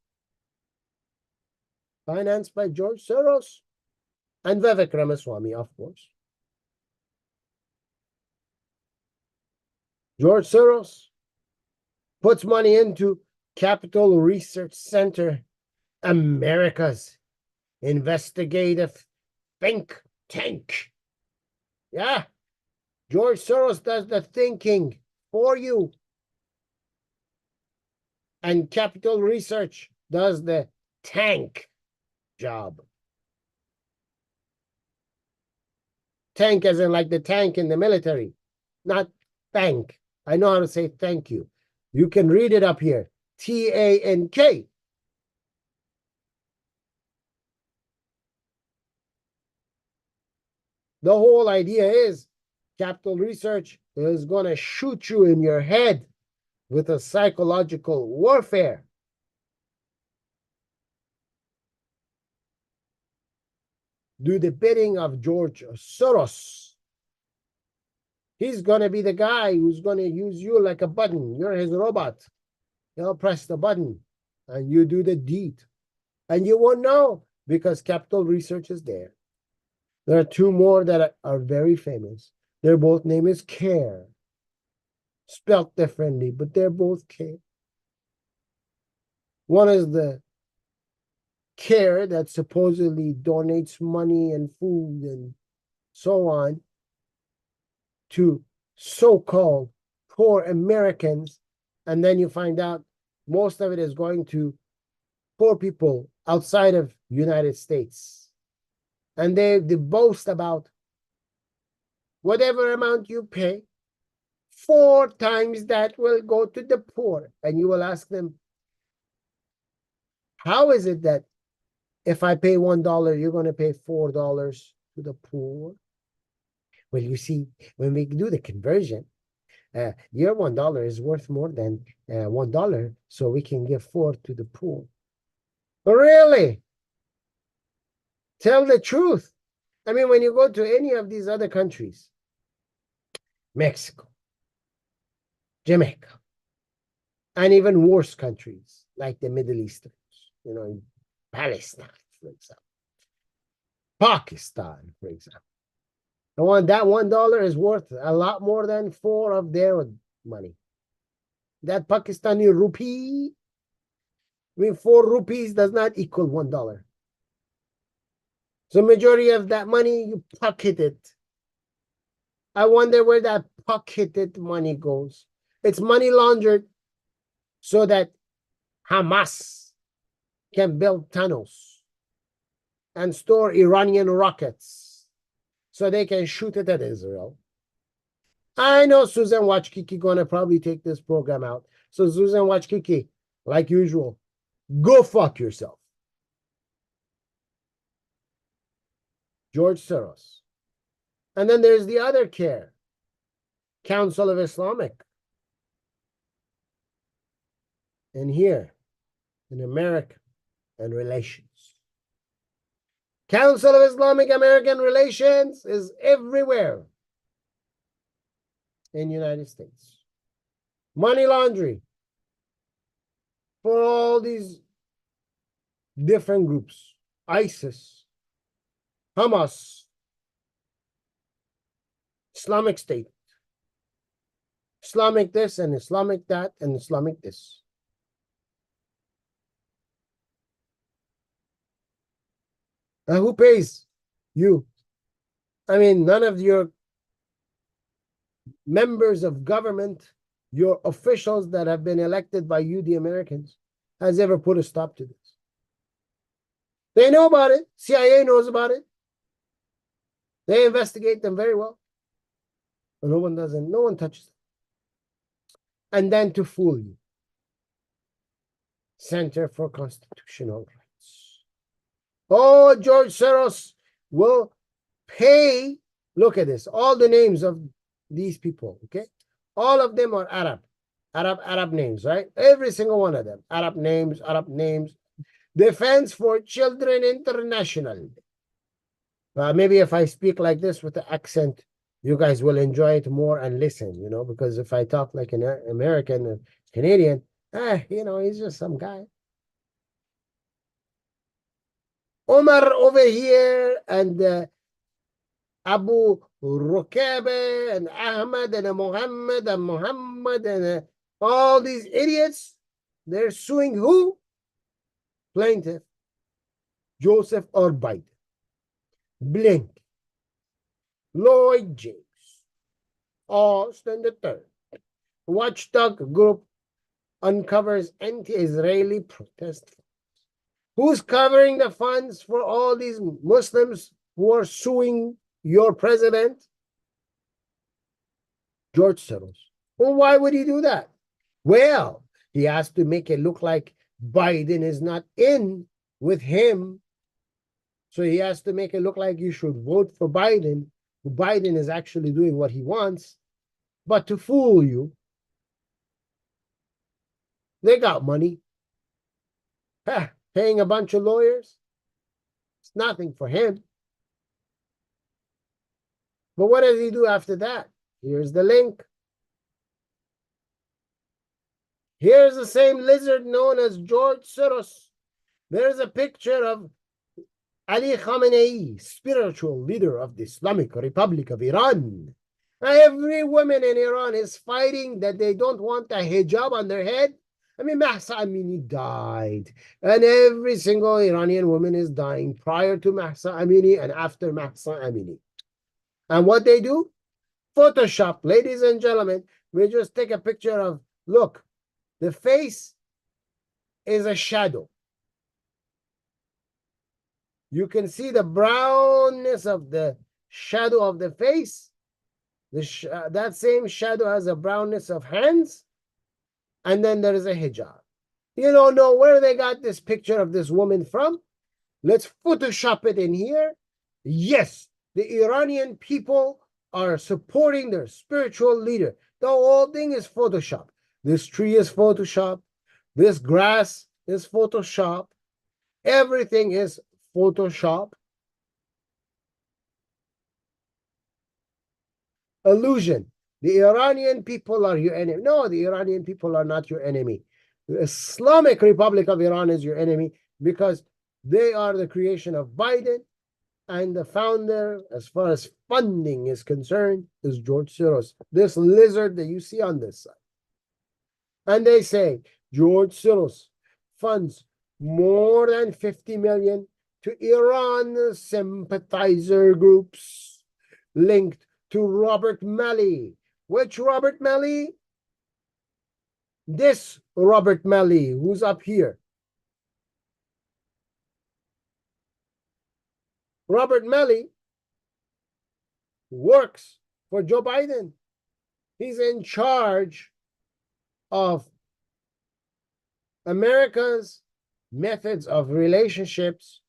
Financed by George Soros and Vivek Ramaswamy, of course. George Soros puts money into Capital Research Center, America's investigative think tank. Yeah, George Soros does the thinking for you. And Capital Research does the tank job. Tank as in like the tank in the military, not thank. I know how to say thank you. You can read it up here. TANK. The whole idea is Capital Research is going to shoot you in your head with a psychological warfare. Do the bidding of George Soros. He's going to be the guy who's going to use you like a button. You're his robot. He'll press the button and you do the deed. And you won't know because Capital Research is there. There are two more that are very famous. Their both name is CARE. Spelt differently, but they're both CARE. One is the CARE that supposedly donates money and food and so on to so-called poor Americans, and then you find out most of it is going to poor people outside of United States. And they boast about whatever amount you pay, 4 times that will go to the poor. And you will ask them, how is it that if I pay $1, you're going to pay $4 to the poor? Well, you see, when we do the conversion, your $1 is worth more than $1, so we can give 4 to the poor. Really? Tell the truth. I mean, when you go to any of these other countries, Mexico, Jamaica, and even worse countries like the Middle Easterns, Palestine, for example, Pakistan, for example. That $1 is worth a lot more than 4 of their money. That Pakistani rupee, 4 rupees does not equal $1. So majority of that money, you pocket it. I wonder where that pocketed money goes. It's money laundered so that Hamas can build tunnels and store Iranian rockets so they can shoot it at Israel. I know Susan Wachkiki gonna probably take this program out. So Susan Wachkiki, like usual, go fuck yourself. George Soros. And then there's the other CARE, Council of Islamic. And here in America and Relations. Council of Islamic American Relations is everywhere in the United States. Money laundering for all these different groups. ISIS, Hamas, Islamic State, Islamic this and Islamic that and Islamic this. And who pays? You. I mean, none of your members of government, your officials that have been elected by you, the Americans, has ever put a stop to this. They know about it. CIA knows about it. They investigate them very well. But no one touches them. And then to fool you, Center for Constitutional Rights. Oh, George Soros will pay. Look at this. All the names of these people, okay? All of them are Arab names, right? Every single one of them. Arab names. Defense for Children International. Maybe if I speak like this with the accent, you guys will enjoy it more and listen, you know, because if I talk like an American, Canadian, he's just some guy. Omar over here and Abu Rukabe and Ahmad and Muhammad and all these idiots, they're suing who? Plaintiff Joseph or Biden, Blink, Lloyd James, Austin III. Watchdog group uncovers anti-Israeli protest. Who's covering the funds for all these Muslims who are suing your president? George Soros. Well, why would he do that? Well, he has to make it look like Biden is not in with him. So he has to make it look like you should vote for Biden. Biden is actually doing what he wants. But to fool you, they got money. Paying a bunch of lawyers. It's nothing for him. But what does he do after that? Here's the link. Here's the same lizard known as George Soros. There's a picture of Ali Khamenei, spiritual leader of the Islamic Republic of Iran. Every woman in Iran is fighting that they don't want a hijab on their head. I mean, Mahsa Amini died. And every single Iranian woman is dying prior to Mahsa Amini and after Mahsa Amini. And what they do? Photoshop, ladies and gentlemen. We just take a picture of, look, the face is a shadow. You can see the brownness of the shadow of the face. That same shadow has a brownness of hands. And then there is a hijab. You don't know where they got this picture of this woman from. Let's Photoshop it in here. Yes, the Iranian people are supporting their spiritual leader. The whole thing is Photoshop. This tree is Photoshop. This grass is Photoshop. Everything is Photoshop. Illusion. The Iranian people are your enemy. No, the Iranian people are not your enemy. The Islamic Republic of Iran is your enemy because they are the creation of Biden, and the founder, as far as funding is concerned, is George Soros, this lizard that you see on this side. And they say George Soros funds more than 50 million to Iran sympathizer groups linked to Robert Malley. Which Robert Malley? This Robert Malley, who's up here. Robert Malley works for Joe Biden. He's in charge of America's methods of relationships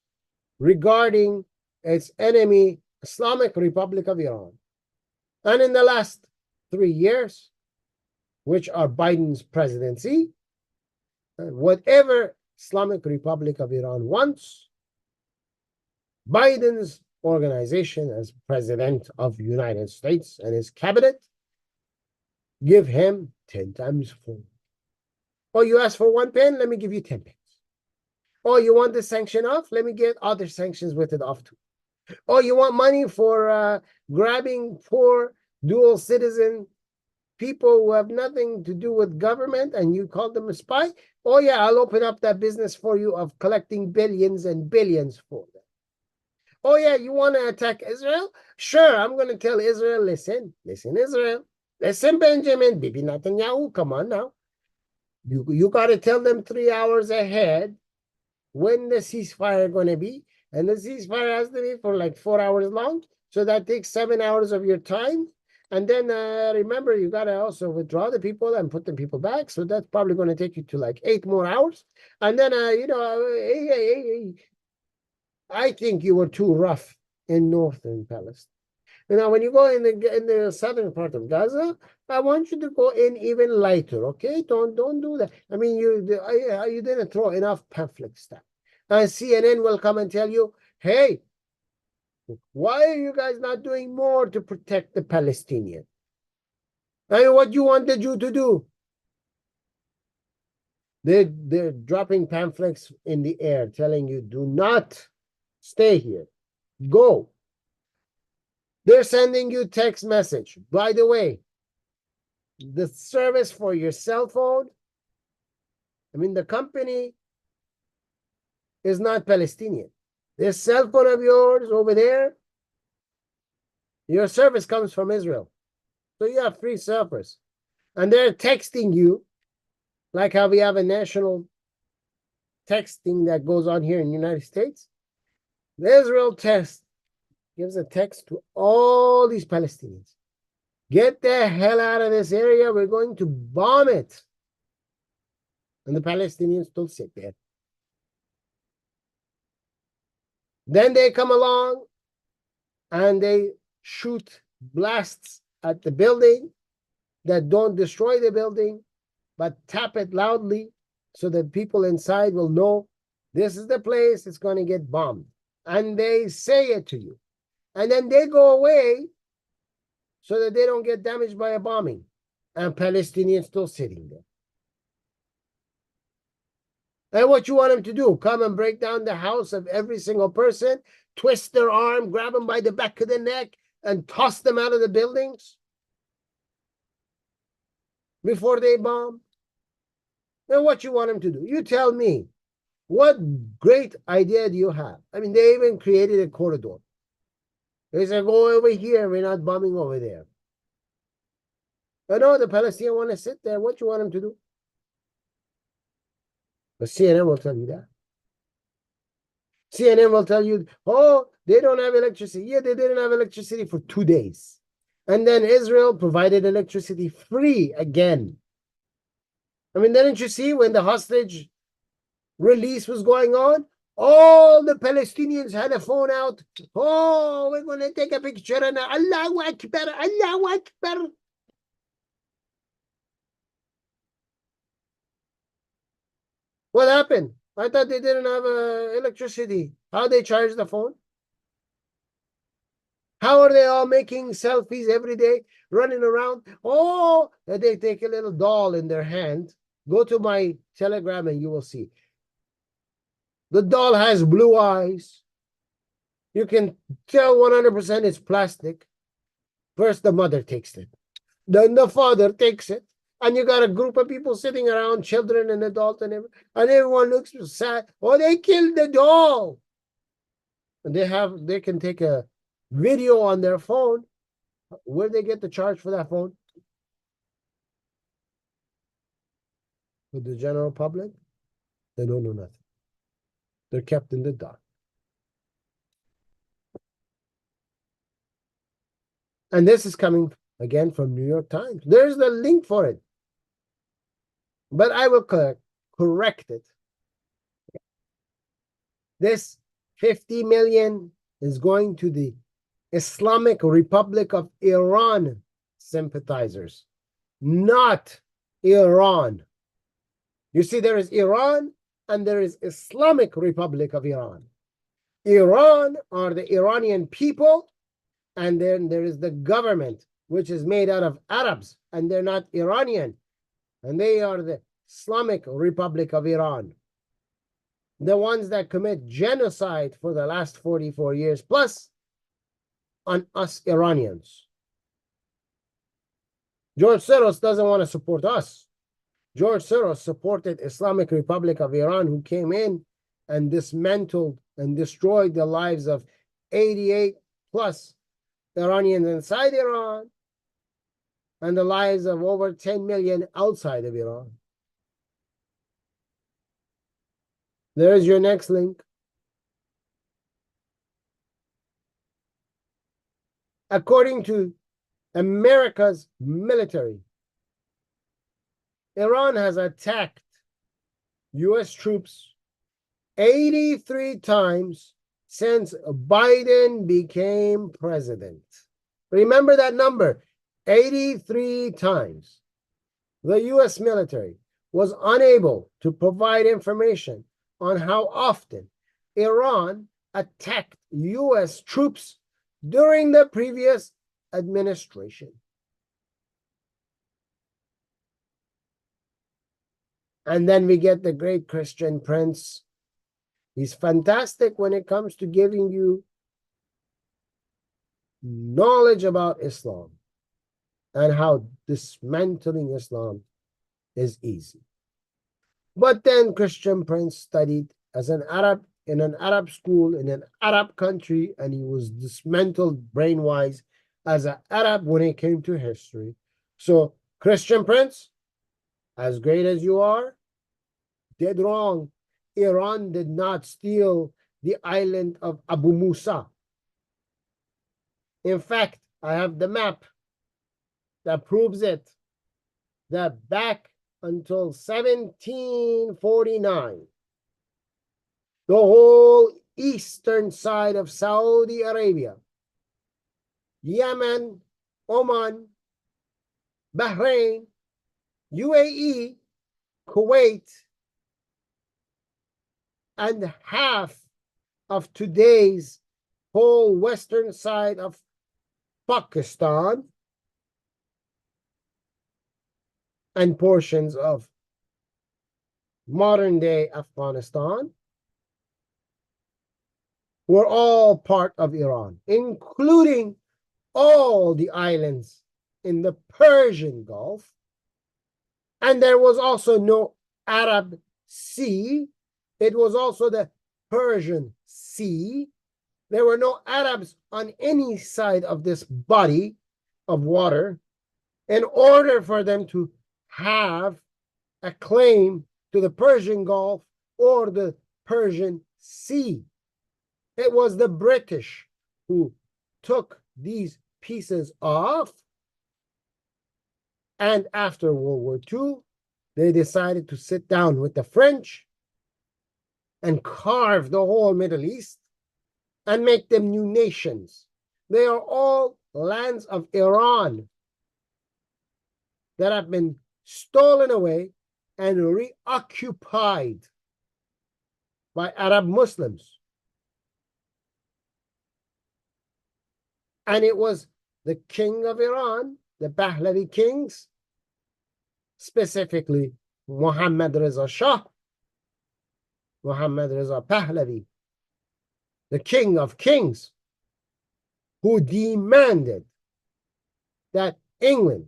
regarding its enemy, Islamic Republic of Iran. And in the last 3 years, which are Biden's presidency, whatever Islamic Republic of Iran wants, Biden's organization as president of the United States and his cabinet give him 10 times 4. Oh, you ask for 1 pen? Let me give you 10 pens. Oh, you want the sanction off? Let me get other sanctions with it off too. Oh, you want money for grabbing poor dual citizen people who have nothing to do with government and you call them a spy? Oh, yeah, I'll open up that business for you of collecting billions and billions for them. Oh, yeah, you want to attack Israel? Sure, I'm going to tell Israel, listen, Israel. Listen, Benjamin, Bibi Netanyahu, come on now. You got to tell them 3 hours ahead when the ceasefire going to be. And the ceasefire has to be for like 4 hours long. So that takes 7 hours of your time. And then remember, you got to also withdraw the people and put the people back. So that's probably going to take you to like 8 more hours. And then, I think you were too rough in northern Palestine. Now, when you go in the southern part of Gaza, I want you to go in even lighter, okay? Don't do that. I mean, you didn't throw enough pamphlets down. And CNN will come and tell you, hey, why are you guys not doing more to protect the Palestinians? I mean, what you wanted you to do? They're dropping pamphlets in the air telling you, do not stay here. Go. They're sending you text message. By the way, the service for your cell phone, I mean, the company is not Palestinian. This cell phone of yours over there, your service comes from Israel. So you have free service. And they're texting you, like how we have a national texting that goes on here in the United States. The Israel test gives a text to all these Palestinians. Get the hell out of this area. We're going to bomb it. And the Palestinians still sit there. Then they come along and they shoot blasts at the building that don't destroy the building, but tap it loudly so that people inside will know this is the place it's going to get bombed. And they say it to you. And then they go away so that they don't get damaged by a bombing. And Palestinians still sitting there. And what you want them to do? Come and break down the house of every single person, twist their arm, grab them by the back of the neck, and toss them out of the buildings before they bomb? And what you want them to do? You tell me. What great idea do you have? I mean, they even created a corridor. They say, go over here. We're not bombing over there. I know the Palestinians want to sit there. What you want them to do? But CNN will tell you that. CNN will tell you, oh, they don't have electricity. Yeah, they didn't have electricity for 2 days. And then Israel provided electricity free again. I mean, didn't you see when the hostage release was going on? All the Palestinians had a phone out. Oh, we're going to take a picture and Allahu Akbar, Allahu Akbar. What happened? I thought they didn't have electricity. How they charge the phone? How are they all making selfies every day, running around? Oh, they take a little doll in their hand. Go to my Telegram and you will see. The doll has blue eyes. You can tell 100% it's plastic. First, the mother takes it. Then the father takes it. And you got a group of people sitting around, children and adults, and everyone looks sad. Oh, they killed the doll. And they can take a video on their phone. Where they get the charge for that phone? With the general public, they don't know nothing. They're kept in the dark. And this is coming Again, from New York Times. There's the link for it. But I will correct it. This 50 million is going to the Islamic Republic of Iran sympathizers, not Iran. You see, there is Iran and there is Islamic Republic of Iran. Iran are the Iranian people, and then there is the government, which is made out of Arabs, and they're not Iranian, and they are the Islamic Republic of Iran, the ones that commit genocide for the last 44 years plus on us Iranians. George Soros doesn't want to support us. George Soros supported Islamic Republic of Iran, who came in and dismantled and destroyed the lives of 88 plus Iranians inside Iran and the lives of over 10 million outside of Iran. There's your next link. According to America's military, Iran has attacked U.S. troops 83 times since Biden became president. Remember that number, 83 times. The U.S. military was unable to provide information on how often Iran attacked U.S. troops during the previous administration. And then we get the great Christian Prince. He's fantastic when it comes to giving you knowledge about Islam and how dismantling Islam is easy. But then Christian Prince studied as an Arab in an Arab school in an Arab country, and he was dismantled brain-wise as an Arab when it came to history. So Christian Prince, as great as you are, dead wrong. Iran did not steal the island of Abu Musa. In fact, I have the map that proves it, that back until 1749, the whole eastern side of Saudi Arabia, Yemen, Oman, Bahrain, UAE, Kuwait, and half of today's whole western side of Pakistan and portions of modern-day Afghanistan were all part of Iran, including all the islands in the Persian Gulf. And there was also no Arab Sea. It was also the Persian Sea. There were no Arabs on any side of this body of water in order for them to have a claim to the Persian Gulf or the Persian Sea. It was the British who took these pieces off, and after World War II, they decided to sit down with the French and carve the whole Middle East and make them new nations. They are all lands of Iran that have been stolen away and reoccupied by Arab Muslims. And it was the king of Iran, the Pahlavi kings, specifically Muhammad Reza Shah, Muhammad Reza Pahlavi, the king of kings, who demanded that England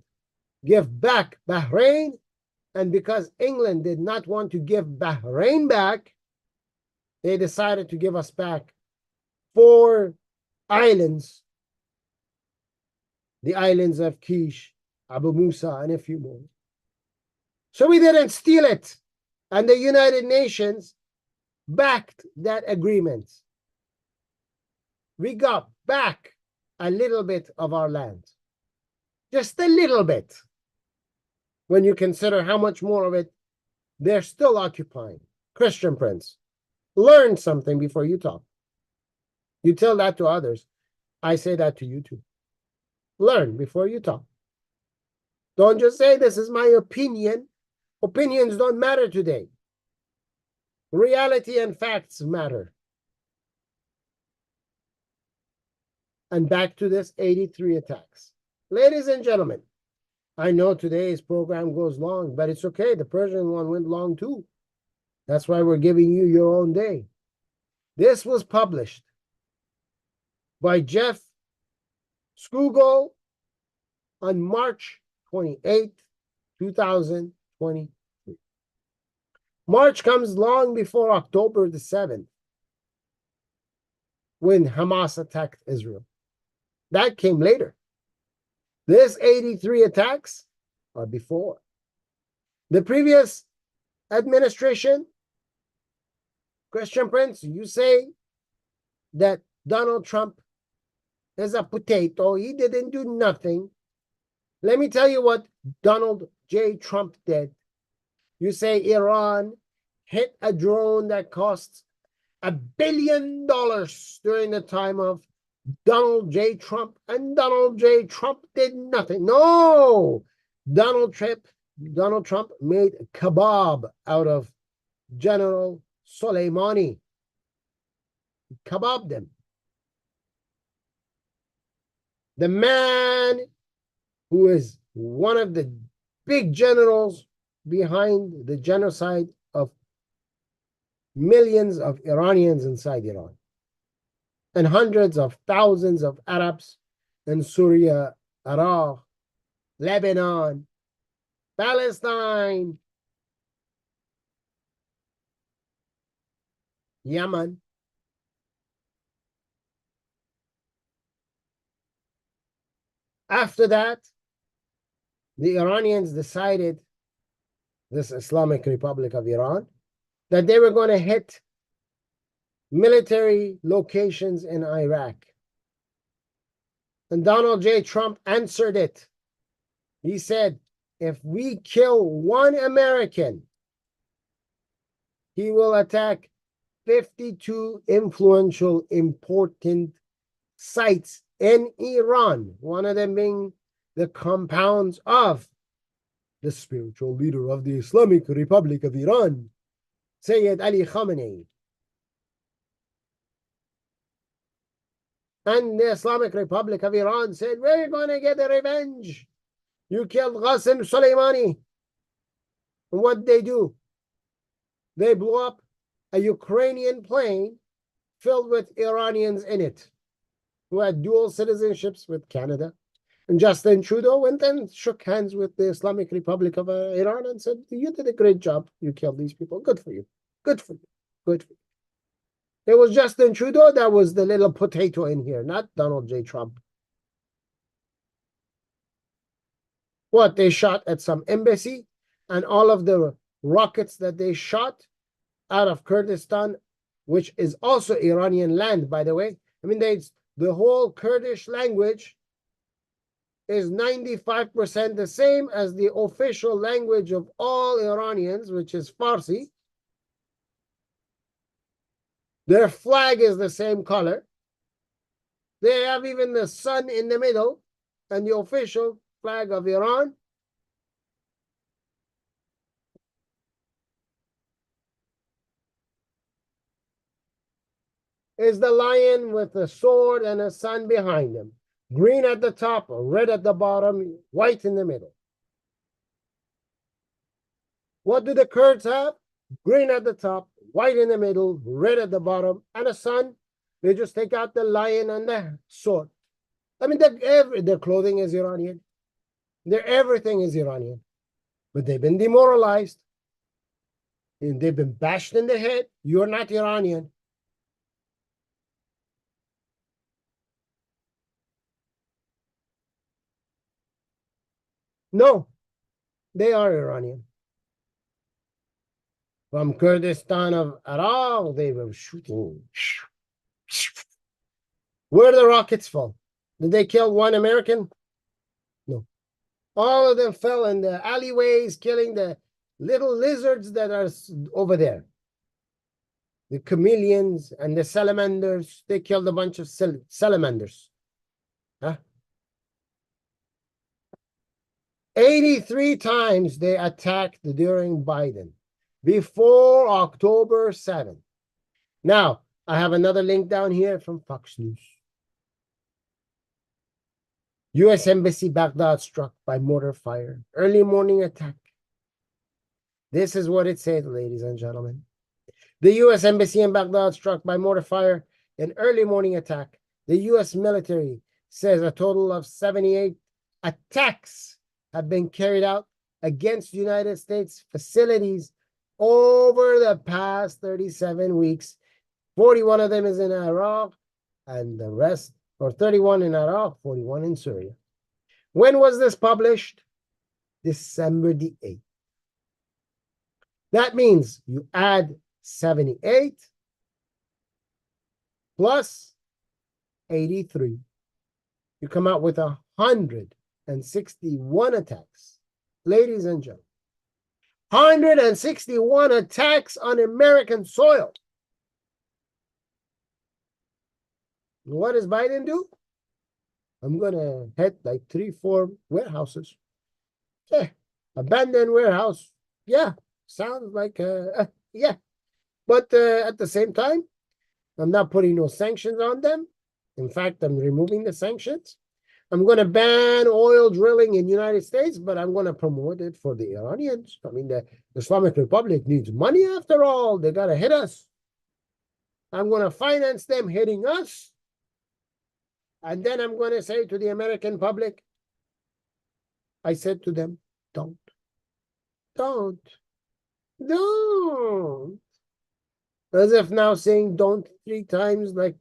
give back Bahrain. And because England did not want to give Bahrain back, they decided to give us back 4 islands, the islands of Kish, Abu Musa, and a few more. So we didn't steal it. And the United Nations backed that agreement. We got back a little bit of our land. Just a little bit. When you consider how much more of it they're still occupying. Christian Prince, learn something before you talk. You tell that to others. I say that to you too. Learn before you talk. Don't just say, this is my opinion. Opinions don't matter today. Reality and facts matter. And back to this 83 attacks. Ladies and gentlemen, I know today's program goes long, but it's okay. The Persian one went long too. That's why we're giving you your own day. This was published by Jeff Skugel on March 28, 2023. March comes long before October the 7th, when Hamas attacked Israel. That came later. This 83 attacks are before. The previous administration, Christian Prince, you say that Donald Trump is a potato. He didn't do nothing. Let me tell you what Donald J. Trump did. You say Iran hit a drone that costs $1 billion during the time of Donald J. Trump, and Donald J. Trump did nothing. No! Donald Trump made kebab out of General Soleimani. Kebabbed him. The man who is one of the big generals behind the genocide of millions of Iranians inside Iran, and hundreds of thousands of Arabs in Syria, Iraq, Lebanon, Palestine, Yemen. After that, the Iranians decided, this Islamic Republic of Iran, that they were going to hit military locations in Iraq. And Donald J. Trump answered it. He said, if we kill one American, he will attack 52 influential, important sites in Iran, one of them being the compounds of the spiritual leader of the Islamic Republic of Iran, Sayyid Ali Khamenei. And the Islamic Republic of Iran said, we're going to get a revenge. You killed Qasem Soleimani. And what they do? They blew up a Ukrainian plane filled with Iranians in it, who had dual citizenships with Canada. And Justin Trudeau went and shook hands with the Islamic Republic of Iran and said, you did a great job. You killed these people. Good for you. Good for you. Good for you. It was Justin Trudeau that was the little potato in here, not Donald J. Trump. What, they shot at some embassy, and all of the rockets that they shot out of Kurdistan, which is also Iranian land, by the way. I mean, the whole Kurdish language is 95% the same as the official language of all Iranians, which is Farsi. Their flag is the same color. They have even the sun in the middle, and the official flag of Iran is the lion with the sword and a sun behind him. Green at the top, red at the bottom, white in the middle. What do the Kurds have? Green at the top, white in the middle, red at the bottom, and a sun. They just take out the lion and the sword. I mean, their clothing is Iranian. Their everything is Iranian. But they've been demoralized. And they've been bashed in the head. You're not Iranian. No, they are Iranian. From Kurdistan of Iraq, they were shooting. Where did the rockets fall? Did they kill one American? No. All of them fell in the alleyways, killing the little lizards that are over there. The chameleons and the salamanders, they killed a bunch of salamanders. Huh? 83 times they attacked during Biden, before October 7th. Now, I have another link down here from Fox News. U.S. Embassy Baghdad struck by mortar fire. Early morning attack. This is what it says, ladies and gentlemen. The U.S. Embassy in Baghdad struck by mortar fire in early morning attack. The U.S. military says a total of 78 attacks have been carried out against United States facilities over the past 37 weeks. 41 of them is in Iraq, and the rest, or 31 in Iraq, 41 in Syria. When was this published? December the 8th. That means you add 78 plus 83. You come out with 161 attacks. Ladies and gentlemen, 161 attacks on American soil. What does Biden do? I'm going to hit like 3-4 warehouses. Yeah, abandoned warehouse. Yeah, sounds like, yeah. But at the same time, I'm not putting no sanctions on them. In fact, I'm removing the sanctions. I'm going to ban oil drilling in the United States, but I'm going to promote it for the Iranians. I mean, the Islamic Republic needs money after all. They got to hit us. I'm going to finance them hitting us. And then I'm going to say to the American public, I said to them, don't. As if now saying don't 3 times like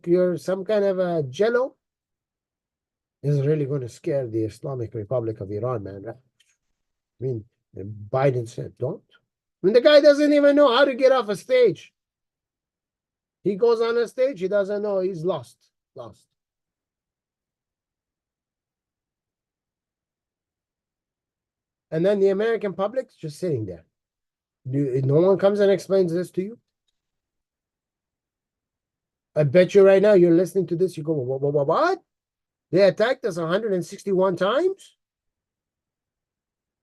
you're some kind of a jello is really going to scare the Islamic Republic of Iran, man. I mean, Biden said don't. I mean, the guy doesn't even know how to get off a stage. He goes on a stage, he doesn't know, he's lost. And then the American public's just sitting there. No one comes and explains this to you. I bet you right now you're listening to this, you go, what? They attacked us 161 times?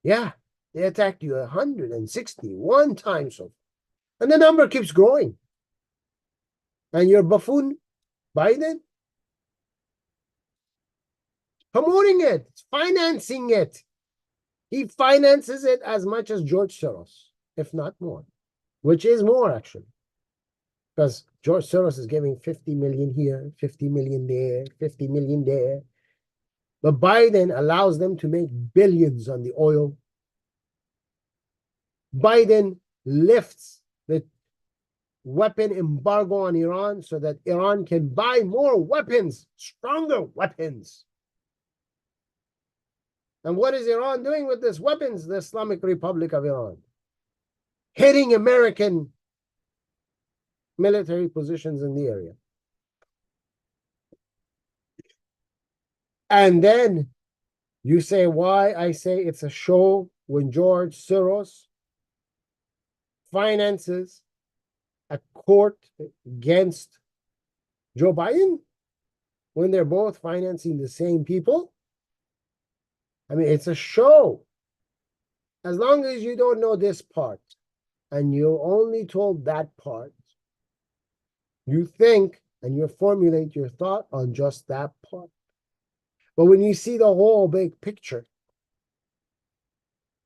Yeah, they attacked you 161 times. And the number keeps growing. And your buffoon, Biden, promoting it, financing it. He finances it as much as George Soros, if not more, which is more actually. Because George Soros is giving 50 million here, 50 million there, 50 million there. But Biden allows them to make billions on the oil. Biden lifts the weapon embargo on Iran so that Iran can buy more weapons, stronger weapons. And what is Iran doing with these weapons? The Islamic Republic of Iran hitting American military positions in the area. And then you say, why? I say it's a show when George Soros finances a court against Joe Biden when they're both financing the same people. I mean, it's a show. As long as you don't know this part and you're only told that part, you think and you formulate your thought on just that part. But when you see the whole big picture,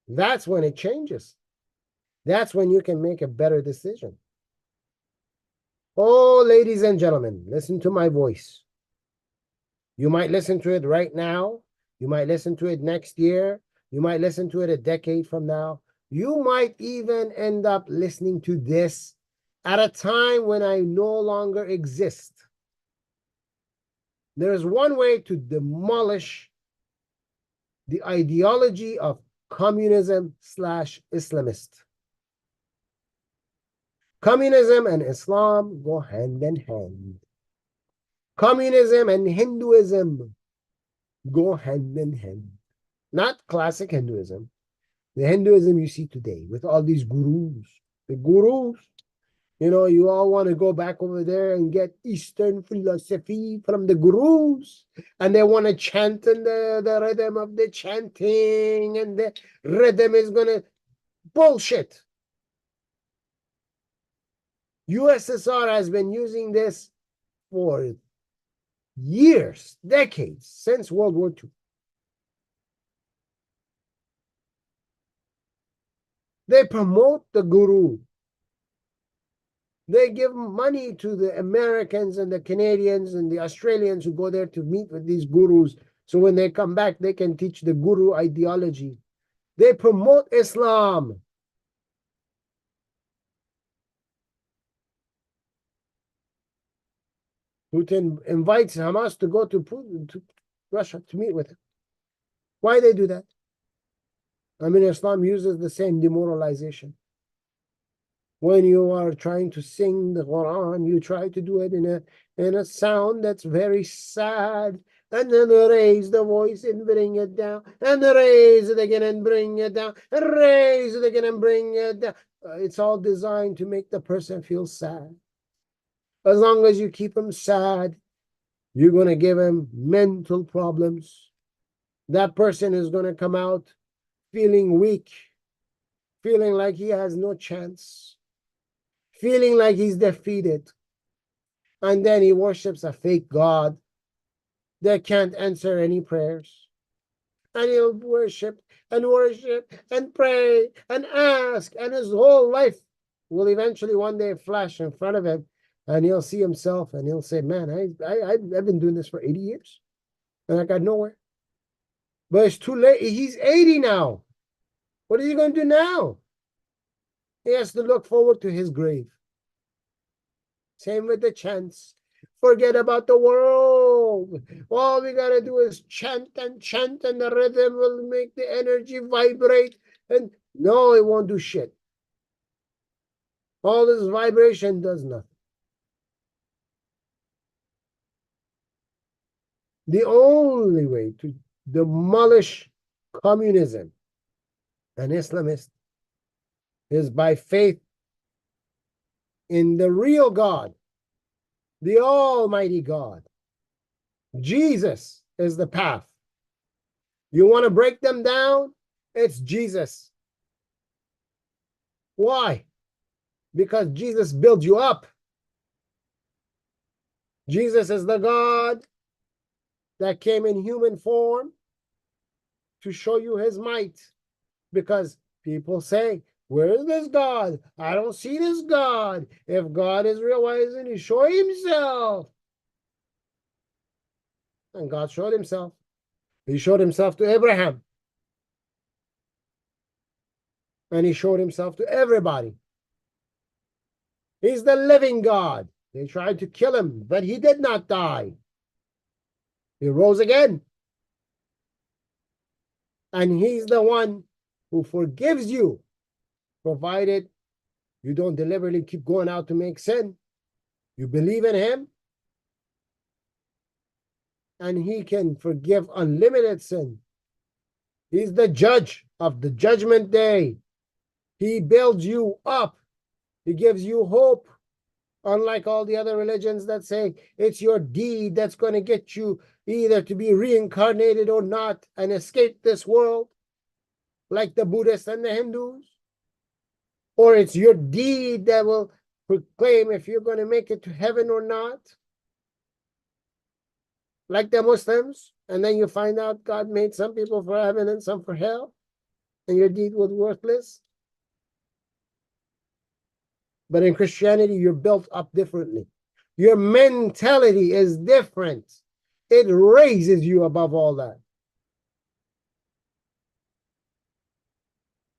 that's when it changes. That's when you can make a better decision. Oh, ladies and gentlemen, listen to my voice. You might listen to it right now. You might listen to it next year. You might listen to it a decade from now. You might even end up listening to this at a time when I no longer exist. There is one way to demolish the ideology of communism/Islamist. Communism and Islam go hand in hand. Communism and Hinduism go hand in hand. not classic Hinduism, the Hinduism you see today with all these gurus. The gurus, you all want to go back over there and get Eastern philosophy from the gurus, and they want to chant in the rhythm of the chanting, and the rhythm is going to bullshit. USSR has been using this for years, decades, since World War II. They promote the guru. They give money to the Americans and the Canadians and the Australians who go there to meet with these gurus. So when they come back, they can teach the guru ideology. They promote Islam. Putin invites Hamas to go to Putin, to Russia to meet with him. Why they do that? I mean, Islam uses the same demoralization. When you are trying to sing the Quran, you try to do it in a sound that's very sad, and then raise the voice and bring it down, and raise it again and bring it down, and raise it again and bring it down. It's all designed to make the person feel sad. As long as you keep him sad, you're going to give him mental problems. That person is going to come out feeling weak, feeling like he has no chance, feeling like he's defeated. And then he worships a fake God that can't answer any prayers. And he'll worship and pray and ask, and his whole life will eventually one day flash in front of him, and he'll see himself and he'll say, man, I've been doing this for 80 years and I got nowhere. But it's too late. He's 80 now. What is he going to do now? He has to look forward to his grave. Same with the chants. Forget about the world. All we got to do is chant, and the rhythm will make the energy vibrate. And no, it won't do shit. All this vibration does nothing. The only way to demolish communism and Islamists is by faith in the real God, the Almighty God. Jesus is the path. You want to break them down? It's Jesus. Why? Because Jesus builds you up. Jesus is the God that came in human form to show you his might. Because people say, where is this God? I don't see this God. If God is real, why isn't he showing himself? And God showed himself. He showed himself to Abraham. And he showed himself to everybody. He's the living God. They tried to kill him, but he did not die. He rose again. And he's the one who forgives you, provided you don't deliberately keep going out to make sin. You believe in him, and he can forgive unlimited sin. He's the judge of the judgment day. He builds you up. He gives you hope. Unlike all the other religions that say it's your deed that's going to get you either to be reincarnated or not and escape this world, like the Buddhists and the Hindus, or it's your deed that will proclaim if you're going to make it to heaven or not, like the Muslims, and then you find out God made some people for heaven and some for hell, and your deed was worthless. But in Christianity, you're built up differently. Your mentality is different. It raises you above all that.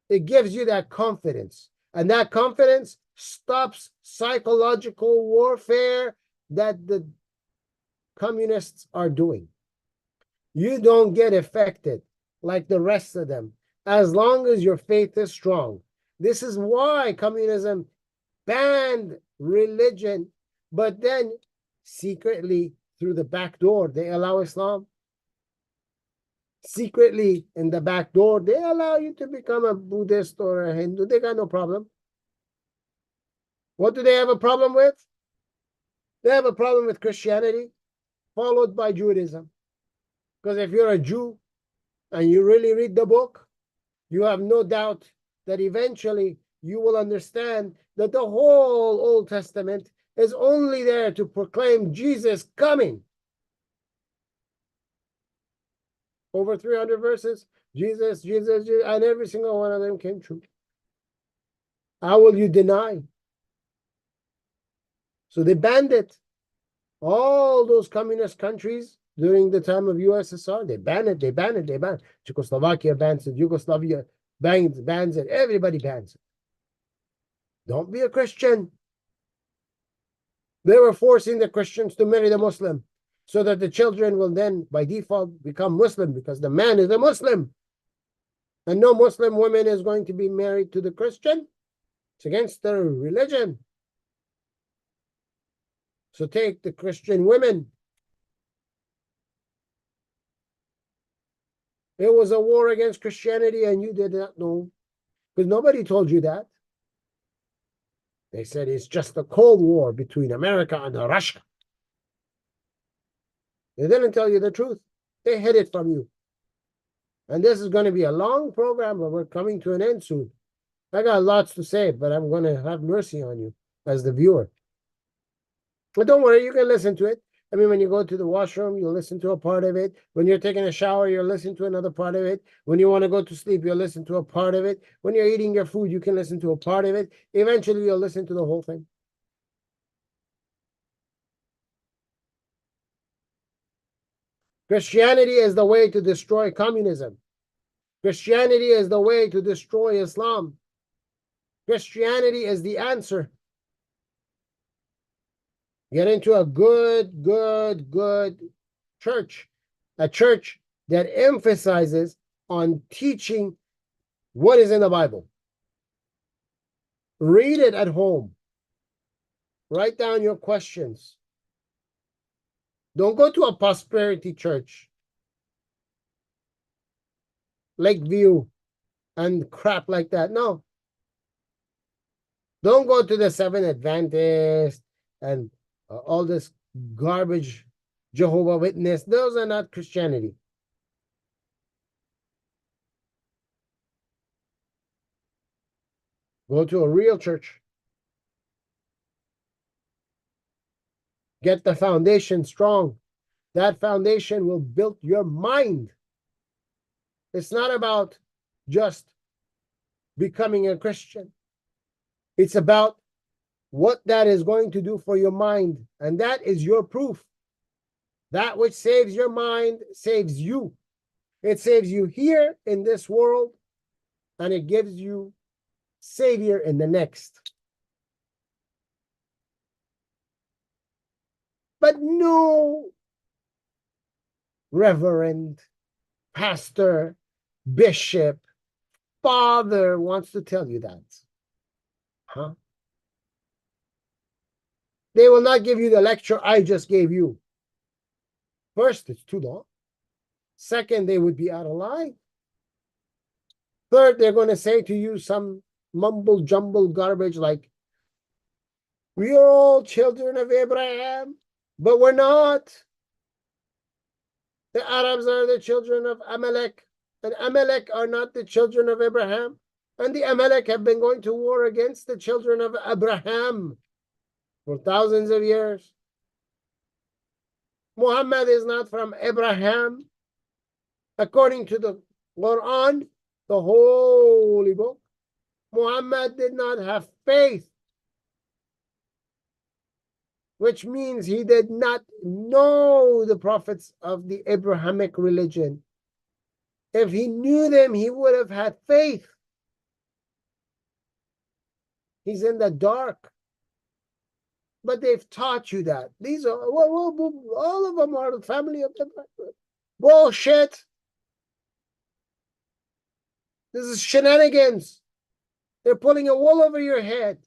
It gives you that confidence. And that confidence stops psychological warfare that the communists are doing. You don't get affected like the rest of them as long as your faith is strong. This is why communism banned religion, but then secretly through the back door they allow Islam. secretly in the back door, they allow you to become a Buddhist or a Hindu. They got no problem. What do they have a problem with? They have a problem with Christianity, followed by Judaism. Because if you're a Jew and you really read the book, you have no doubt that eventually you will understand that the whole Old Testament is only there to proclaim Jesus coming. Over 300 verses, Jesus, Jesus, Jesus, and every single one of them came true. How will you deny? So they banned it. All those communist countries during the time of USSR, they banned it, they banned it, they banned it. Czechoslovakia bans it, Yugoslavia bans it, everybody bans it. Don't be a Christian. They were forcing the Christians to marry the Muslim so that the children will then, by default, become Muslim because the man is a Muslim. And no Muslim woman is going to be married to the Christian. It's against their religion. So take the Christian women. It was a war against Christianity and you did not know because nobody told you that. They said it's just a Cold War between America and Russia. They didn't tell you the truth. They hid it from you. And this is going to be a long program, but we're coming to an end soon. I got lots to say, but I'm going to have mercy on you as the viewer. But don't worry, you can listen to it. I mean, when you go to the washroom, you'll listen to a part of it. When you're taking a shower, you'll listen to another part of it. When you want to go to sleep, you'll listen to a part of it. When you're eating your food, you can listen to a part of it. Eventually, you'll listen to the whole thing. Christianity is the way to destroy communism. Christianity is the way to destroy Islam. Christianity is the answer. Get into a good church. A church that emphasizes on teaching what is in the Bible. Read it at home. Write down your questions. Don't go to a prosperity church, Lakeview, and crap like that. No. Don't go to the Seventh Adventist and all this garbage, Jehovah Witness. Those are not Christianity. Go to a real church. Get the foundation strong. That foundation will build your mind. It's not about just becoming a Christian. It's about what that is going to do for your mind. And that is your proof. That which saves your mind saves you. It saves you here in this world, and it gives you Savior in the next. But no reverend, pastor, bishop, father wants to tell you that. Huh? They will not give you the lecture I just gave you. First, it's too long. Second, they would be out of line. Third, they're going to say to you some mumble jumble garbage like, we are all children of Abraham, but we're not. The Arabs are the children of Amalek, and Amalek are not the children of Abraham. And the Amalek have been going to war against the children of Abraham for thousands of years. Muhammad is not from Abraham. According to the Quran, the holy book, Muhammad did not have faith, which means he did not know the prophets of the Abrahamic religion. If he knew them, he would have had faith. He's in the dark. But they've taught you that. These are, all of them are the family of Abraham. Bullshit. This is shenanigans. They're pulling a wool over your head.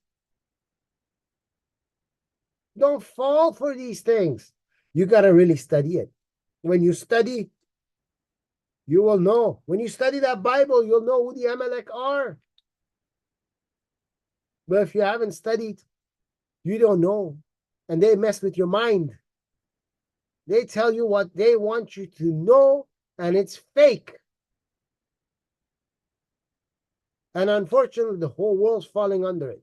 Don't fall for these things. You got to really study it. When you study, You will know. When you study that Bible, you'll know who the Amalek are. But if you haven't studied, you don't know. And they mess with your mind. They tell you what they want you to know, and it's fake. And unfortunately, the whole world's falling under it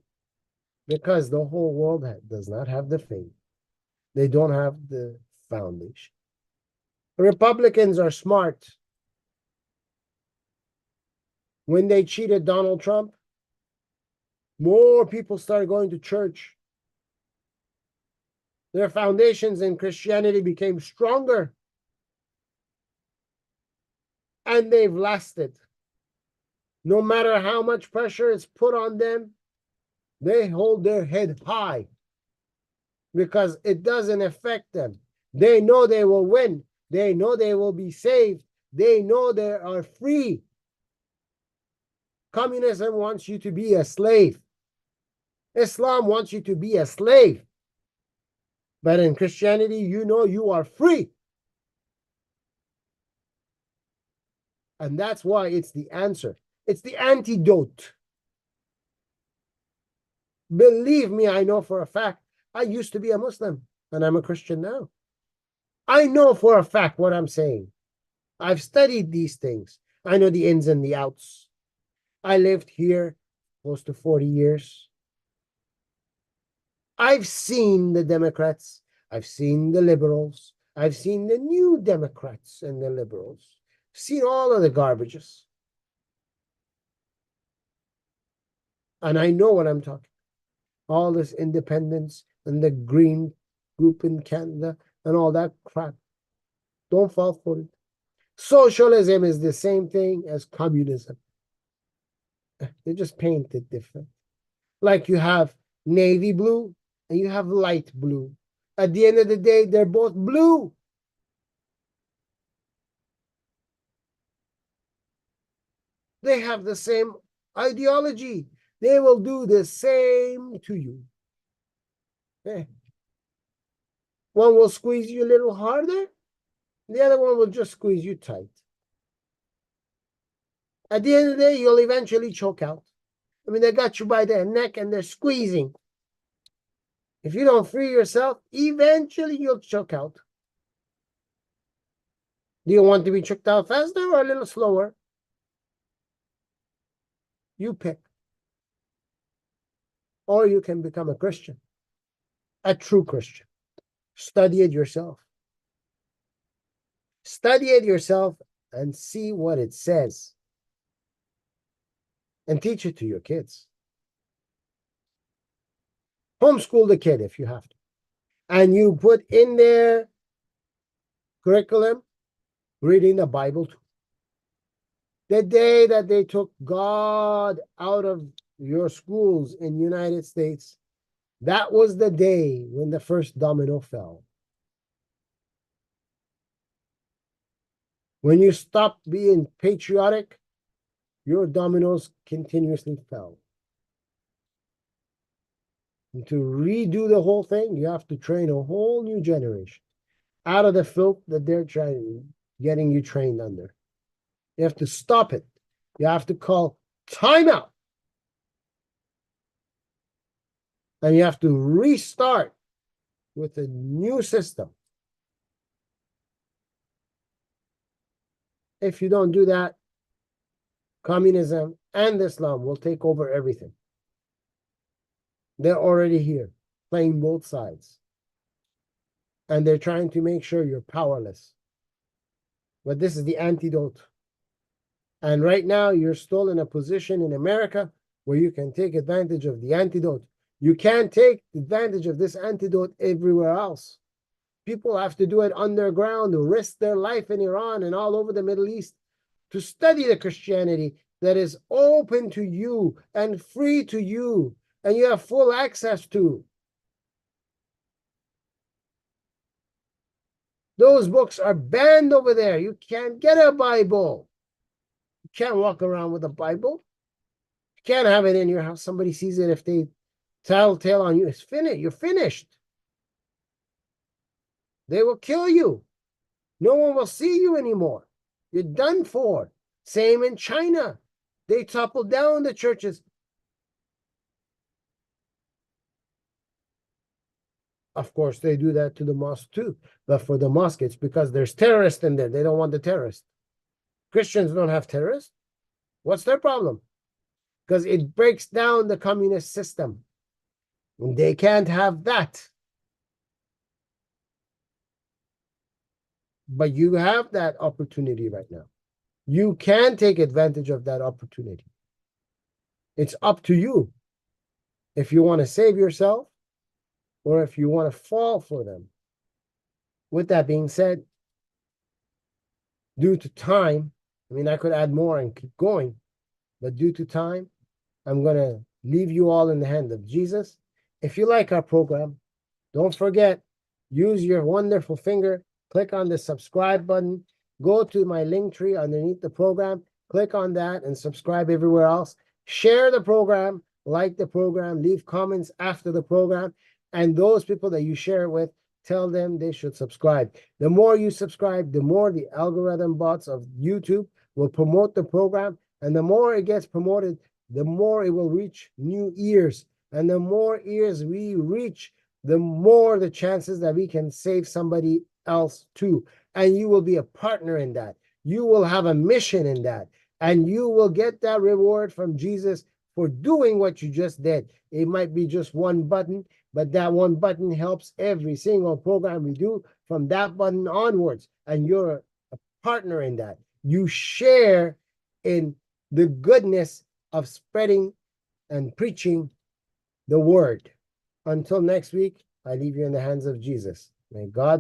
because the whole world does not have the faith. They don't have the foundation. Republicans are smart. When they cheated Donald Trump, more people started going to church. Their foundations in Christianity became stronger. And they've lasted. No matter how much pressure is put on them, they hold their head high because it doesn't affect them. They know they will win. They know they will be saved. They know they are free. Communism wants you to be a slave. Islam wants you to be a slave. But in Christianity, you know you are free. And that's why it's the answer. It's the antidote. Believe me, I know for a fact. I used to be a Muslim, and I'm a Christian now. I know for a fact what I'm saying. I've studied these things. I know the ins and the outs. I lived here close to 40 years. I've seen the Democrats. I've seen the liberals. I've seen the new Democrats and the liberals. I've seen all of the garbages. And I know what I'm talking. All this independence and the green group in Canada and all that crap. Don't fall for it. Socialism is the same thing as communism. They just paint it different. Like you have navy blue and you have light blue. At the end of the day, they're both blue. They have the same ideology. They will do the same to you. One will squeeze you a little harder. The other one will just squeeze you tight. At the end of the day, you'll eventually choke out. I mean, they got you by the neck and they're squeezing. If you don't free yourself, eventually you'll choke out. Do you want to be choked out faster or a little slower? You pick. Or you can become a Christian, a true Christian. Study it yourself. Study it yourself and see what it says. And teach it to your kids. Homeschool the kid if you have to. And you put in their curriculum reading the Bible too. The day that they took God out of your schools in the United States, that was the day when the first domino fell. When you stopped being patriotic, your dominoes continuously fell. And to redo the whole thing, you have to train a whole new generation out of the filth that they're getting you trained under. You have to stop it. You have to call timeout. And you have to restart with a new system. If you don't do that, communism and Islam will take over everything. They're already here, playing both sides. And they're trying to make sure you're powerless. But this is the antidote. And right now, you're still in a position in America where you can take advantage of the antidote. You can't take advantage of this antidote everywhere else. People have to do it underground, risk their life in Iran and all over the Middle East to study the Christianity that is open to you and free to you, and you have full access to. Those books are banned over there. You can't get a Bible. You can't walk around with a Bible. You can't have it in your house. Somebody sees it, if they tell on you, it's finished. You're finished. They will kill you. No one will see you anymore. You're done for. Same in China. They toppled down the churches. Of course, they do that to the mosque too. But for the mosque, it's because there's terrorists in there. They don't want the terrorists. Christians don't have terrorists. What's their problem? Because it breaks down the communist system. And they can't have that. But you have that opportunity right now. You can take advantage of that opportunity. It's up to you if you want to save yourself or if you want to fall for them. With that being said, due to time, I mean, I could add more and keep going, but due to time, I'm going to leave you all in the hand of Jesus. If you like our program, don't forget, use your wonderful finger, click on the subscribe button, go to my link tree underneath the program, click on that and subscribe everywhere else. Share the program, like the program, leave comments after the program, and those people that you share it with, tell them they should subscribe. The more you subscribe, the more the algorithm bots of YouTube will promote the program, and the more it gets promoted, the more it will reach new ears. And the more ears we reach, the more the chances that we can save somebody else too. And you will be a partner in that. You will have a mission in that. And you will get that reward from Jesus for doing what you just did. It might be just one button, but that one button helps every single program we do from that button onwards. And you're a partner in that. You share in the goodness of spreading and preaching the word. Until next week, I leave you in the hands of Jesus. May God